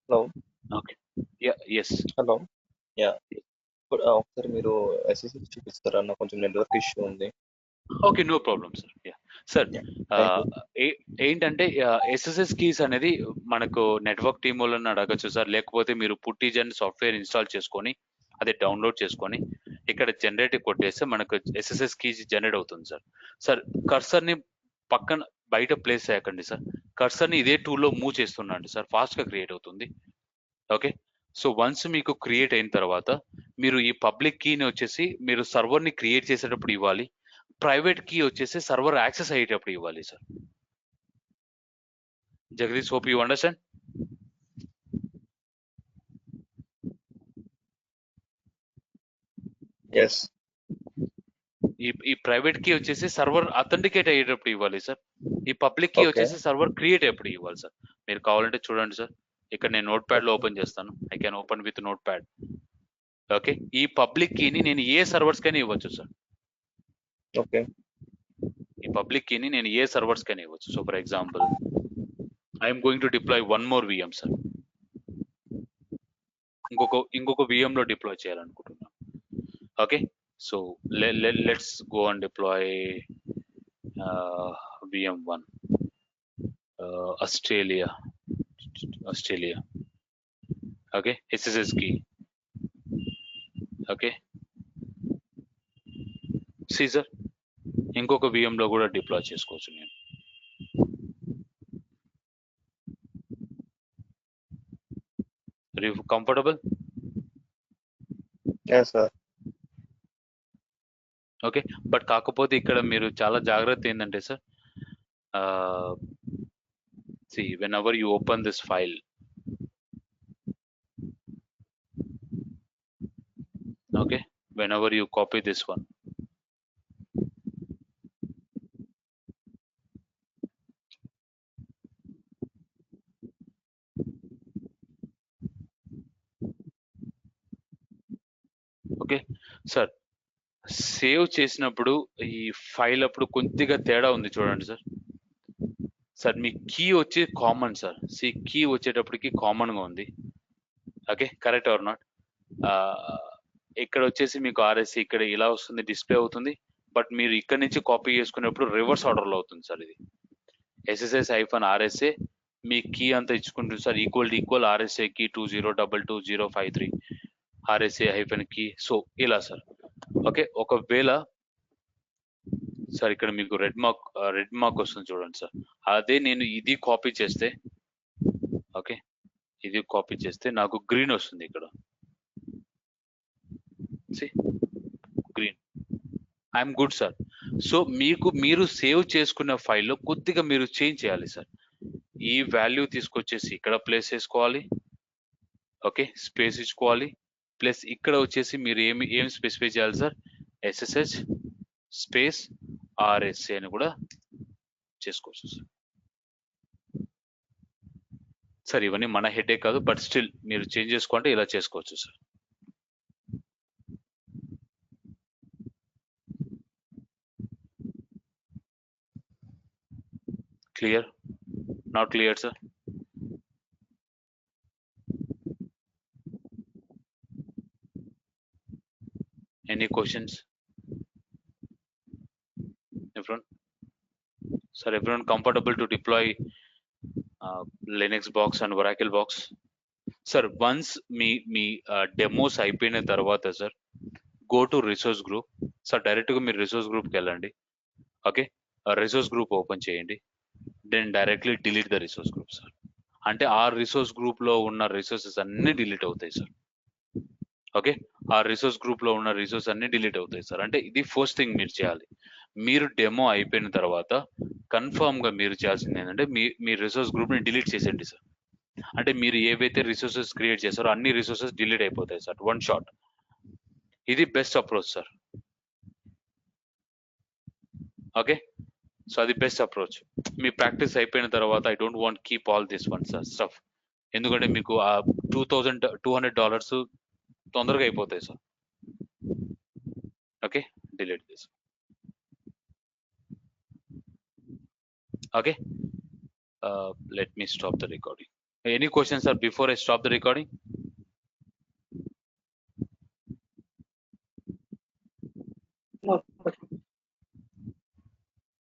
Hello. Okay. Yeah, yes. Hello. Yeah, ఒకసారి మీరు SSH చూపిస్తారా? నాకు కొంచెం నెట్వర్క్ ఇష్యూ ఉంది. Okay, no problem sir. Yeah sir, ఏంటంటే SSH కీస్ అనేది మనకు నెట్వర్క్ టీమ్ వాళ్ళని అడగచ్చు సార్, లేకపోతే మీరు పుట్టిజన్ సాఫ్ట్వేర్ ఇన్స్టాల్ చేసుకొని అది డౌన్లోడ్ చేసుకొని ఇక్కడ జనరేట్ కొట్టేస్తే మనకు SSH కీ జనరేట్ అవుతుంది సార్. సార్, కర్సర్ని పక్కన బయట ప్లేస్ చేయకండి సార్, కర్సర్ని ఇదే టూల్లో మూవ్ చేస్తున్నాండి సార్, ఫాస్ట్గా క్రియేట్ అవుతుంది. ఓకే, సో వన్స్ మీకు క్రియేట్ అయిన తర్వాత మీరు ఈ పబ్లిక్ కీని వచ్చేసి మీరు సర్వర్ని క్రియేట్ చేసేటప్పుడు ఇవ్వాలి, ప్రైవేట్ కీ వచ్చేసి సర్వర్ యాక్సెస్ అయ్యేటప్పుడు ఇవ్వాలి sir. Jagadish, hope you understand. yes. ఈ ప్రైవేట్ కీ వచ్చేసి సర్వర్ అథెంటికేట్ అయ్యేటప్పుడు ఇవ్వాలి సార్, ఈ పబ్లిక్ కీ Okay. వచ్చేసి సర్వర్ క్రియేట్ అయ్యేప్పుడు ఇవ్వాలి సార్. మీరు కావాలంటే చూడండి సార్, ఇక్కడ నేను నోట్ ప్యాడ్ లో ఓపెన్ చేస్తాను. I can open with note pad. Okay, ఈ పబ్లిక్ కీని నేను ఏ సర్వర్స్ కైనా ఇవ్వచ్చు సార్. ఓకే, ఈ పబ్లిక్ కీని నేను ఏ సర్వర్స్ కైనా ఇవ్వచ్చు. So for example, I'm going to deploy one more VM sir. ఇంకొక VM లో డిప్లాయ్ చేయాలనుకుంటున్నాను. Okay, so let's go and deploy VM1. Australia. Okay, SSH key. Okay, see sir, ఇంకొక VM లో కూడా డిప్లాయ్ చేసుకోవచ్చు నేను. Are you comfortable? Yes, sir. Okay, but కాకపోతే ఇక్కడ మీరు చాలా జాగ్రత్త ఏంటంటే sir, see whenever you open this file, okay, whenever you copy this one, okay sir, save చేసినప్పుడు ఈ ఫైల్ అప్పుడు కొద్దిగా తేడా ఉంది చూడండి సార్. సార్ మీ కీ వచ్చి కామన్ సార్, సి కీ వచ్చేటప్పటికి కామన్ గా ఉంది. Okay, correct or not? ఇక్కడ వచ్చేసి మీకు ఆర్ఎస్సి ఇక్కడ ఇలా వస్తుంది, డిస్ప్లే అవుతుంది, బట్ మీరు ఇక్కడ నుంచి కాపీ చేసుకునేప్పుడు రివర్స్ ఆర్డర్ లో అవుతుంది సార్. ఇది SSS-RSA మీ కీ అంతా ఇచ్చుకుంటుంది sir, equal RSA key 20222053 RSA key, so ఇలా సార్. ఓకే, ఒకవేళ సార్ ఇక్కడ మీకు రెడ్ మార్క్ వస్తుంది చూడండి సార్, అదే నేను ఇది కాపీ చేస్తే, ఓకే ఇది కాపీ చేస్తే నాకు గ్రీన్ వస్తుంది ఇక్కడ, green. I'm good sir. So మీరు సేవ్ చేసుకున్న ఫైల్లో కొద్దిగా మీరు చేంజ్ చేయాలి సార్. ఈ వాల్యూ తీసుకొచ్చేసి ఇక్కడ ప్లేస్ చేసుకోవాలి, ఓకే స్పేస్ ఇచ్చుకోవాలి, ప్లస్ ఇక్కడ వచ్చేసి మీరు ఏం స్పెసిఫై చేయాలి సార్, SSH స్పేస్ RSA అని కూడా చేసుకోవచ్చు సార్. సార్ ఇవన్నీ మన హెడే కాదు, బట్ స్టిల్ మీరు చేంజ్ చేసుకుంటే ఇలా చేసుకోవచ్చు sir. Clear? Not clear sir? Any questions? Everyone? Sir, everyone comfortable to deploy Linux box and Oracle box? Sir, once మీ డెమోస్ అయిపోయిన తర్వాత sir, go to resource group sir, డైరెక్ట్గా మీరు రిసోర్స్ గ్రూప్కి వెళ్ళండి. ఓకే, రిసోర్స్ గ్రూప్ ఓపెన్ చేయండి, then directly delete the resource group sir. అంటే ఆ రిసోర్స్ గ్రూప్లో ఉన్న రిసోర్సెస్ అన్నీ డిలీట్ అవుతాయి సార్. ఓకే, ఆ రిసోర్స్ గ్రూప్ లో ఉన్న రిసోర్స్ అన్ని డిలీట్ అవుతాయి సార్. అంటే ఇది ఫస్ట్ థింగ్ మీరు చేయాలి. మీరు డెమో అయిపోయిన తర్వాత కన్ఫర్మ్ గా మీరు చేయాల్సింది ఏంటంటే మీ రిసోర్స్ గ్రూప్ ని డిలీట్ చేసేయండి సార్. అంటే మీరు ఏవైతే రిసోర్సెస్ క్రియేట్ చేస్తారో అన్ని రిసోర్సెస్ డిలీట్ అయిపోతాయి సార్, వన్ షాట్. ఇది best approach sir. Okay, so అది బెస్ట్ అప్రోచ్. మీ ప్రాక్టీస్ అయిపోయిన తర్వాత I don't want keep all this one sir stuff, ఎందుకంటే మీకు ఆ $2,200 తొందరగా అయిపోతాయి sir. Okay, delete this. Okay, let me stop the recording. Any questions sir before I stop the recording? No.